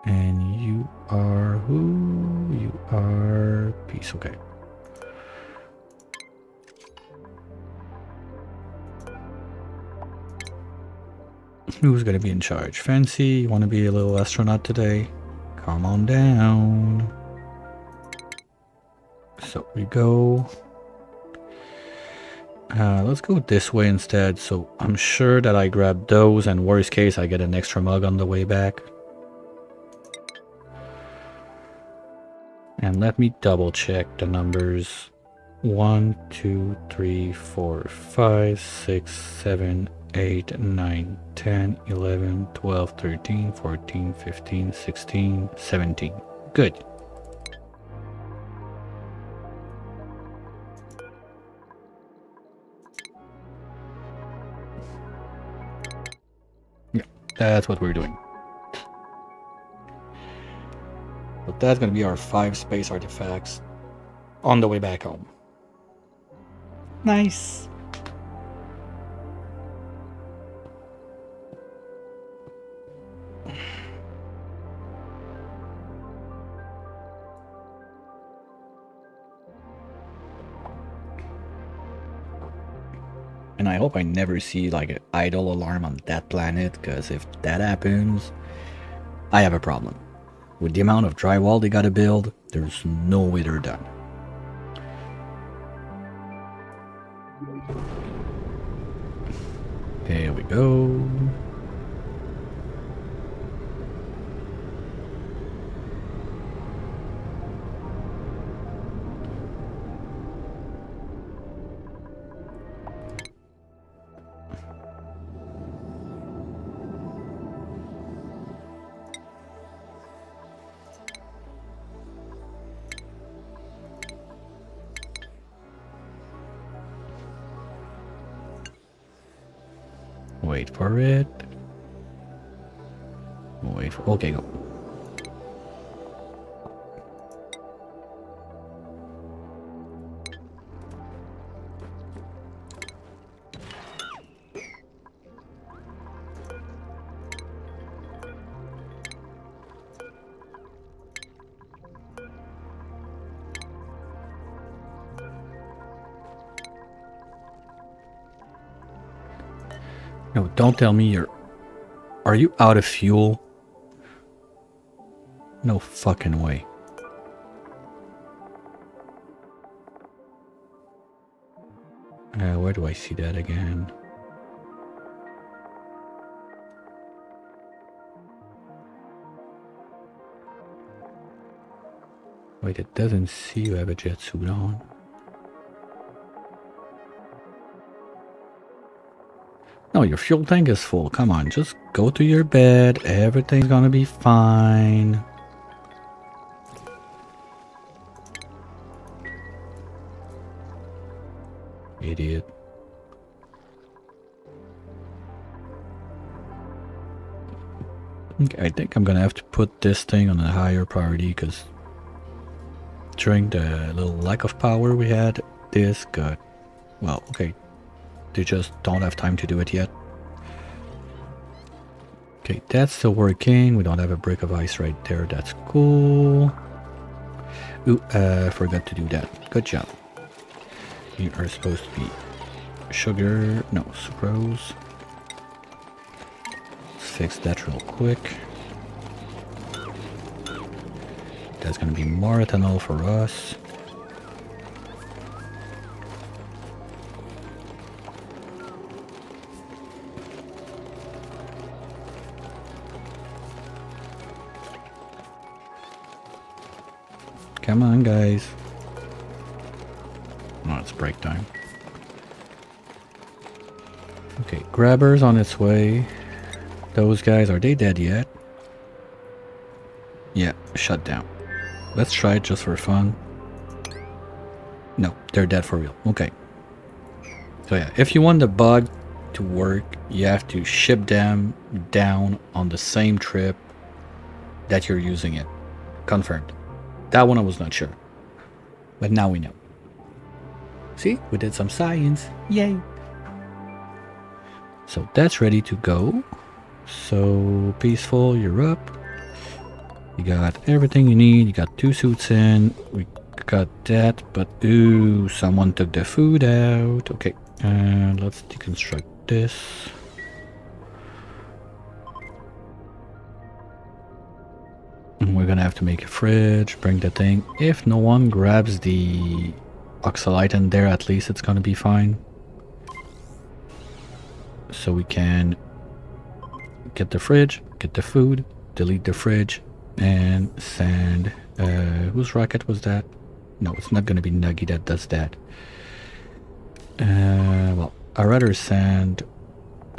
And you are who? You are peace. Okay. Who's gonna be in charge? Fancy, you want to be a little astronaut today? Come on down. So we go. Let's go this way instead. So I'm sure that I grab those, and worst case, I get an extra mug on the way back. And let me double check the numbers. 1, 2, 3, 4, 5, 6, 7, 8, 9, 10, 11, 12, 13, 14, 15, 16, 17. Good. Yeah, that's what we're doing. So that's gonna be our 5 space artifacts on the way back home. Nice. And I hope I never see like an idle alarm on that planet, because if that happens, I have a problem. With the amount of drywall they gotta build, there's no way they're done. There we go. Wait for it. Wait for. Okay, go. No, don't tell me you're... Are you out of fuel? No fucking way. Where do I see that again? Wait, it doesn't see you have a jet suit on. No, your fuel tank is full. Come on, just go to your bed. Everything's gonna be fine. Idiot. Okay, I think I'm gonna have to put this thing on a higher priority, because during the little lack of power we had, this got... Well, okay. They just don't have time to do it yet. Okay, that's still working. We don't have a brick of ice right there. That's cool. Ooh, forgot to do that. Good job. You are supposed to be sugar. No, sucrose. Let's fix that real quick. That's gonna be more ethanol for us. Come on, guys. Oh, it's break time. Okay, grabber's on its way. Those guys, are they dead yet? Yeah, shut down. Let's try it just for fun. No, they're dead for real. Okay. So yeah, if you want the bug to work, you have to ship them down on the same trip that you're using it. Confirmed. That one I was not sure. But now we know. See, we did some science. Yay. So that's ready to go. So peaceful, you're up. You got everything you need. You got 2 suits in. We got that, but ooh, someone took the food out. Okay, let's deconstruct this. And we're gonna have to make a fridge, bring the thing. If no one grabs the oxalite in there, at least it's gonna be fine. So we can get the fridge, get the food, delete the fridge, and send... whose rocket was that? No, it's not gonna be Nuggy that does that. Well, I'd rather send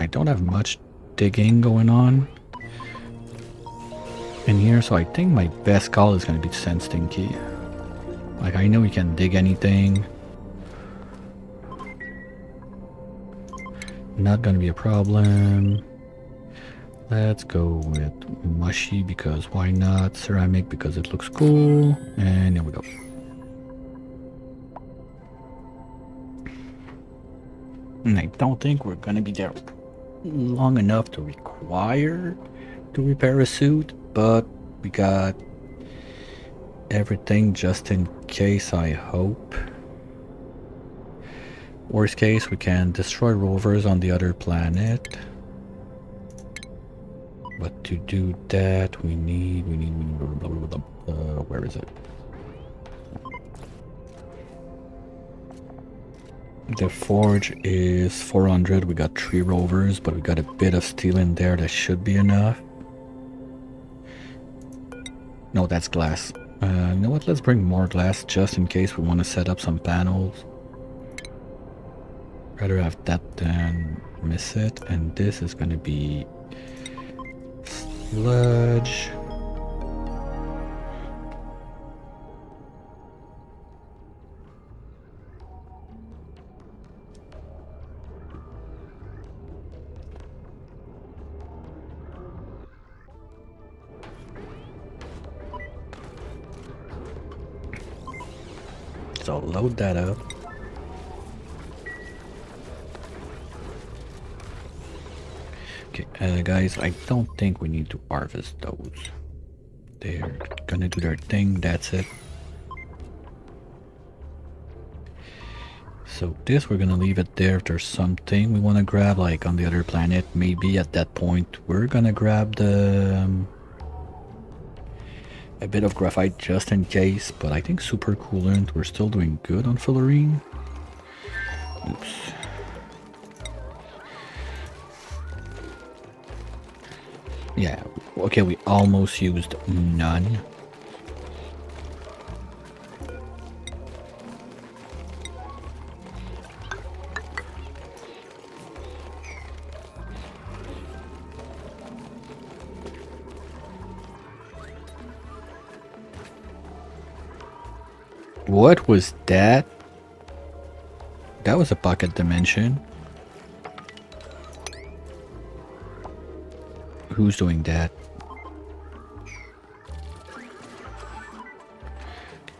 I don't have much digging going on in here, so I think my best call is going to be to send Stinky. Like, I know he can dig anything. Not going to be a problem. Let's go with mushy because why not? Ceramic because it looks cool. And here we go. And I don't think we're going to be there long enough to require to repair a suit, but we got everything just in case, I hope. Worst case, we can destroy rovers on the other planet. But to do that, we need where is it? The forge is 400. We got 3 rovers, but we got a bit of steel in there. That should be enough. No, that's glass. You know what? Let's bring more glass just in case we want to set up some panels. Rather have that than miss it. And this is going to be sludge. So load that up. Okay, guys, I don't think we need to harvest those. They're gonna do their thing, that's it. So this, we're gonna leave it there. If there's something we want to grab, like on the other planet, maybe at that point, we're gonna grab the... a bit of graphite just in case, but I think super coolant, we're still doing good on fullerene. Oops. Yeah, okay, we almost used none. What was that? That was a pocket dimension. Who's doing that?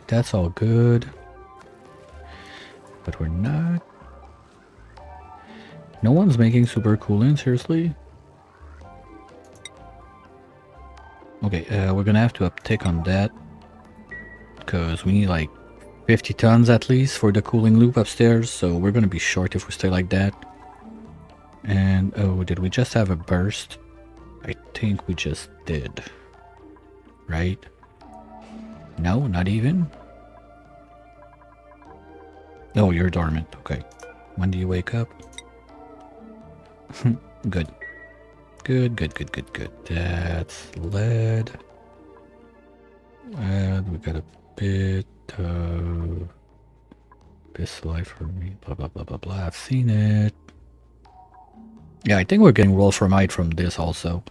That's all good. But we're not. No one's making super coolant, seriously? Okay, we're gonna have to uptick on that. Because we need like 50 tons at least for the cooling loop upstairs, so we're gonna be short if we stay like that. And oh, did we just have a burst? I think we just did. Right? No, not even? Oh, you're dormant. Okay. When do you wake up? Good. Good, good, good, good, good. That's lead. And we got a bit of this life for me. Blah, blah, blah, blah, blah. I've seen it. Yeah, I think we're getting wolframite from this also.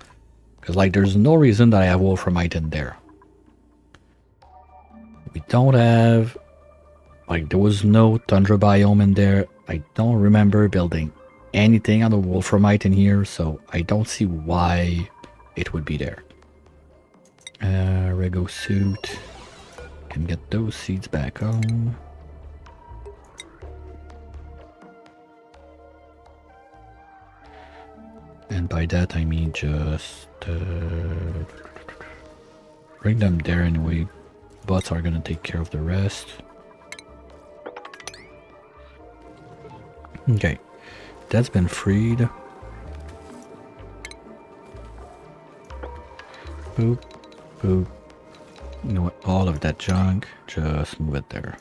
Because, like, there's no reason that I have wolframite in there. We don't have... Like, there was no tundra biome in there. I don't remember building anything on the wolframite in here, so I don't see why it would be there. Rego suit. Can get those seeds back home. And by that I mean just bring them there anyway. Bots are gonna take care of the rest. Okay, that's been freed. Boop, boop. You know what? All of that junk, just move it there.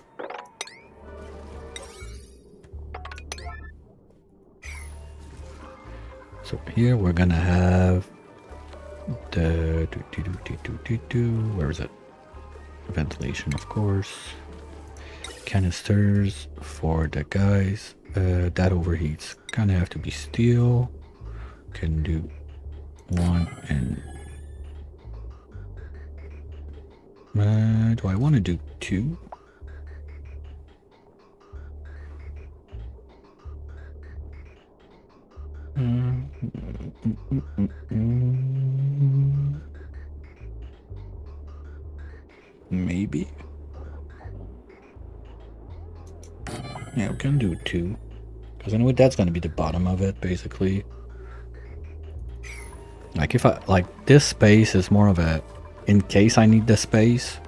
So here we're gonna have the where is it? Ventilation, of course. Canisters for the guys. That overheats. Kinda have to be steel. can do 1 and... do I want to do 2? Maybe. Yeah, we can do 2. Because anyway, that's going to be the bottom of it, basically. Like, if I... Like, this space is more of a... In case I need the space.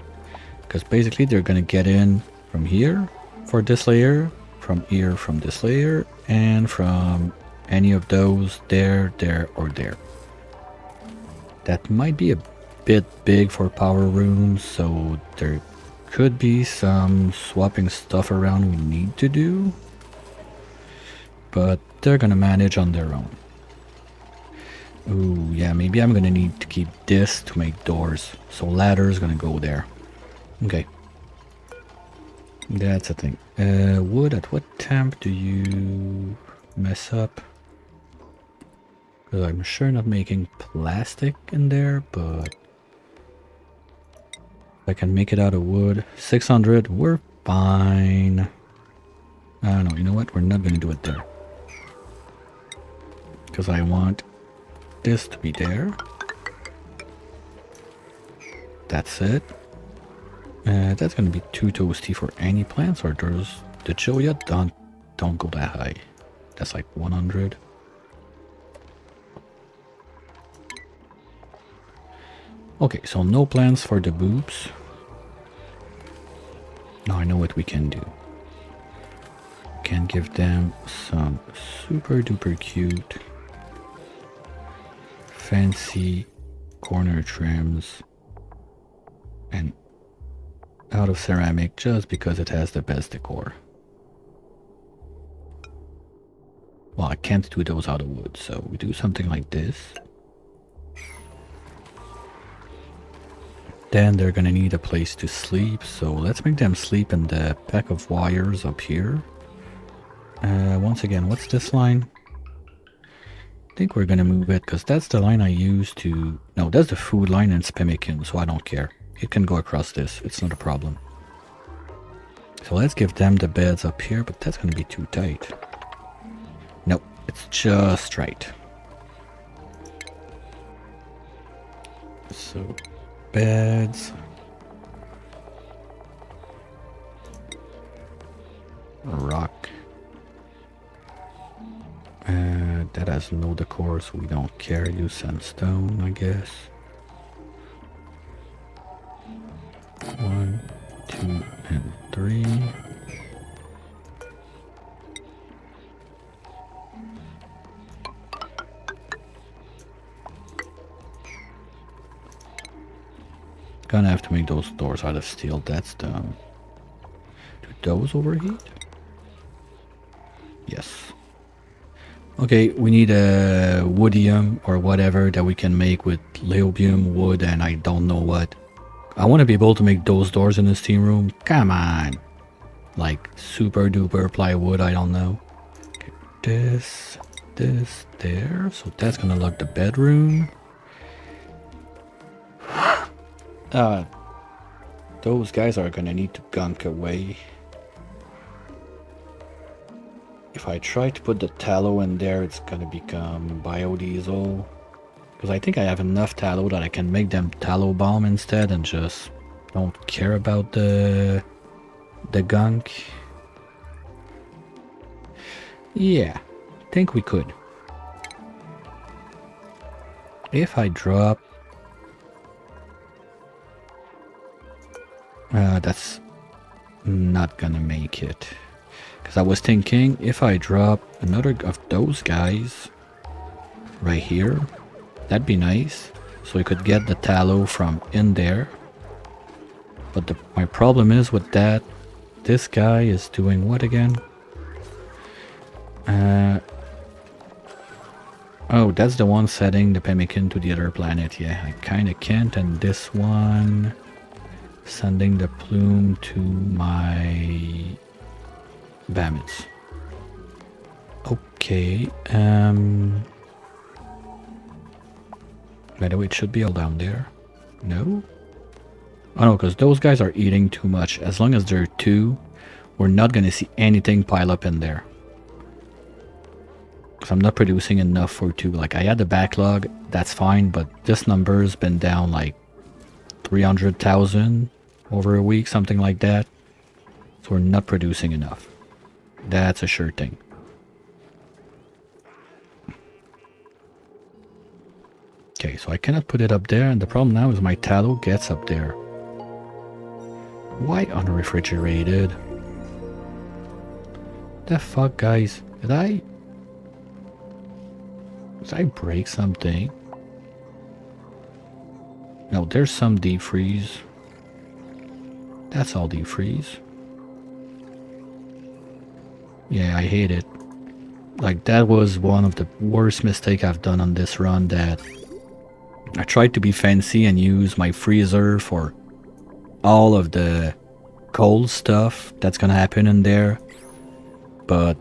Because basically, they're going to get in from here for this layer. From here from this layer. And from any of those there, there, or there. That might be a bit big for power rooms, so there could be some swapping stuff around we need to do. But they're gonna manage on their own. Ooh, yeah, maybe I'm gonna need to keep this to make doors. So ladder's gonna go there. Okay. That's a thing. Wood, at what temp do you mess up? Because I'm sure not making plastic in there, but... If I can make it out of wood. 600, we're fine. I don't know, you know what? We're not gonna do it there. Because I want this to be there. That's it. That's gonna be too toasty for any plants, or there's the cholla. Don't go that high. That's like 100. Okay, so no plans for the boobs. Now I know what we can do. Can give them some super duper cute fancy corner trims and out of ceramic just because it has the best decor. Well, I can't do those out of wood, so we do something like this. Then they're gonna need a place to sleep, so let's make them sleep in the pack of wires up here. Once again, what's this line? I think we're gonna move it because that's the line I use to... No, that's the food line and it's pemmican, so I don't care. It can go across this, it's not a problem. So let's give them the beds up here, but that's gonna be too tight. Nope, it's just right. So, beds. Rock. That has no decor, so we don't care. Use sandstone, I guess. 1, 2, and 3. Gonna have to make those doors out of steel. That's done. Do those overheat? Yes. Okay, we need a woodium or whatever that we can make with niobium wood and I don't know what. I want to be able to make those doors in the steam room. Come on. Like super duper plywood, I don't know. Okay, this, there. So that's gonna lock the bedroom. Those guys are gonna need to gunk away. If I try to put the tallow in there, it's gonna become biodiesel. Because I think I have enough tallow that I can make them tallow bomb instead and just don't care about the gunk. Yeah, I think we could. If I drop... that's not gonna make it. Because I was thinking, if I drop another of those guys right here, that'd be nice. So we could get the tallow from in there. But my problem is with that, this guy is doing what again? Oh, that's the one setting the pemmican to the other planet. Yeah, I kind of can't. And this one, sending the plume to my Bammits. Okay, By the way, it should be all down there. No? Oh no, because those guys are eating too much. As long as there are two, we're not going to see anything pile up in there. Because I'm not producing enough for two. Like, I had the backlog, that's fine, but this number's been down like 300,000 over a week, something like that. So we're not producing enough. That's a sure thing. Okay, so I cannot put it up there, and the problem now is my tallow gets up there. Why unrefrigerated? The fuck, guys? Did I break something? No, there's some deep freeze. That's all deep freeze. Yeah, I hate it. Like, that was one of the worst mistakes I've done on this run, that I tried to be fancy and use my freezer for all of the cold stuff that's gonna happen in there, but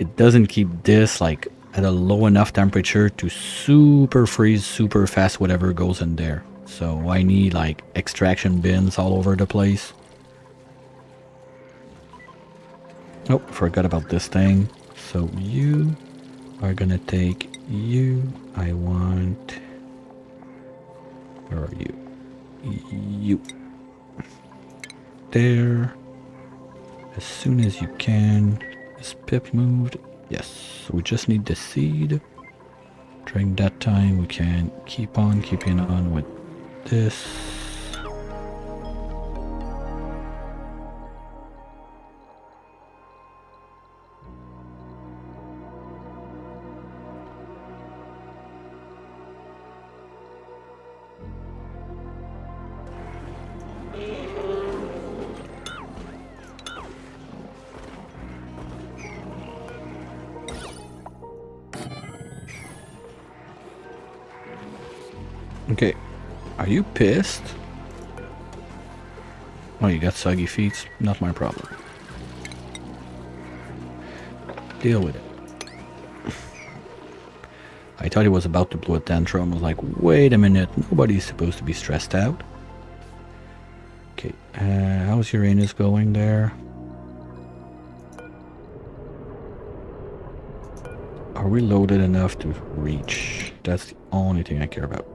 it doesn't keep this like at a low enough temperature to super freeze super fast whatever goes in there. So I need like extraction bins all over the place. Oh, forgot about this thing. So you are gonna take you. I want... Where are you? You. There. As soon as you can. Is Pip moved? Yes. We just need the seed. During that time we can keep on keeping on with this. Okay, are you pissed? Oh, you got soggy feet? Not my problem. Deal with it. I thought he was about to blow a tantrum. I was like, wait a minute, nobody's supposed to be stressed out. Okay, how's Uranus going there? Are we loaded enough to reach? That's the only thing I care about.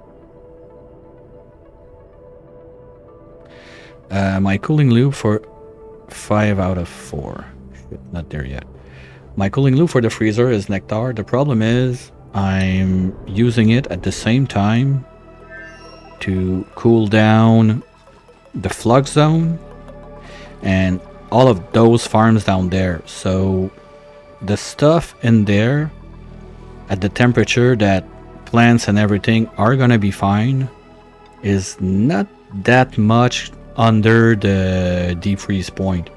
My cooling loop for 5 out of 4. Shit, not there yet. My cooling loop for the freezer is Nectar. The problem is I'm using it at the same time to cool down the flux zone and all of those farms down there. So the stuff in there at the temperature that plants and everything are gonna be fine is not that much under the deep freeze point.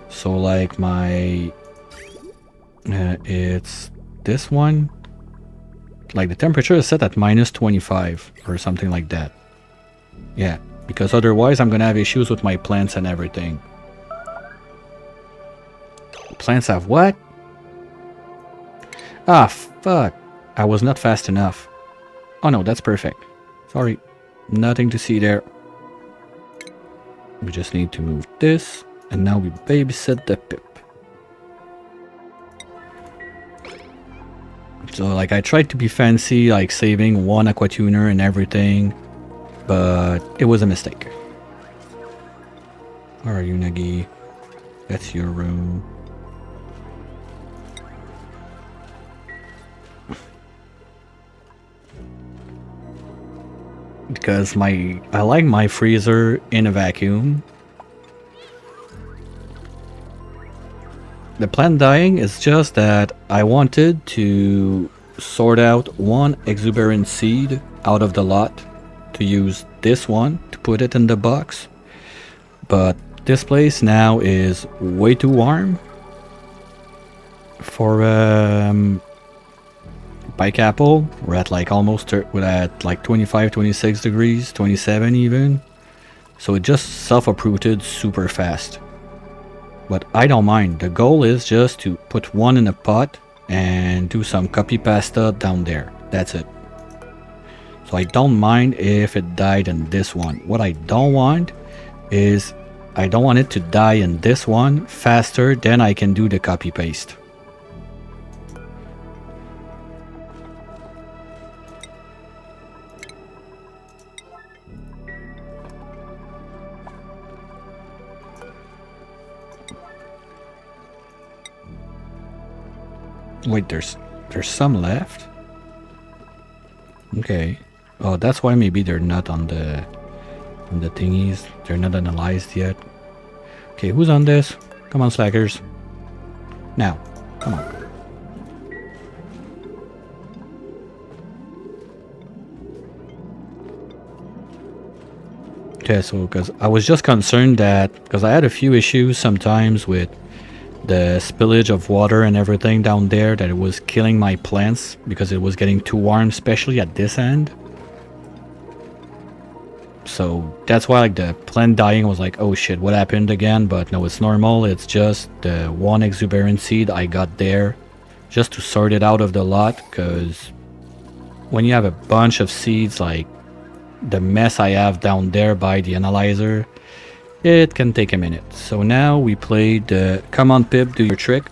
So like my it's this one, like the temperature is set at minus 25 or something like that. Yeah, because otherwise I'm gonna have issues with my plants and everything. Plants have what? Ah, fuck. I was not fast enough. Oh no, that's perfect. Sorry, nothing to see there. We just need to move this, and now we babysit the Pip. So like I tried to be fancy, like saving one aquatuner and everything, but it was a mistake. Where are you, Nagi? That's your room. Because I like my freezer in a vacuum. The plant dying is just that I wanted to sort out one exuberant seed out of the lot to use this one to put it in the box. But this place now is way too warm for Pike apple. We're at like almost, we're at like 25, 26 degrees, 27 even. So it just self-uprooted super fast. But I don't mind. The goal is just to put one in a pot and do some copy pasta down there. That's it. So I don't mind if it died in this one. What I don't want is I don't want it to die in this one faster than I can do the copy paste. Wait, there's some left? Okay. Oh, that's why maybe they're not on the thingies. They're not analyzed yet. Okay, who's on this? Come on, slackers. Now, come on. Okay, so because I was just concerned that because I had a few issues sometimes with the spillage of water and everything down there, that it was killing my plants because it was getting too warm, especially at this end. So that's why like the plant dying was like, oh shit, what happened again? But no, it's normal. It's just the one exuberant seed I got there just to sort it out of the lot, because when you have a bunch of seeds like the mess I have down there by the analyzer, it can take a minute. So now we play the come on pip, do your trick.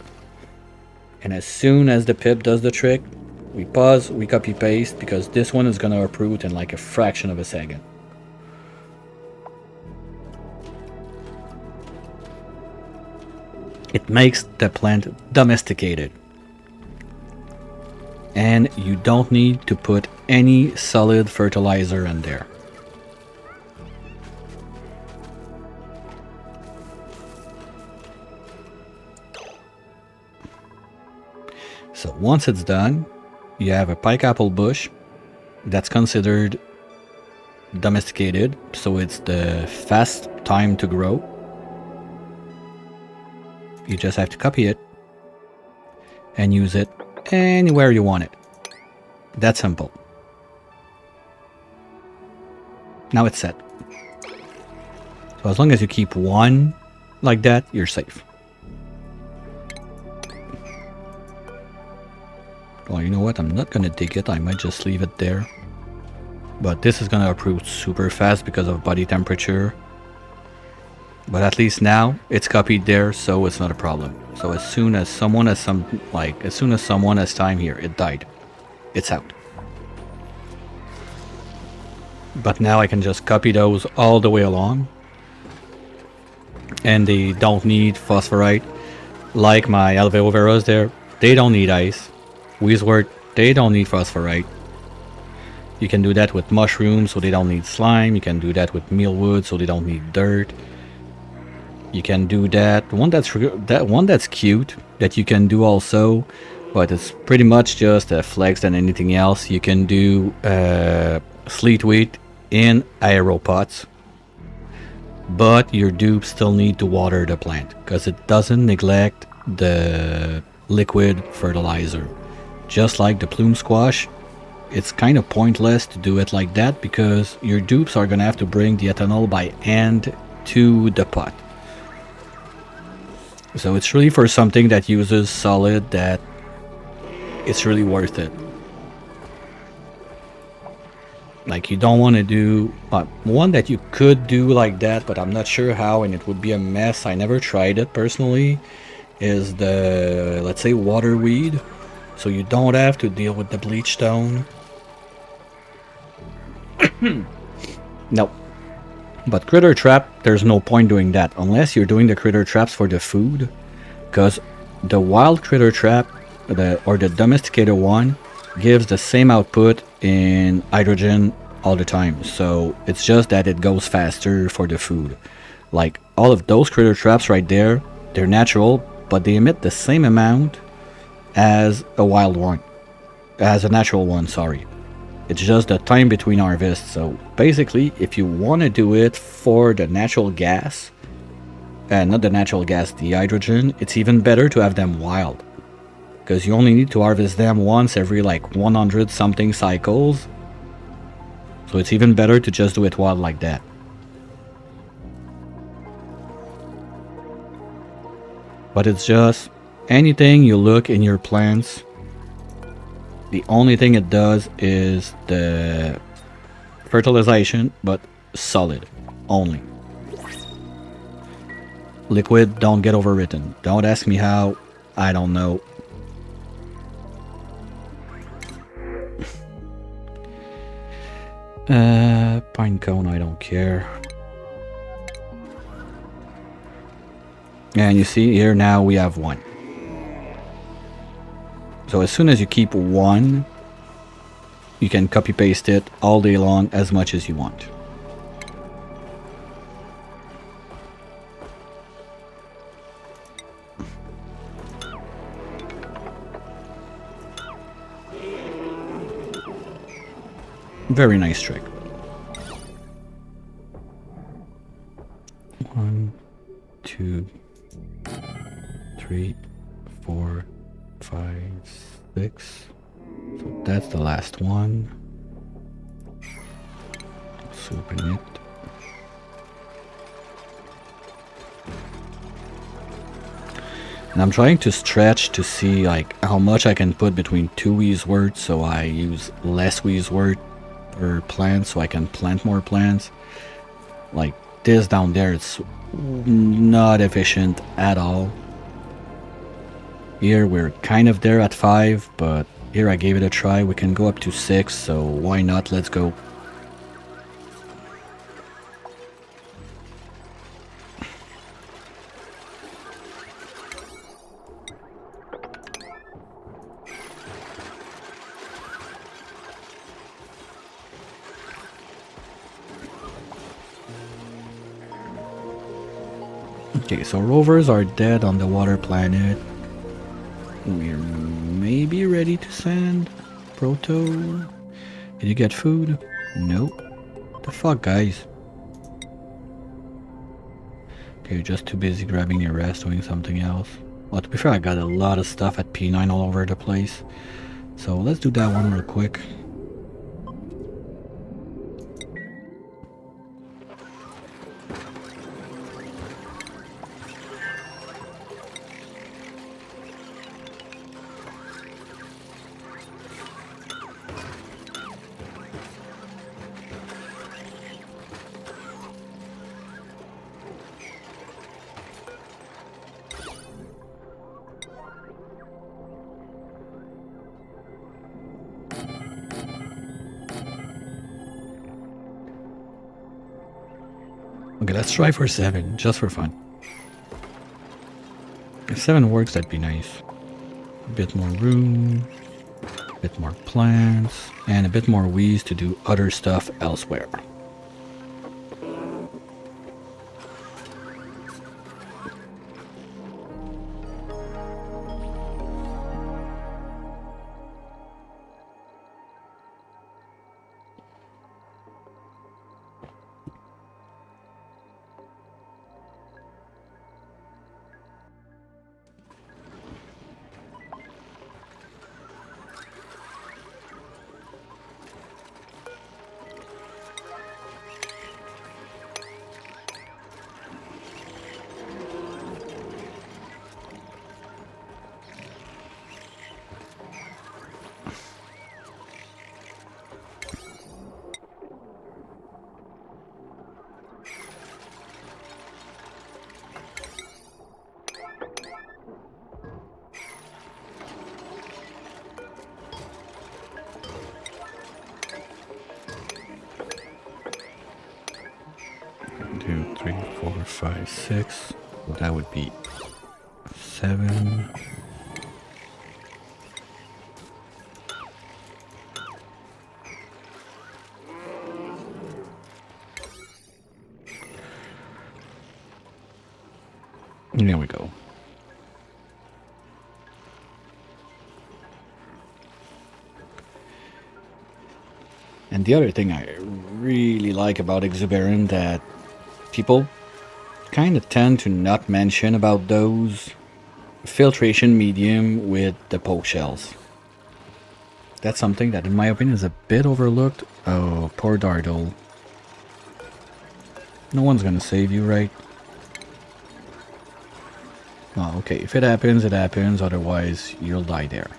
And as soon as the pip does the trick, we pause, we copy paste, because this one is gonna uproot in like a fraction of a second. It makes the plant domesticated. And you don't need to put any solid fertilizer in there. So once it's done, you have a pike apple bush that's considered domesticated, so it's the fast time to grow. You just have to copy it and use it anywhere you want it. That simple. Now it's set. So as long as you keep one like that, you're safe. Well, you know what? I'm not gonna dig it. I might just leave it there. But this is gonna uproot super fast because of body temperature. But at least now it's copied there, so it's not a problem. So as soon as someone has time here, it died. It's out. But now I can just copy those all the way along. And they don't need phosphorite. Like my alveoveras there, they don't need ice. Weezwort, they don't need phosphorite. You can do that with mushrooms, so they don't need slime. You can do that with mealwood, so they don't need dirt. You can do that one that's cute that you can do also, but it's pretty much just a flex than anything else. You can do sleet wheat in aeropots, but your dupes still need to water the plant because it doesn't neglect the liquid fertilizer. Just like the plume squash, it's kind of pointless to do it like that because your dupes are gonna have to bring the ethanol by hand to the pot. So it's really for something that uses solid that it's really worth it. Like you don't want to do one that you could do like that, but I'm not sure how, and it would be a mess. I never tried it personally. Is the, let's say, water weed, so you don't have to deal with the bleach stone. Nope. But critter trap, there's no point doing that unless you're doing the critter traps for the food, because the wild critter trap or the domesticated one gives the same output in hydrogen all the time. So it's just that it goes faster for the food. Like all of those critter traps right there, they're natural, but they emit the same amount as a wild one, as a natural one, sorry. It's just the time between harvests. So basically, if you want to do it for the natural gas, not the natural gas, the hydrogen, it's even better to have them wild, because you only need to harvest them once every like 100 something cycles. So it's even better to just do it wild like that. But it's just anything you look in your plants, the only thing it does is the fertilization, but solid only. Liquid, don't get overwritten. Don't ask me how, I don't know. Pine cone, I don't care. And you see here now we have 1. So as soon as you keep 1, you can copy paste it all day long as much as you want. Very nice trick. 1, 2, 3, 4, 5, 6. So that's the last one. Let's open it. And I'm trying to stretch to see like how much I can put between 2 wheeze words, so I use less wheeze word per plant so I can plant more plants. Like this down there, it's not efficient at all. Here we're kind of there at 5, but here I gave it a try. We can go up to 6, so why not? Let's go. Okay, so rovers are dead on the water planet. We're maybe ready to send Proto. Did you get food? Nope. The fuck, guys? Okay, you're just too busy grabbing your rest, doing something else. Well, to be fair, I got a lot of stuff at P9 all over the place. So let's do that one real quick. Okay, let's try for 7, just for fun. If 7 works, that'd be nice. A bit more room, a bit more plants, and a bit more wheeze to do other stuff elsewhere. Two, 3, 4, 5, 6. So that would be 7. And there we go. And the other thing I really like about Exuberant that people kind of tend to not mention about those filtration medium with the poke shells. That's something that in my opinion is a bit overlooked. Oh, poor Dartle. No one's gonna save you, right? Oh, okay, if it happens, it happens, otherwise you'll die there.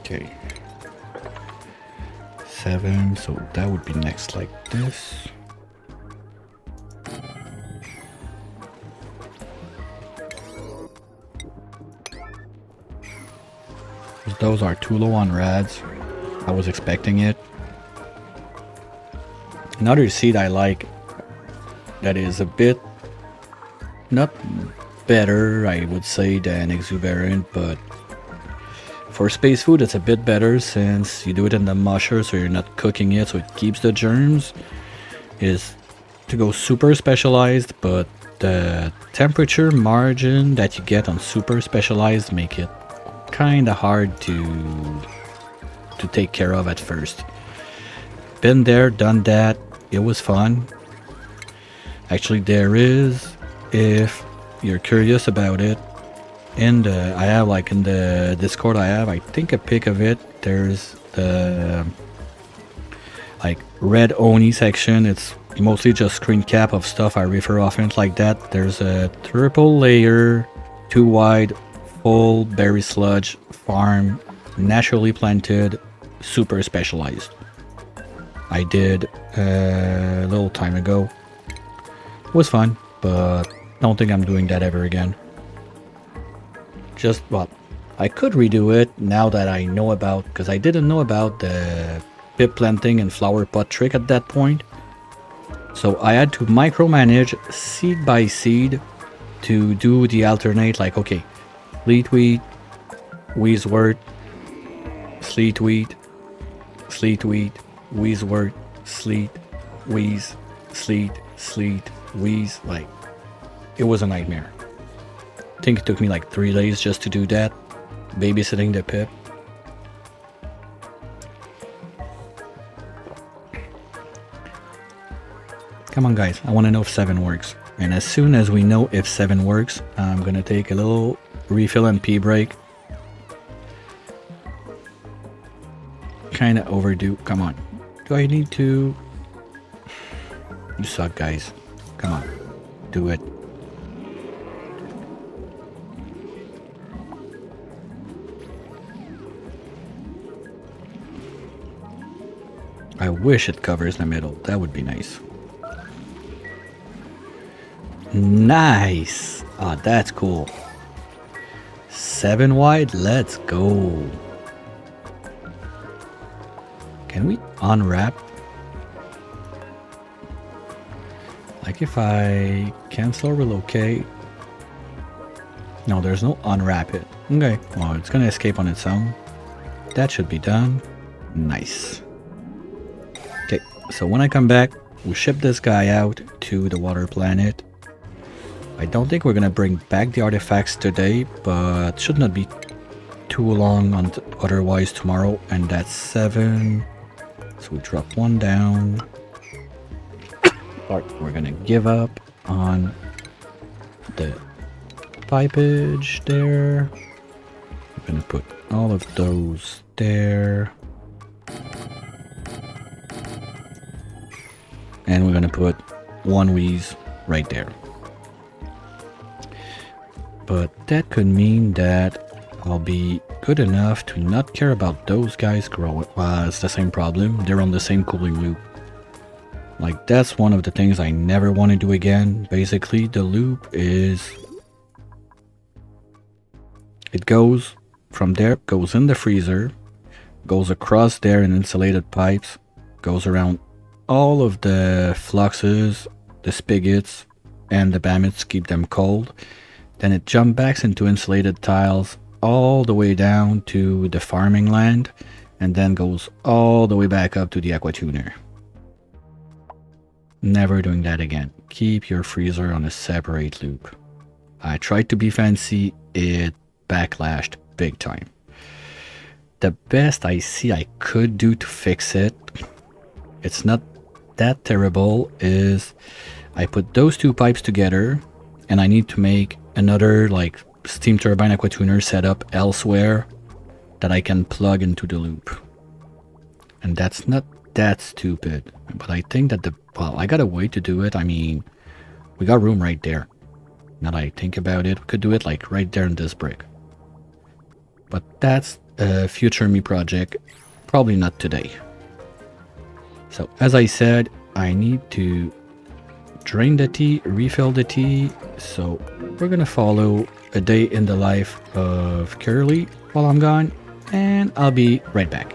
Okay. 7, so that would be next like this. Those are too low on rads. I was expecting it. Another seed I like that is a bit not better, I would say, than exuberant, but for space food it's a bit better since you do it in the musher, so you're not cooking it, so it keeps the germs. Is to go super specialized, but the temperature margin that you get on super specialized make it kind of hard to take care of at first. Been there, done that. It was fun. Actually, there is, if you're curious about it, and I have like in the Discord, I think a pic of it. There's the like red Oni section. It's mostly just screen cap of stuff I refer often like that. There's a triple layer, 2 wide, full berry sludge farm, naturally planted, super specialized. I did a little time ago. It was fun, but I don't think I'm doing that ever again. Just, well, I could redo it now that I know about, because I didn't know about the pip planting and flower pot trick at that point. So I had to micromanage seed by seed to do the alternate, like, okay, sleet wheat, wheezewort, sleet wheat, wheezewort, sleet, wheeze, sleet, wheeze. Like, it was a nightmare. I think it took me like 3 days just to do that, babysitting the pip. Come on guys, I want to know if 7 works. And as soon as we know if 7 works, I'm gonna take a little refill and pee break. Kinda overdue. Come on. Do I need to? You suck, guys. Come on. Do it. I wish it covers the middle. That would be nice. Nice! Ah, oh, that's cool. 7 wide, let's go. Can we unwrap? Like if I cancel or relocate? No, there's no unwrap it. Okay, well, it's gonna escape on its own. That should be done. Nice. Okay, so when I come back, we'll ship this guy out to the water planet. I don't think we're gonna bring back the artifacts today, but should not be too long on otherwise tomorrow. And that's 7. So we drop 1 down. We're gonna give up on the pipage there. We're gonna put all of those there. And we're gonna put 1 wheeze right there. But that could mean that I'll be good enough to not care about those guys growing. Well, it's the same problem. They're on the same cooling loop. Like, that's one of the things I never want to do again. Basically, the loop is... it goes from there, goes in the freezer, goes across there in insulated pipes, goes around all of the fluxes, the spigots, and the bammets, keep them cold. Then it jumps back into insulated tiles all the way down to the farming land, and then goes all the way back up to the aquatuner. Never doing that again. Keep your freezer on a separate loop. I tried to be fancy, it backlashed big time. The best I see I could do to fix it, it's not that terrible, is I put those 2 pipes together, and I need to make another like steam turbine aquatuner setup elsewhere that I can plug into the loop. And that's not that stupid, but I think that well, I got a way to do it. I mean, we got room right there. Now that I think about it, we could do it like right there in this brick. But that's a future me project. Probably not today. So as I said, I need to drain the tea, refill the tea. So we're gonna follow a day in the life of Curly while I'm gone, and I'll be right back.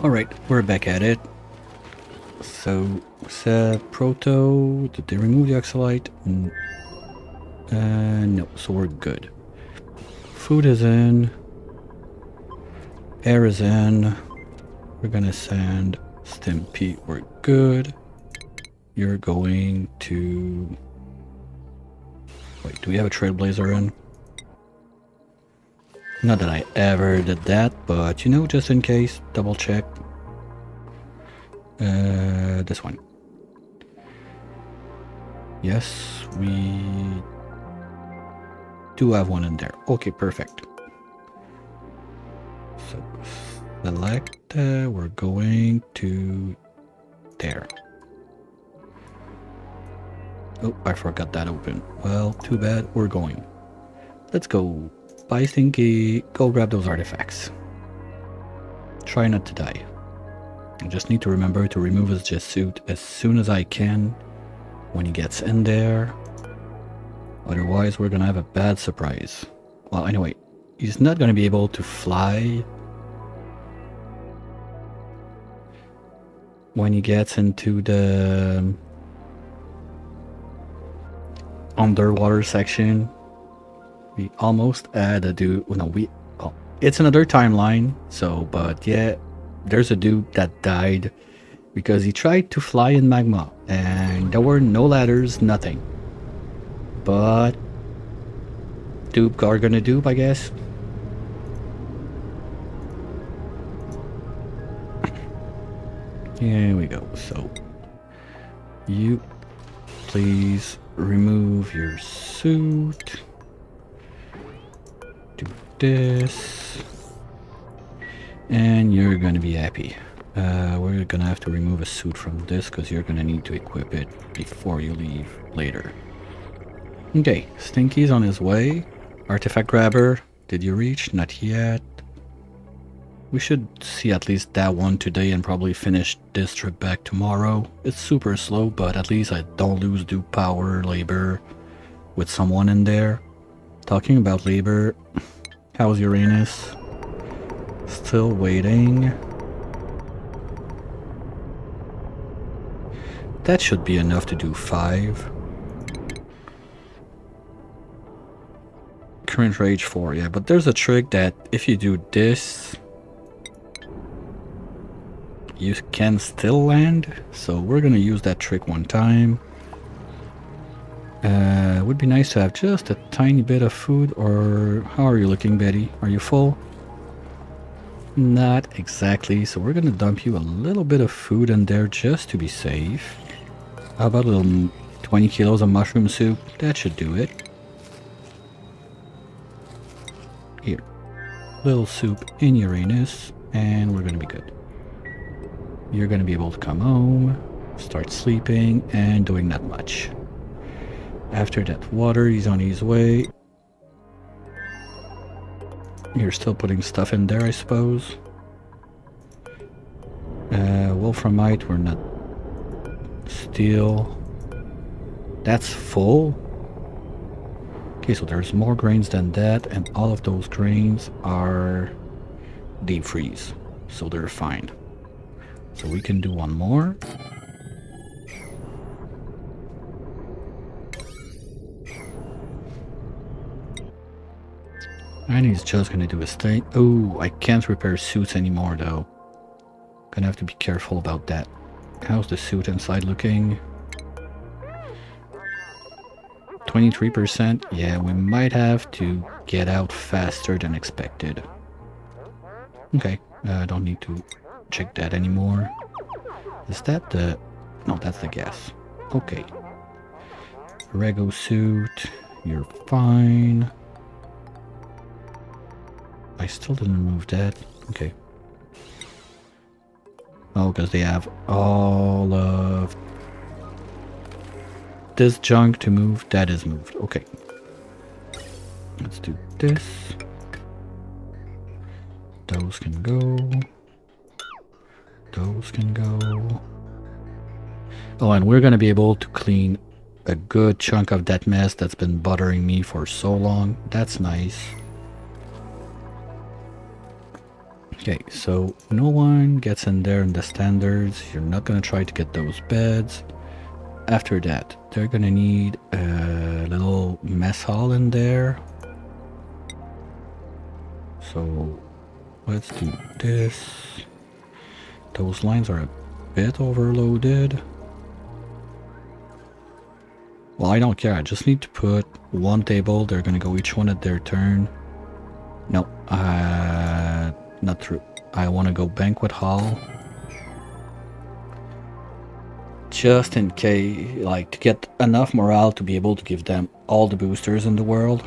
Alright, we're back at it. So, set proto. Did they remove the oxalite? No, so we're good. Food is in. Air is in. We're gonna send Stimpy. We're good. You're going to... Wait, do we have a Trailblazer in? Not that I ever did that, but you know, just in case, double check. This one. Yes, we do have one in there. Okay, perfect. So, select, we're going to there. Oh, I forgot that open. Well, too bad, we're going. Let's go. Bye, Stinky. Go grab those artifacts. Try not to die. I just need to remember to remove his jet suit as soon as I can when he gets in there. Otherwise, we're gonna have a bad surprise. Well, anyway, he's not gonna be able to fly when he gets into the underwater section. We almost had a dude. No, well, it's another timeline. So, but yeah, there's a dude that died because he tried to fly in magma and there were no ladders, nothing. But dupe are gonna dupe, I guess. Here we go. So, you please remove your suit. Do this. And you're gonna be happy. We're gonna have to remove a suit from this because you're gonna need to equip it before you leave later. Okay, Stinky's on his way. Artifact grabber, did you reach? Not yet. We should see at least that one today and probably finish this trip back tomorrow. It's super slow, but at least I don't lose due power, labor with someone in there. Talking about labor, how's Uranus? Still waiting. That should be enough to do 5. Current rage 4, yeah, but there's a trick that if you do this, you can still land. So we're gonna use that trick one time. Would be nice to have just a tiny bit of food, or how are you looking, Betty? Are you full? Not exactly, so we're gonna dump you a little bit of food in there just to be safe. How about a little 20 kilos of mushroom soup? That should do it. Here, little soup in Uranus, and we're gonna be good. You're gonna be able to come home, start sleeping, and doing not much. After that water, he's on his way. You're still putting stuff in there, I suppose. Wolframite, we're not. Steel. That's full. Okay, so there's more grains than that, and all of those grains are deep freeze, so they're fine. So we can do one more. And he's just gonna do his thing. Oh, I can't repair suits anymore though. Gonna have to be careful about that. How's the suit inside looking? 23%. Yeah, we might have to get out faster than expected. Okay, I don't need to check that anymore. Is that the... No, that's the gas. Okay. Rego suit, you're fine. I still didn't move that. Okay. Oh, because they have all of this junk to move. That is moved. Okay. Let's do this. Those can go. Those can go. Oh, and we're going to be able to clean a good chunk of that mess that's been bothering me for so long. That's nice. Okay, so no one gets in there in the standards. You're not gonna try to get those beds. After that, they're gonna need a little mess hall in there. So let's do this. Those lines are a bit overloaded. Well, I don't care. I just need to put one table. They're gonna go each one at their turn. No, not true. I want to go banquet hall. Just in case, like, to get enough morale to be able to give them all the boosters in the world.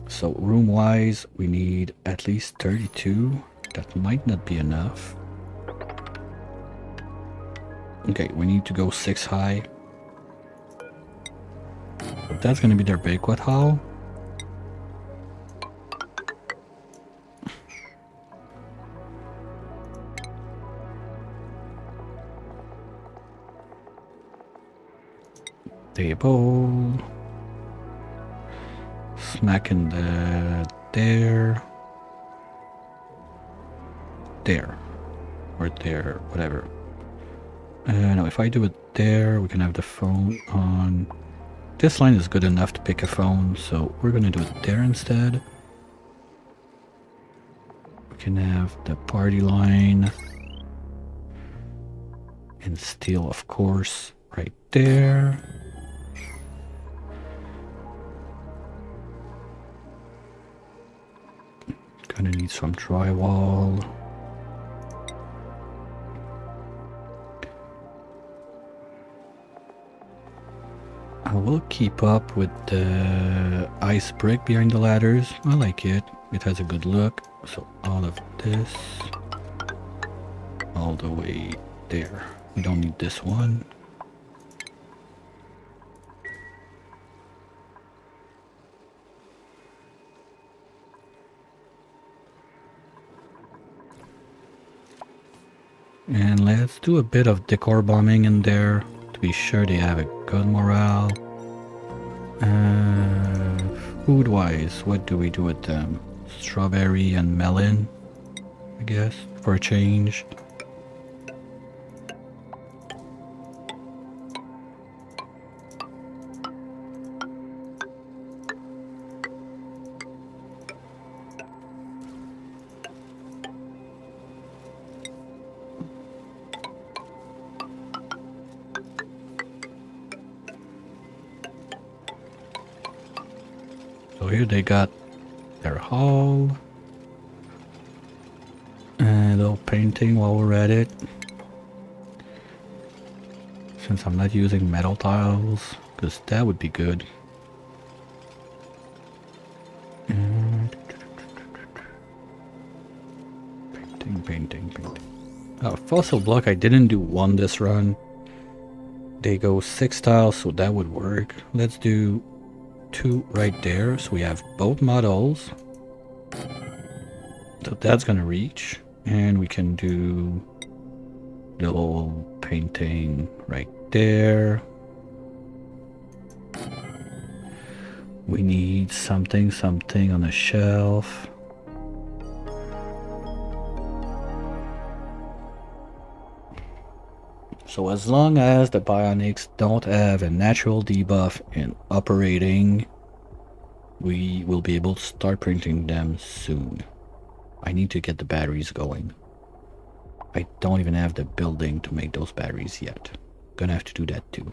So room-wise, we need at least 32. That might not be enough. Okay, we need to go 6 high. So that's gonna be their banquet hall. Table. Smack in the there. Or there, whatever. No, if I do it there, we can have the phone on. This line is good enough to pick a phone, so we're gonna do it there instead. We can have the party line. And steel, of course, right there. Gonna need some drywall. I will keep up with the ice brick behind the ladders. I like it. It has a good look. So all of this all the way there. We don't need this one. And let's do a bit of decor bombing in there to be sure they have a good morale. Food-wise, what do we do with them? Strawberry and melon, I guess, for a change. So here they got their hall. And a little painting while we're at it. Since I'm not using metal tiles, because that would be good. And painting. Oh, fossil block, I didn't do one this run. They go 6 tiles, so that would work. Let's do 2 right there, so we have both models. So that's gonna reach, and we can do little painting right there. We need something on the shelf. So as long as the bionics don't have a natural debuff in operating, we will be able to start printing them soon. I need to get the batteries going. I don't even have the building to make those batteries yet. Gonna have to do that too.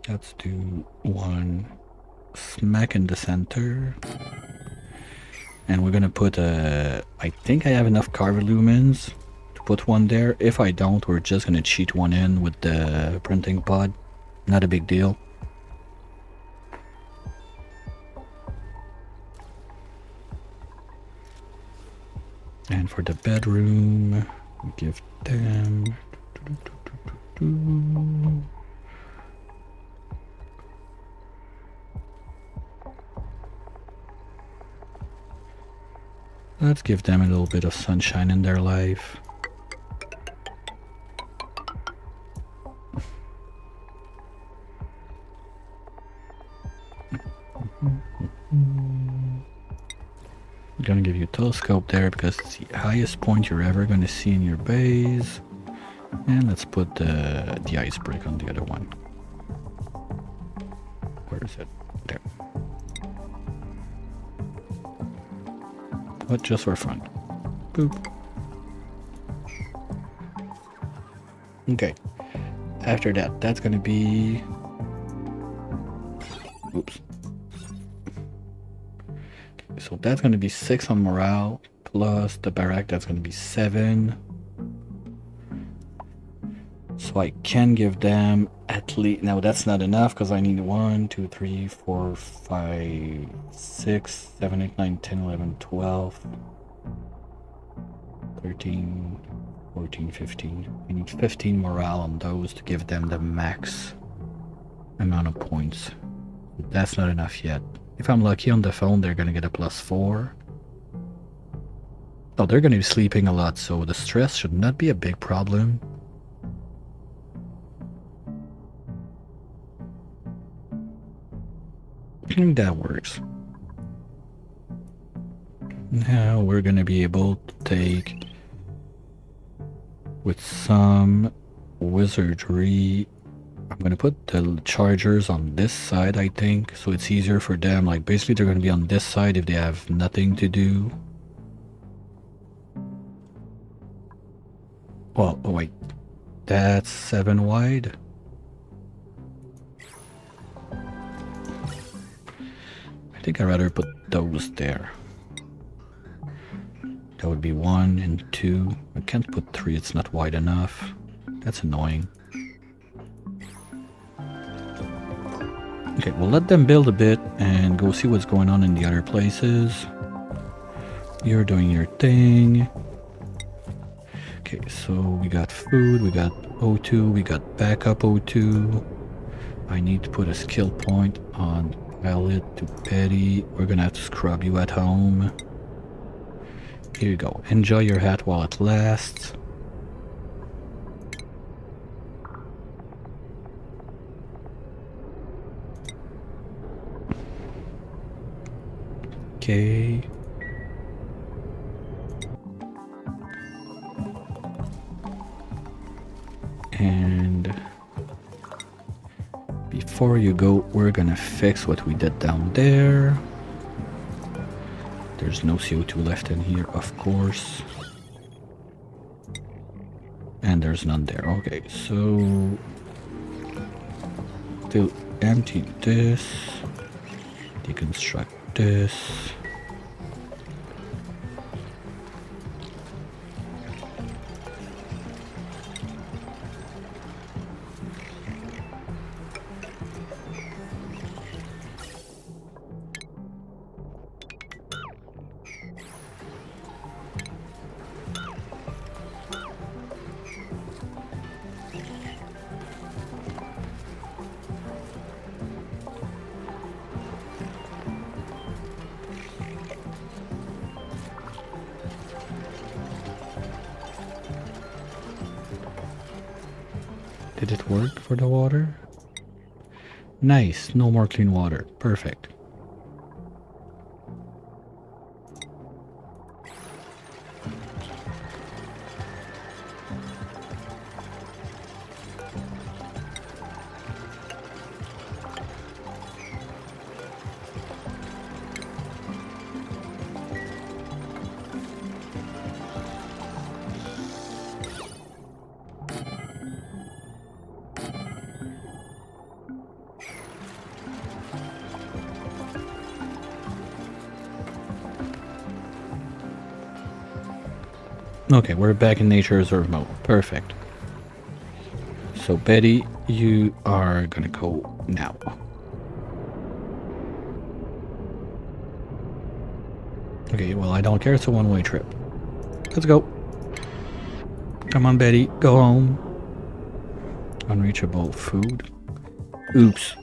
Let's do one smack in the center. And we're gonna put a... I think I have enough carver lumens to put one there. If I don't, we're just gonna cheat one in with the printing pod. Not a big deal. And for the bedroom, we give them... Let's give them a little bit of sunshine in their life. I'm gonna give you a telescope there because it's the highest point you're ever gonna see in your base. And let's put the ice brick on the other one. Where is it? There. But just for fun. Boop. Okay. After that, that's gonna be... Oops. So that's gonna be 6 on morale, plus the barrack, that's gonna be 7. So I can give them at least... Now that's not enough because I need 1, 2, 3, 4, 5, 6, 7, 8, 9, 10, 11, 12, 13, 14, 15. I need 15 morale on those to give them the max amount of points. That's not enough yet. If I'm lucky on the phone, they're gonna get a +4. Oh, they're gonna be sleeping a lot, so the stress should not be a big problem. I think that works. Now we're gonna be able to take, with some wizardry, I'm gonna put the chargers on this side, I think, so it's easier for them. Like, basically they're gonna be on this side if they have nothing to do. Well, oh wait, that's 7 wide. I think I'd rather put those there. That would be 1 and 2. I can't put 3, it's not wide enough. That's annoying. Okay, we'll let them build a bit and go see what's going on in the other places. You're doing your thing. Okay, so we got food, we got O2, we got backup O2. I need to put a skill point on Violet to Betty. We're gonna have to scrub you at home. Here you go. Enjoy your hat while it lasts. Okay. And before you go, we're gonna fix what we did down there. There's no CO2 left in here, of course. And there's none there. Okay, so still empty this. Deconstruct this. Did it work for the water? Nice, no more clean water. Perfect. Okay, we're back in nature reserve mode. Perfect. So Betty, you are gonna go now. Okay, well, I don't care. It's a one-way trip. Let's go. Come on, Betty. Go home. Unreachable food. Oops.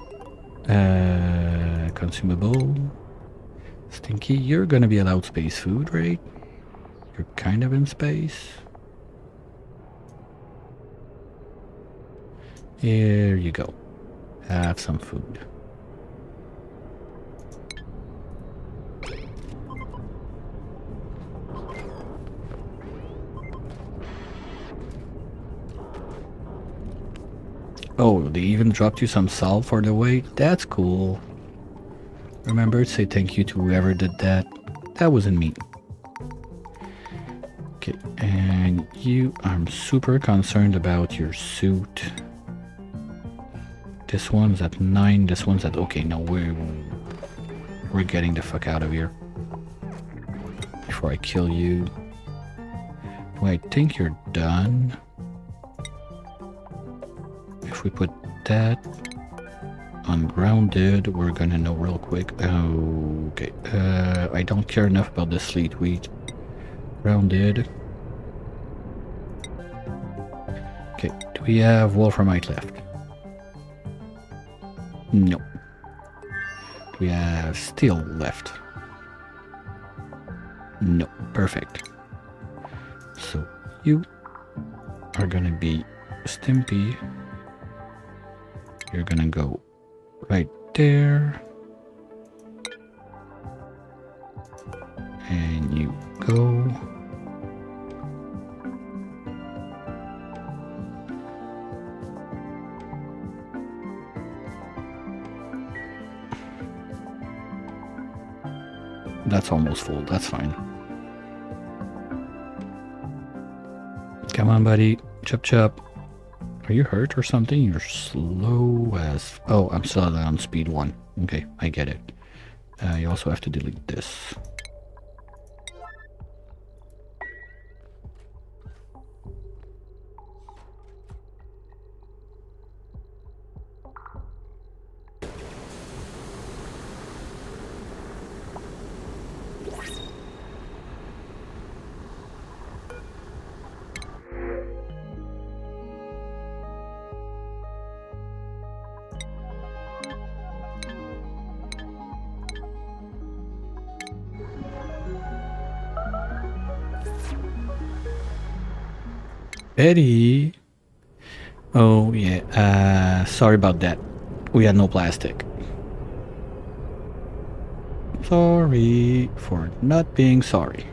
Consumable. Stinky, you're gonna be allowed space food, right? You're kind of in space. Here you go. Have some food. Oh, they even dropped you some salt for the wait? That's cool. Remember to say thank you to whoever did that. That wasn't me. Okay, and you, I'm super concerned about your suit. This one's at 9, this one's at... Okay, no, we're getting the fuck out of here. Before I kill you. Well, I think you're done. If we put that on grounded, we're gonna know real quick. Okay, I don't care enough about the sleet wheat. Grounded. Okay, do we have wolframite left? No. Do we have steel left? No. Perfect. So you are gonna be Stimpy. You're gonna go right there. And you go. That's almost full. That's fine. Come on, buddy. Chop chop. Are you hurt or something? You're slow as... Oh, I'm still on speed 1. Okay, I get it. You also have to delete this. Betty. Oh, yeah. Sorry about that. We had no plastic. Sorry for not being sorry.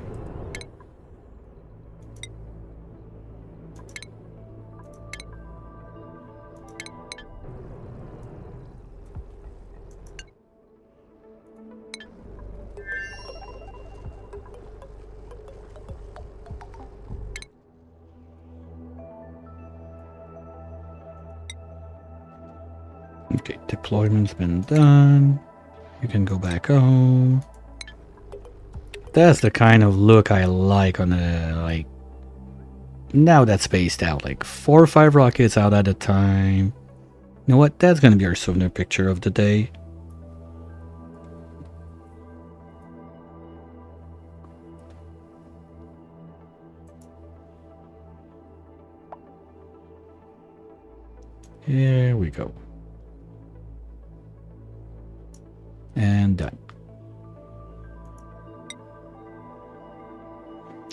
Okay, deployment's been done. You can go back home. That's the kind of look I like on a, like, now that's spaced out, like 4 or 5 rockets out at a time. You know what? That's gonna be our souvenir picture of the day. Here we go. And done.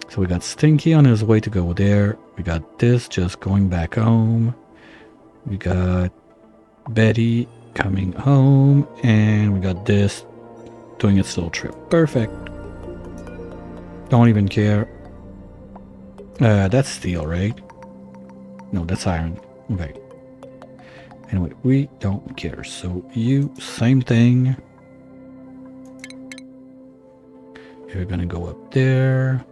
So we got Stinky on his way to go there. We got this just going back home. We got Betty coming home. And we got this doing its little trip. Perfect. Don't even care. That's steel, right? No, that's iron. Okay. Anyway, we don't care. So you, same thing. You're gonna go up there.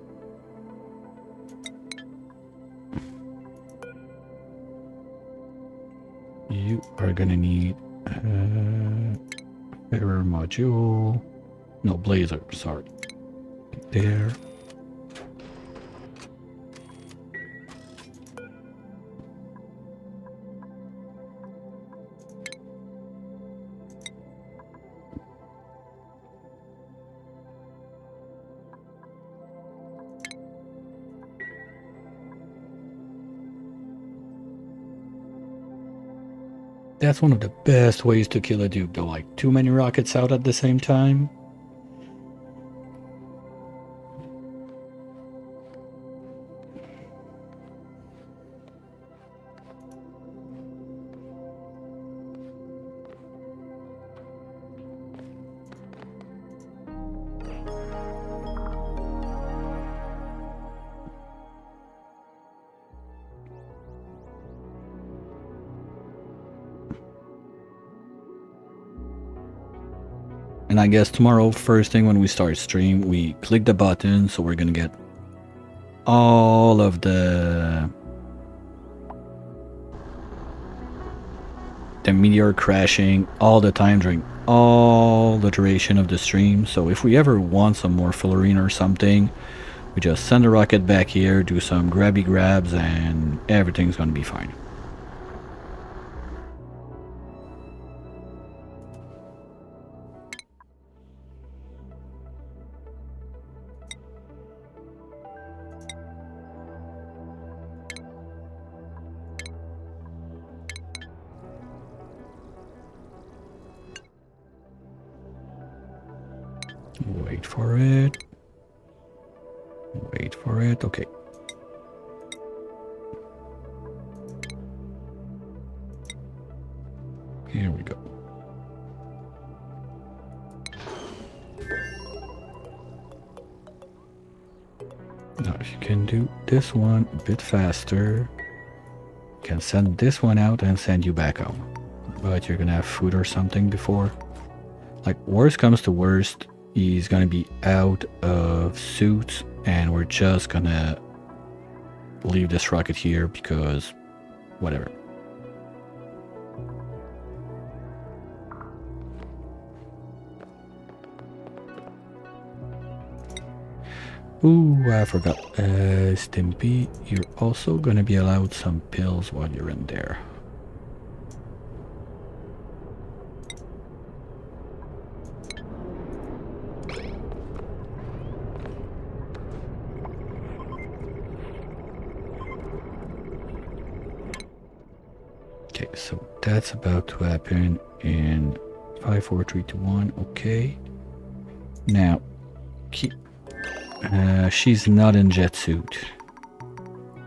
You are gonna need error module. No, blazer, sorry. There. That's one of the best ways to kill a dupe, though, like too many rockets out at the same time. And I guess tomorrow, first thing when we start stream, we click the button, so we're gonna get all of the meteor crashing all the time during all the duration of the stream. So if we ever want some more fluorine or something, we just send a rocket back here, do some grabby grabs, and everything's gonna be fine. Wait for it. Wait for it. Okay. Here we go. Now, if you can do this one a bit faster, you can send this one out and send you back home. But you're gonna have food or something before. Like, worst comes to worst, he's gonna be out of suits, and we're just gonna leave this rocket here because whatever. Ooh, I forgot. Stimpy, you're also gonna be allowed some pills while you're in there. Okay, so that's about to happen in 5, 4, 3, 2, 1. Okay. Now, keep. She's not in jet suit.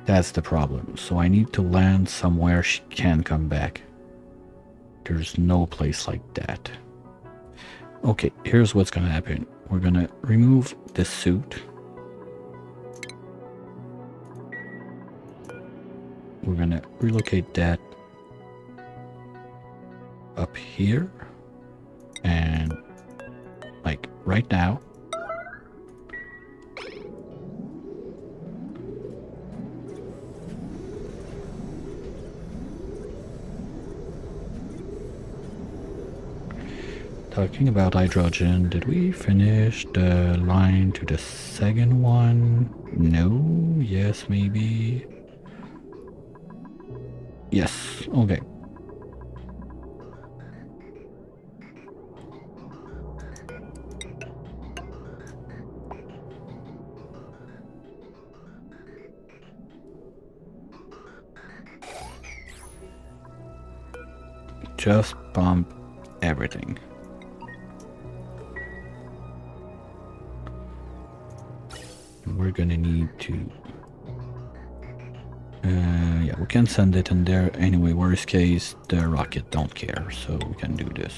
That's the problem. So I need to land somewhere she can come back. There's no place like that. Okay, here's what's gonna happen. We're gonna remove this suit. We're gonna relocate that up here. And like right now. Talking about hydrogen, did we finish the line to the second one? No? Yes, maybe? Yes, okay. Just pump everything. We're gonna need to yeah, we can send it in there anyway. Worst case, the rocket don't care, so we can do this.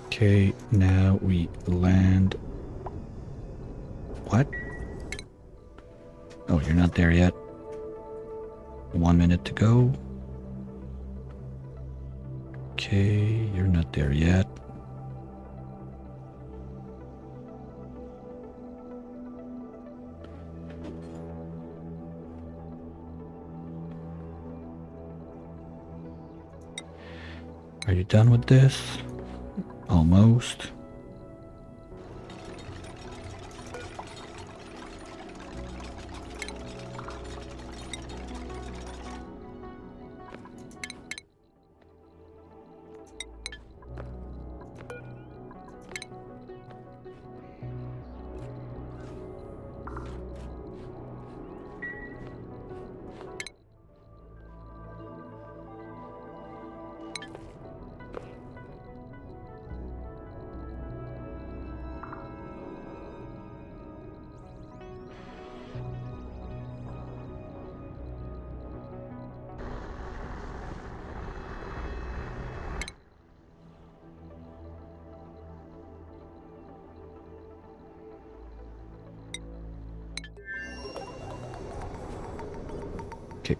Okay, now we land. What? Oh, you're not there yet. 1 minute to go. Okay, you're not there yet. Are you done with this? Almost.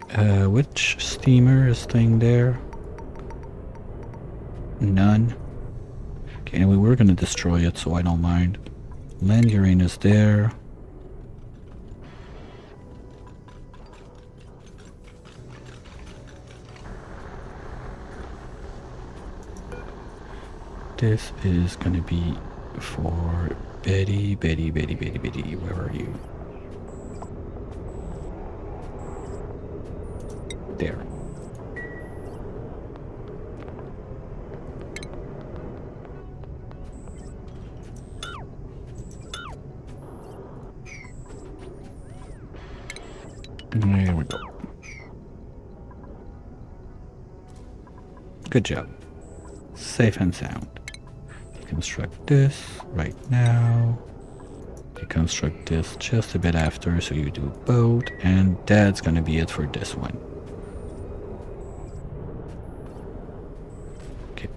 Okay, which steamer is staying there? None. Okay, anyway, we're gonna destroy it, so I don't mind. Land Uranus there. This is gonna be for Betty, where are you? There. There we go. Good job. Safe and sound. Deconstruct this right now. Deconstruct this just a bit after, so you do both, and that's gonna be it for this one. Okay,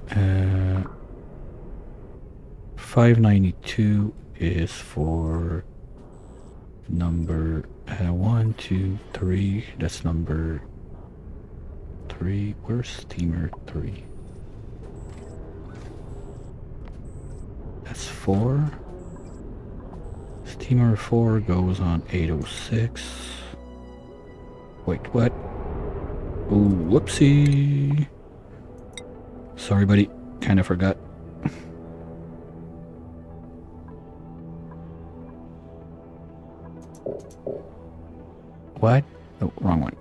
592 is for number 1, 2, 3. That's number 3. Where's steamer 3? That's 4. Steamer 4 goes on 806. Wait, what? Oh, whoopsie. Sorry, buddy. Kinda forgot. What? Oh, wrong one.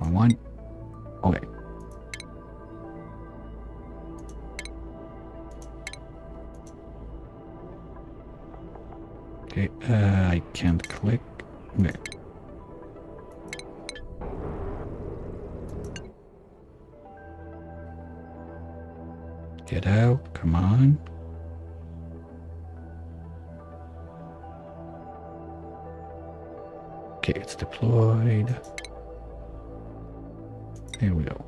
Wrong one. Okay. Okay, I can't click. Okay. Get out, come on. Okay, it's deployed. Here we go.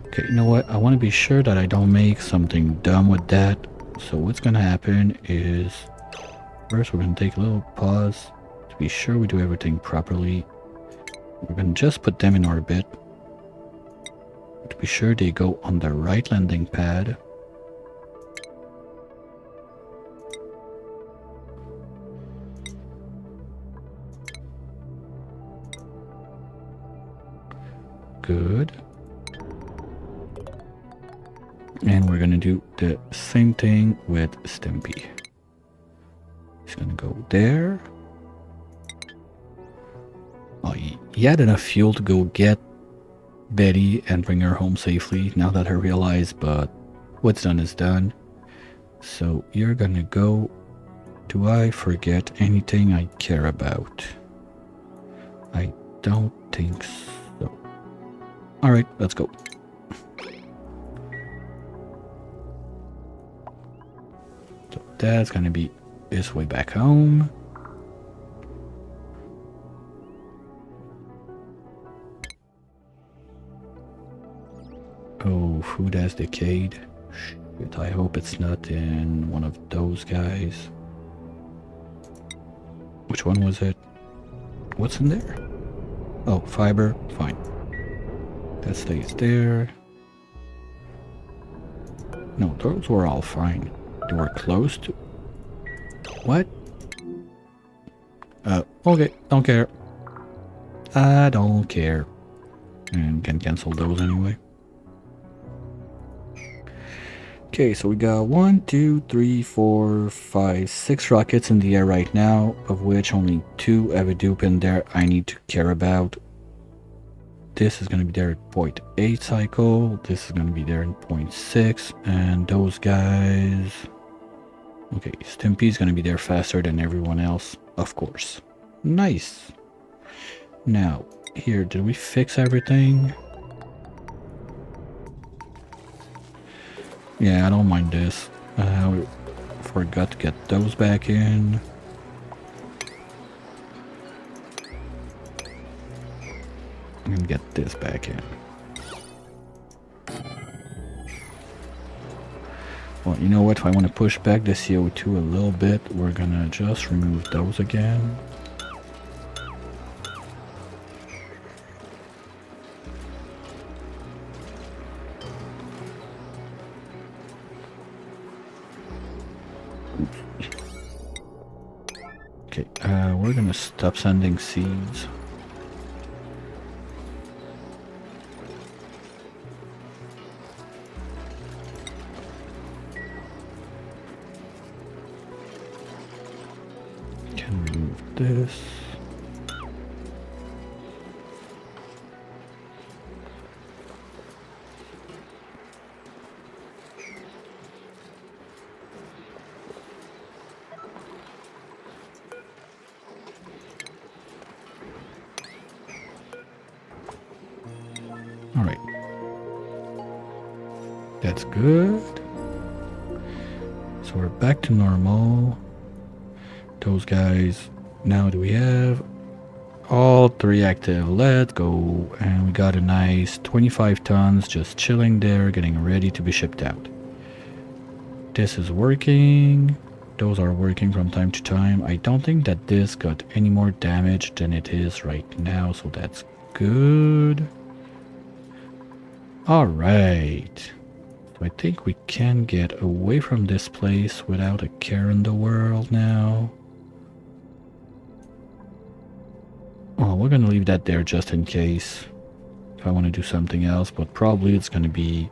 Okay, you know what? I want to be sure that I don't make something dumb with that. So what's gonna happen is, first we're gonna take a little pause to be sure we do everything properly. We're gonna just put them in orbit to be sure they go on the right landing pad. Good. And we're gonna do the same thing with Stimpy. He's gonna go there. Oh, he had enough fuel to go get Betty and bring her home safely, now that I realize, but what's done is done. So you're gonna go. Do I forget anything I care about? I don't think so. Alright, let's go. So that's gonna be his way back home. Oh, food has decayed. Shit, I hope it's not in one of those guys. Which one was it? What's in there? Oh, fiber. Fine. That stays there. No, those were all fine. They were close to... What? Okay. Don't care. I don't care. And can cancel those anyway. Okay, so we got 1, 2, 3, 4, 5, 6 rockets in the air right now, of which only 2 have a dupe in there I need to care about. This is going to be there at 0.8 cycle, this is going to be there in 0.6, and those guys... Okay, Stimpy's going to be there faster than everyone else, of course. Nice! Now, here, did we fix everything? Yeah, I don't mind this. We forgot to get those back in. And get this back in. Well, you know what? If I want to push back the CO2 a little bit, we're gonna just remove those again. Okay, we're gonna stop sending seeds. Can remove this. All right. That's good. So we're back to normal. Those guys, now do we have all 3 active? Let's go. And we got a nice 25 tons just chilling there, getting ready to be shipped out. This is working. Those are working from time to time. I don't think that this got any more damage than it is right now, so that's good. Alright. So I think we can get away from this place without a care in the world now. Oh, we're gonna leave that there just in case if I want to do something else, but probably it's gonna be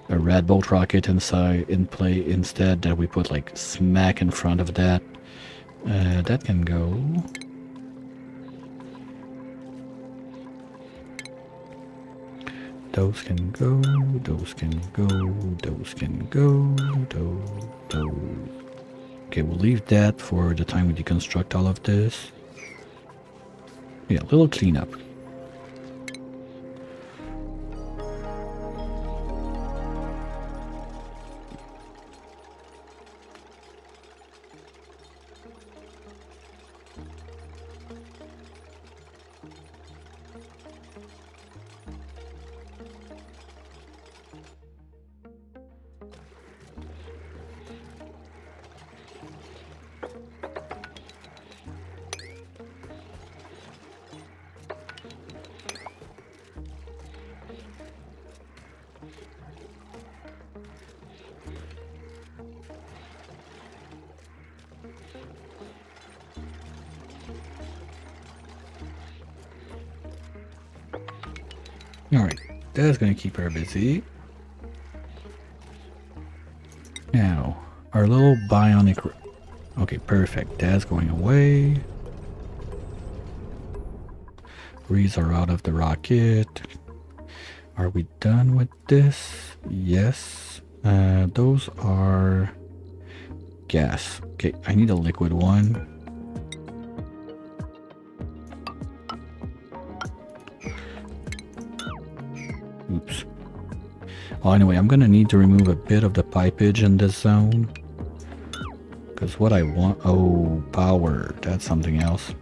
a red bolt rocket inside in play instead, that we put like smack in front of that. That can go. Those can go, those can go, those can go, those. Okay, we'll leave that for the time we deconstruct all of this. Yeah, a little cleanup. Alright, that's gonna keep her busy. Now, our little bionic... Okay, perfect. That's going away. Reeds are out of the rocket. Are we done with this? Yes. Those are gas. Okay, I need a liquid one. Oops. Well, anyway, I'm gonna need to remove a bit of the pipage in this zone. Because what I want... Oh, power. That's something else.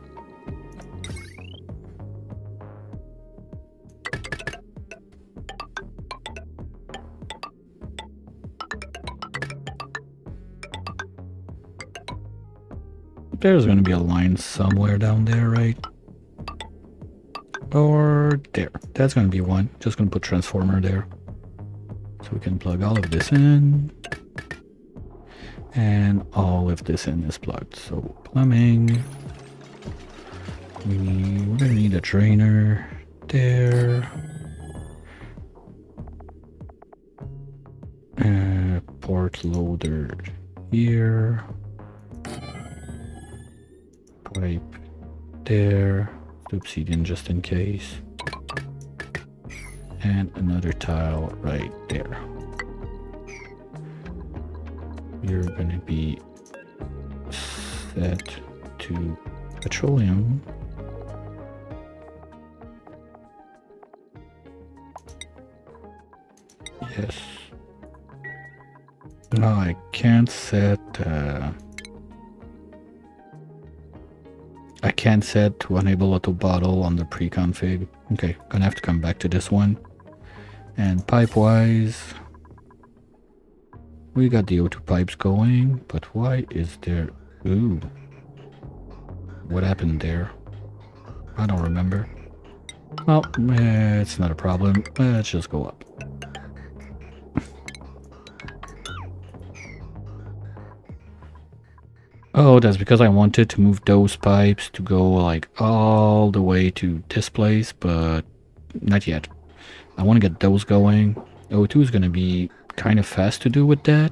There's gonna be a line somewhere down there, right? Or there. That's gonna be one. Just gonna put transformer there. So we can plug all of this in. And all of this in is plugged. So plumbing. We're gonna need a drainer there. Port loader here. Pipe there. Obsidian just in case. And another tile right there. You're gonna be set to petroleum. Yes. No, I can't set I can't set to enable auto bottle on the pre-config. Okay, gonna have to come back to this one. And pipe wise, We got the O2 pipes going, but why is there... Ooh. What happened there? I don't remember. Well, it's not a problem. Let's just go up. Oh, that's because I wanted to move those pipes to go like all the way to this place, but not yet. I want to get those going. O2 is going to be kind of fast to do with that.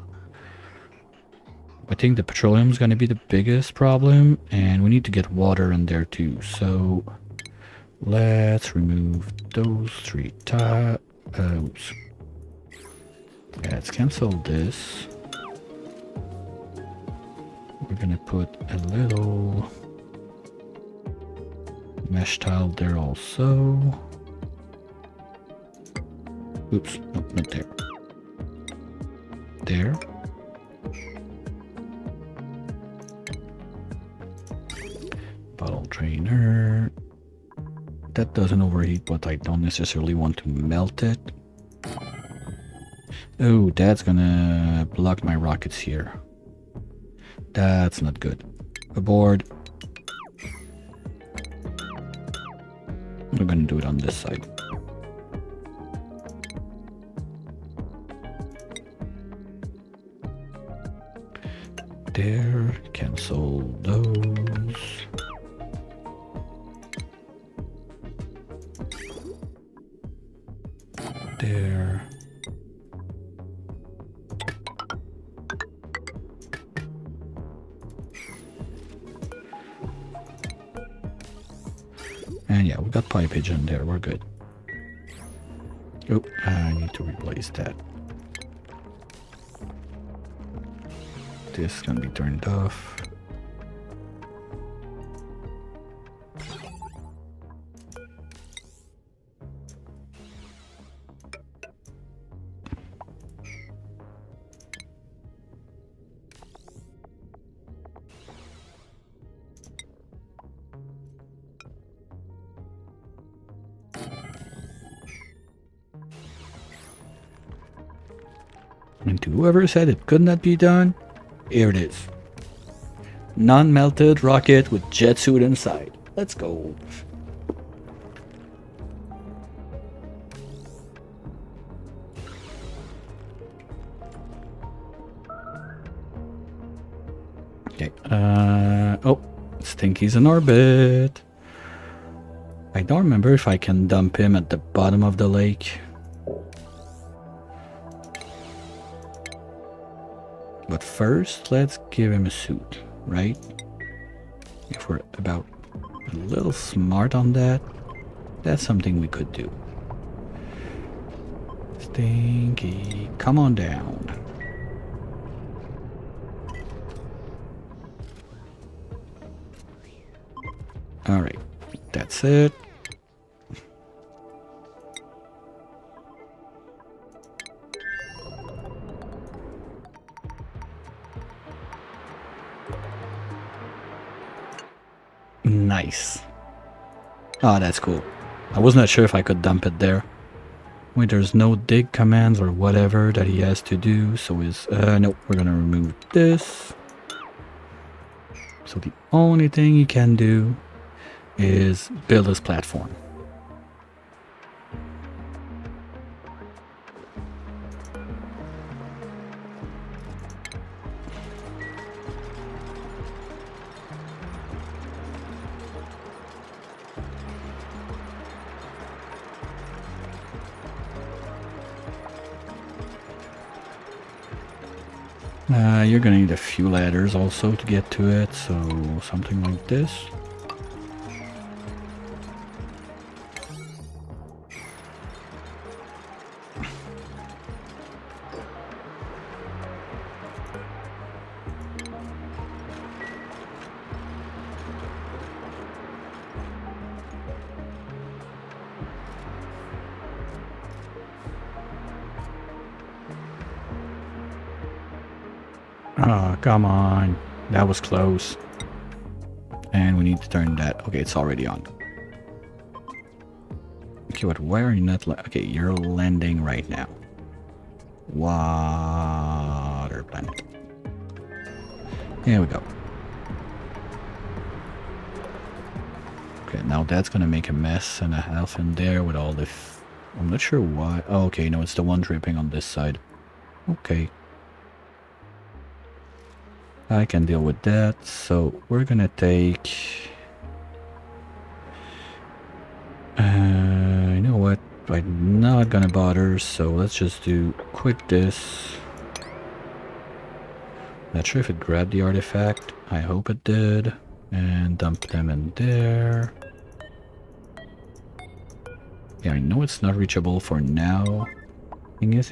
I think the petroleum is going to be the biggest problem, and we need to get water in there too. So let's remove those 3 tiles. Oops. Yeah, let's cancel this. We're gonna put a little mesh tile there also. Oops, no, not there. There. Bottle drainer. That doesn't overheat, but I don't necessarily want to melt it. Oh, that's gonna block my rockets here. That's not good. Aboard. We're gonna do it on this side. There, cancel those. There. And yeah, we got pipage in there, we're good. Oh, I need to replace that. This can be turned off. And to whoever said it could not be done, here it is. Non-melted rocket with jet suit inside. Let's go. Okay. Oh, Stinky's in orbit. I don't remember if I can dump him at the bottom of the lake. But first, let's give him a suit, right? If we're about a little smart on that, that's something we could do. Stinky, come on down. Alright, that's it. Nice. Oh, that's cool. I was not sure if I could dump it there. Wait, there's no dig commands or whatever that he has to do, so nope, we're gonna remove this. So the only thing he can do is build his platform. You're gonna need a few ladders also to get to it, so something like this. Oh, come on. That was close. And we need to turn that. Okay, it's already on. Okay, but why are you not... Okay, you're landing right now. Water. planet. Here we go. Okay, now that's gonna make a mess and a half in there with all the... I'm not sure why. Oh, okay, no, it's the one dripping on this side. Okay. I can deal with that. So we're gonna take... you know what? I'm not gonna bother, so let's just do quick this. Not sure if it grabbed the artifact. I hope it did. And dump them in there. Yeah, I know it's not reachable for now. Thing is,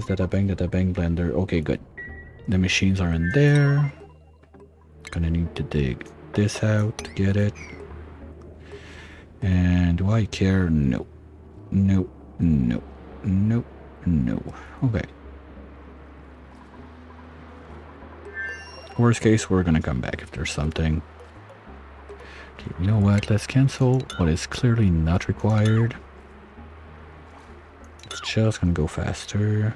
that I bang blender. Okay, good. The machines are in there. Gonna need to dig this out to get it. And do I care? No. No. No. No. No. Okay. Worst case, we're gonna come back if there's something. Okay, you know what? Let's cancel what is clearly not required. It's just gonna go faster.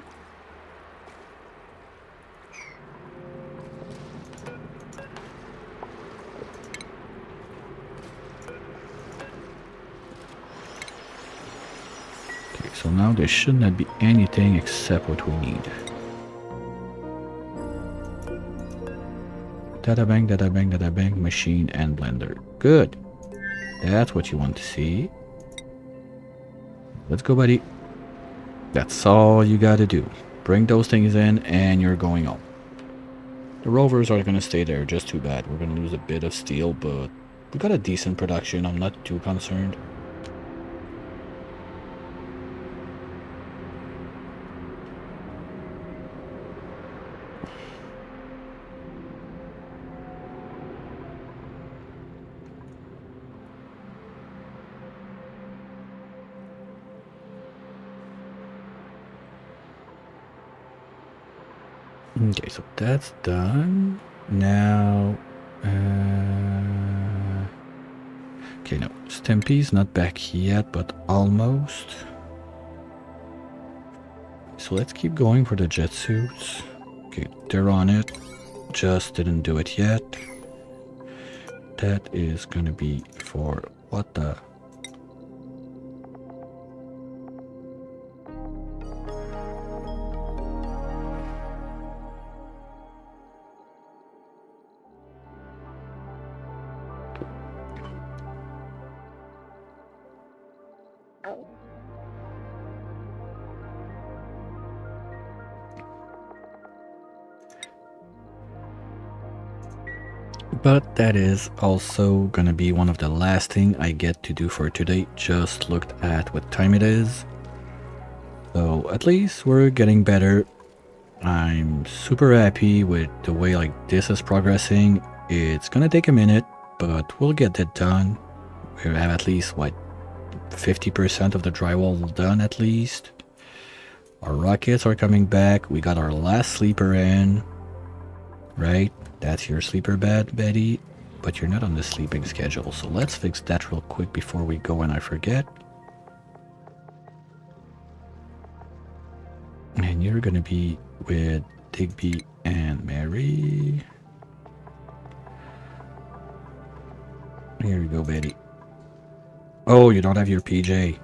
Okay, so now there should not be anything except what we need. Data bank, machine, and blender. Good. That's what you want to see. Let's go, buddy. That's all you gotta do. Bring those things in, and you're going home. The rovers are gonna stay there, just too bad. We're gonna lose a bit of steel, but we got a decent production. I'm not too concerned. Okay, so that's done. Now, okay, no, Stampy's not back yet, but almost. So let's keep going for the jet suits. Okay, they're on it. Just didn't do it yet. That is gonna be for what the... But that is also gonna be one of the last thing I get to do for today. Just looked at what time it is. So at least we're getting better. I'm super happy with the way like this is progressing. It's gonna take a minute, but we'll get that done. We have at least what, 50% of the drywall done at least. Our rockets are coming back. We got our last sleeper in. Right? That's your sleeper bed, Betty. But you're not on the sleeping schedule. So let's fix that real quick before we go and I forget. And you're gonna be with Digby and Mary. Here you go, Betty. Oh, you don't have your PJ.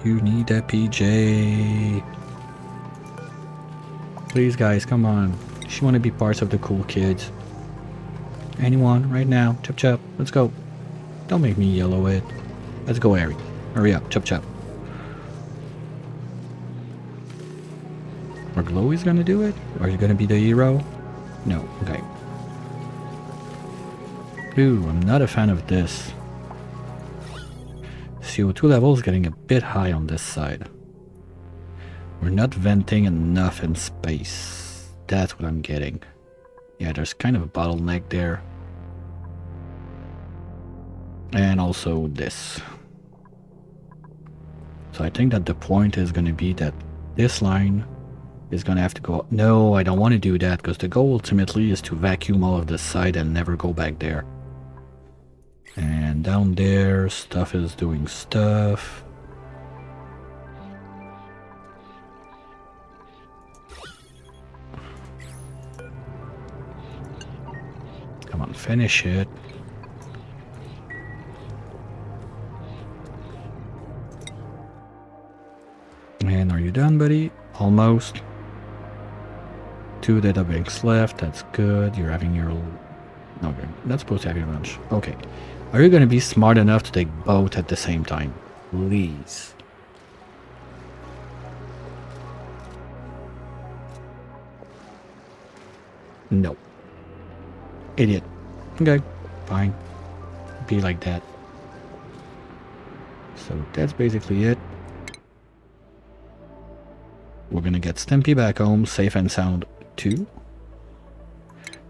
You need that PJ. Please, guys, come on. She want to be parts of the cool kids. Anyone, right now. Chop chop. Let's go. Don't make me yellow it. Let's go, Harry. Hurry up. Chop chop. Or Glowy's gonna do it? Are you gonna be the hero? No. Okay. Ooh, I'm not a fan of this. CO2 level is getting a bit high on this side. We're not venting enough in space. That's what I'm getting. Yeah, there's kind of a bottleneck there. And also this. So I think that the point is going to be that this line is going to have to go... No, I don't want to do that because the goal ultimately is to vacuum all of this side and never go back there. And down there, stuff is doing stuff. finish it. And are you done, buddy? Almost. 2 data banks left. That's good. You're having your... No, you're not supposed to have your lunch. Okay. Are you going to be smart enough to take both at the same time? Please. No. Idiot. Okay. Fine. Be like that. So that's basically it. We're gonna get Stimpy back home safe and sound too.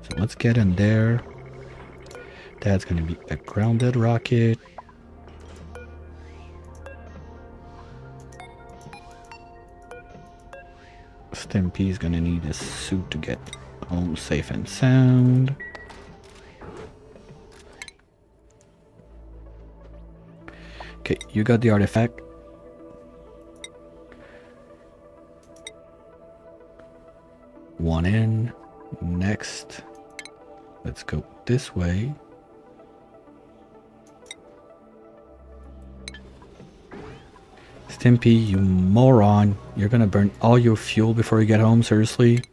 So let's get in there. That's gonna be a grounded rocket. Stimpy's gonna need a suit to get home safe and sound. Okay, you got the artifact. One in. Next. Let's go this way. Stimpy, you moron. You're gonna burn all your fuel before you get home, seriously?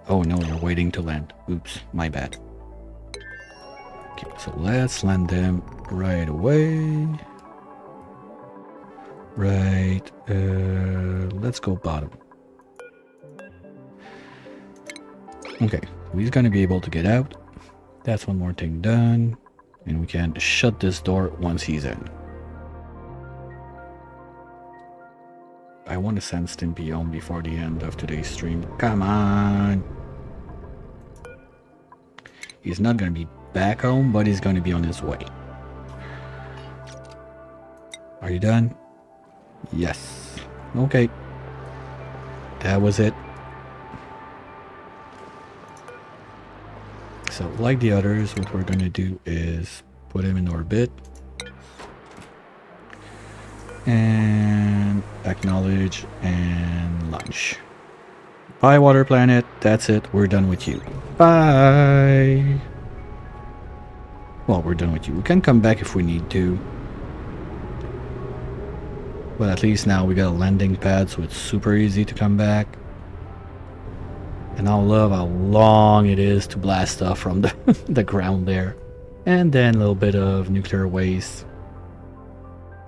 Oh no, you're waiting to land. Oops, my bad. Okay, so let's land them right away. Right, let's go bottom. Okay, he's gonna be able to get out. That's one more thing done. And we can shut this door once he's in. I want to send Stimpy home before the end of today's stream. Come on! He's not gonna be back home, but he's gonna be on his way. Are you done? Yes. Okay. That was it. So, like the others, what we're gonna do is put him in orbit. And acknowledge and launch. Bye, Water Planet. That's it. We're done with you. Bye. Well, we're done with you. We can come back if we need to. But at least now we got a landing pad, so it's super easy to come back. And I love how long it is to blast off from the ground there. And then a little bit of nuclear waste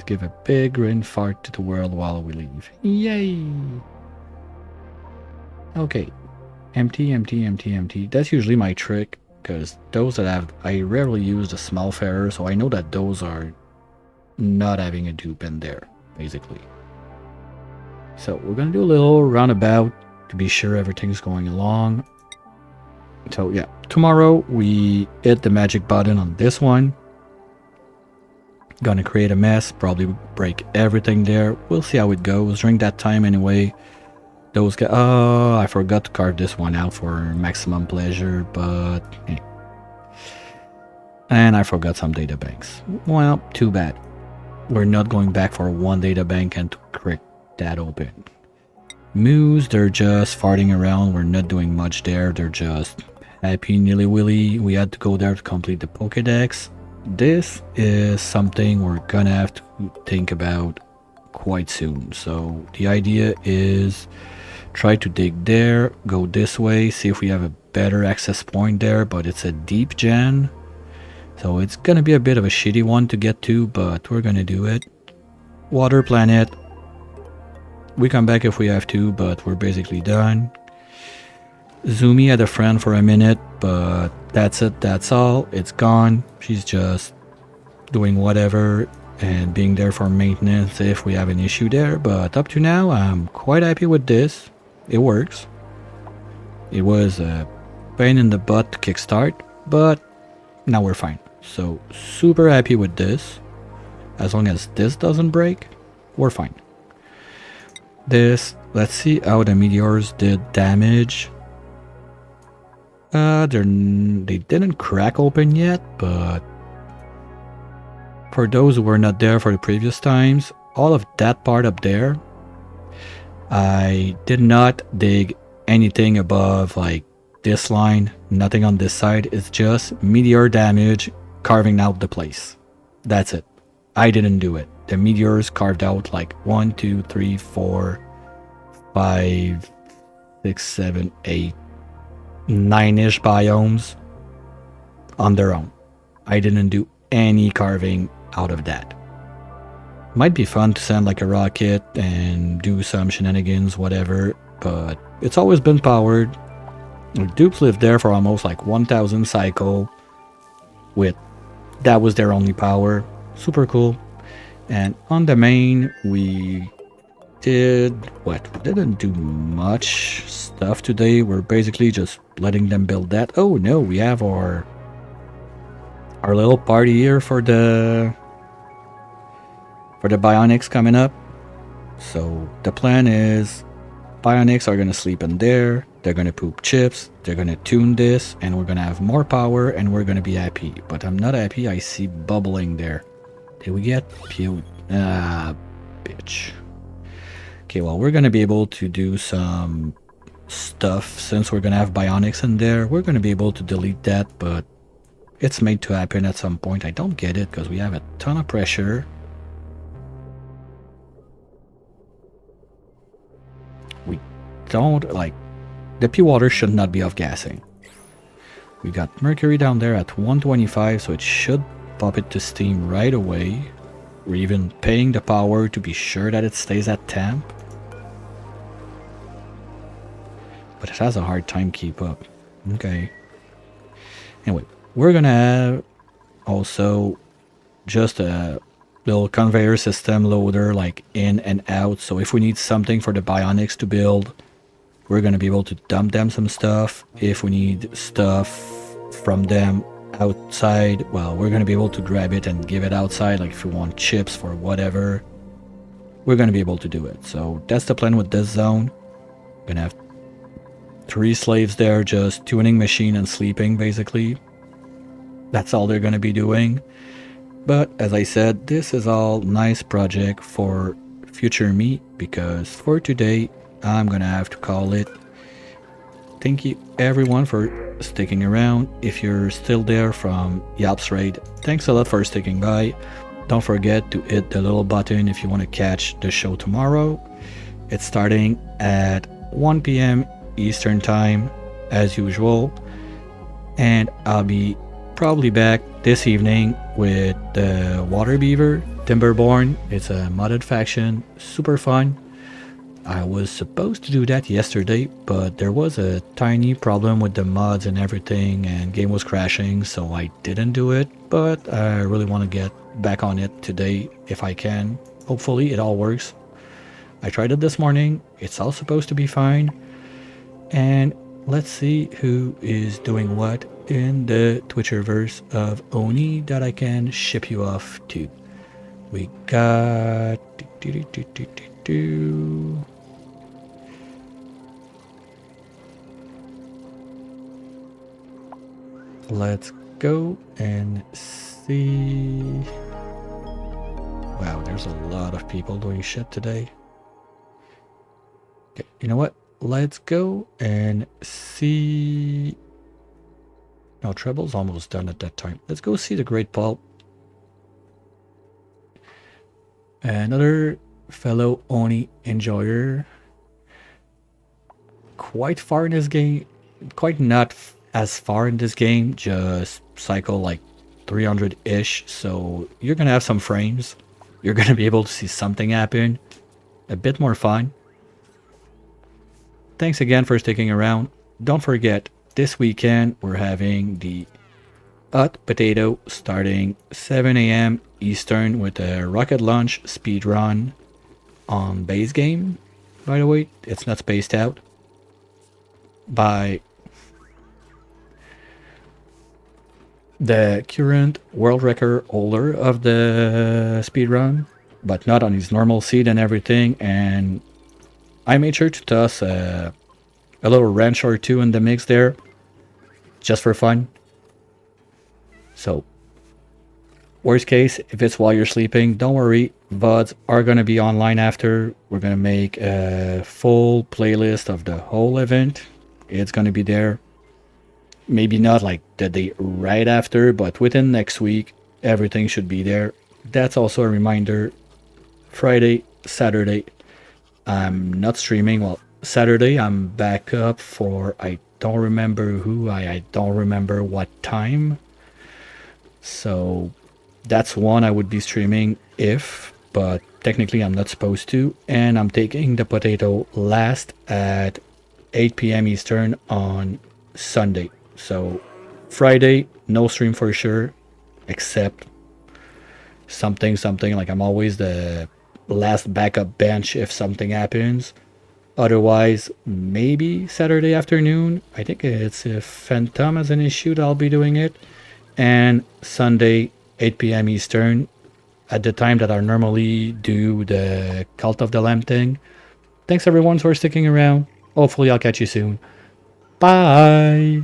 to give a big rain fart to the world while we leave. Yay! Okay. Empty, empty, empty, empty. That's usually my trick, because those that have... I rarely use the small farer, so I know that those are not having a dupe in there, basically. So we're going to do a little roundabout to be sure everything's going along. So yeah, tomorrow we hit the magic button on this one. Gonna create a mess, probably break everything there. We'll see how it goes during that time anyway. Those guys, oh, I forgot to carve this one out for maximum pleasure, but yeah. And I forgot some data banks. Well, too bad. We're not going back for one data bank and to crack that open. Moose, they're just farting around. We're not doing much there. They're just happy nilly-willy. We had to go there to complete the Pokédex. This is something we're gonna have to think about quite soon. So the idea is try to dig there, go this way, see if we have a better access point there, but it's a deep gen. So it's gonna be a bit of a shitty one to get to, but we're gonna do it. Water Planet. We come back if we have to, but we're basically done. Zumi had a friend for a minute, but that's it, that's all. It's gone. She's just doing whatever and being there for maintenance if we have an issue there. But up to now, I'm quite happy with this. It works. It was a pain in the butt to kickstart, but now we're fine. So super happy with this. As long as this doesn't break, we're fine. This, let's see how the meteors did damage. They didn't crack open yet, but for those who were not there for the previous times, all of that part up there, I did not dig anything above like this line, Nothing on this side. It's just meteor damage carving out the place. That's it. I didn't do it. The meteors carved out like 1, 2, 3, 4, 5, 6, 7, 8, 9-ish biomes on their own. I didn't do any carving out of that. Might be fun to send like a rocket and do some shenanigans, whatever, but it's always been powered. The dupes lived there for almost like 1000 cycle with that was their only power. Super cool. And on the main we did what? We didn't do much stuff today. We're basically just letting them build that. Oh no, we have our little party here for the bionics coming up. So the plan is bionics are gonna sleep in there, they're gonna poop chips, they're gonna tune this, and we're gonna have more power and we're gonna be happy. But I'm not happy. I see bubbling there. Did we get pew? Ah, bitch. Okay, well, we're gonna be able to do some stuff since we're gonna have bionics in there. We're gonna be able to delete that, but it's made to happen at some point. I don't get it because we have a ton of pressure. We don't like the P water should not be off gassing. We got mercury down there at 125, so it should pop it to steam right away. We're even paying the power to be sure that it stays at temp. But it has a hard time keep up. Okay. Anyway, we're gonna have also just a little conveyor system loader like in and out. So if we need something for the bionics to build, we're gonna be able to dump them some stuff. If we need stuff from them outside, well, we're gonna be able to grab it and give it outside. Like if we want chips for whatever, we're gonna be able to do it. So that's the plan with this zone. We're gonna have 3 slaves there just tuning machine and sleeping basically. That's all they're gonna be doing. But as I said, this is all nice project for future me, because for today I'm gonna have to call it. Thank you everyone for sticking around. If you're still there from Yelp's raid, thanks a lot for sticking by. Don't forget to hit the little button if you want to catch the show tomorrow. It's starting at 1 p.m. Eastern time as usual, and I'll be probably back this evening with the Water Beaver Timberborn. It's a modded faction, super fun. I was supposed to do that yesterday, but there was a tiny problem with the mods and everything, and game was crashing, so I didn't do it. But I really want to get back on it today if I can. Hopefully it all works. I tried it this morning. It's all supposed to be fine. And let's see who is doing what in the Twitcherverse of Oni that I can ship you off to. We got... Let's go and see. Wow, there's a lot of people doing shit today. Okay, you know what? Let's go and see. No, Treble's almost done at that time. Let's go see the Great Pulp. Another fellow Oni enjoyer. Quite far in this game. Quite not as far in this game. Just cycle like 300-ish. So you're going to have some frames. You're going to be able to see something happen. A bit more fun. Thanks again for sticking around. Don't forget, this weekend we're having the Hot Potato starting 7 a.m. Eastern with a rocket launch speed run on base game. By the way, it's not spaced out by the current world record holder of the speed run, but not on his normal seed and everything. And I made sure to toss a little wrench or two in the mix there, just for fun. So, worst case, if it's while you're sleeping, don't worry. VODs are going to be online after. We're going to make a full playlist of the whole event. It's going to be there. maybe not like the day right after, but within next week, everything should be there. That's also a reminder. Friday, Saturday, I'm not streaming. Well, Saturday, I'm back up for I don't remember who, I don't remember what time. So that's one I would be streaming if, but technically I'm not supposed to. And I'm taking the potato last at 8 p.m. Eastern on Sunday. So Friday, no stream for sure, except something like I'm always the last backup bench if something happens. Otherwise, maybe Saturday afternoon. I think it's if Phantom has an issue that I'll be doing it. And Sunday, 8 p.m. Eastern, at the time that I normally do the Cult of the Lamb thing. Thanks everyone for sticking around. Hopefully I'll catch you soon. Bye!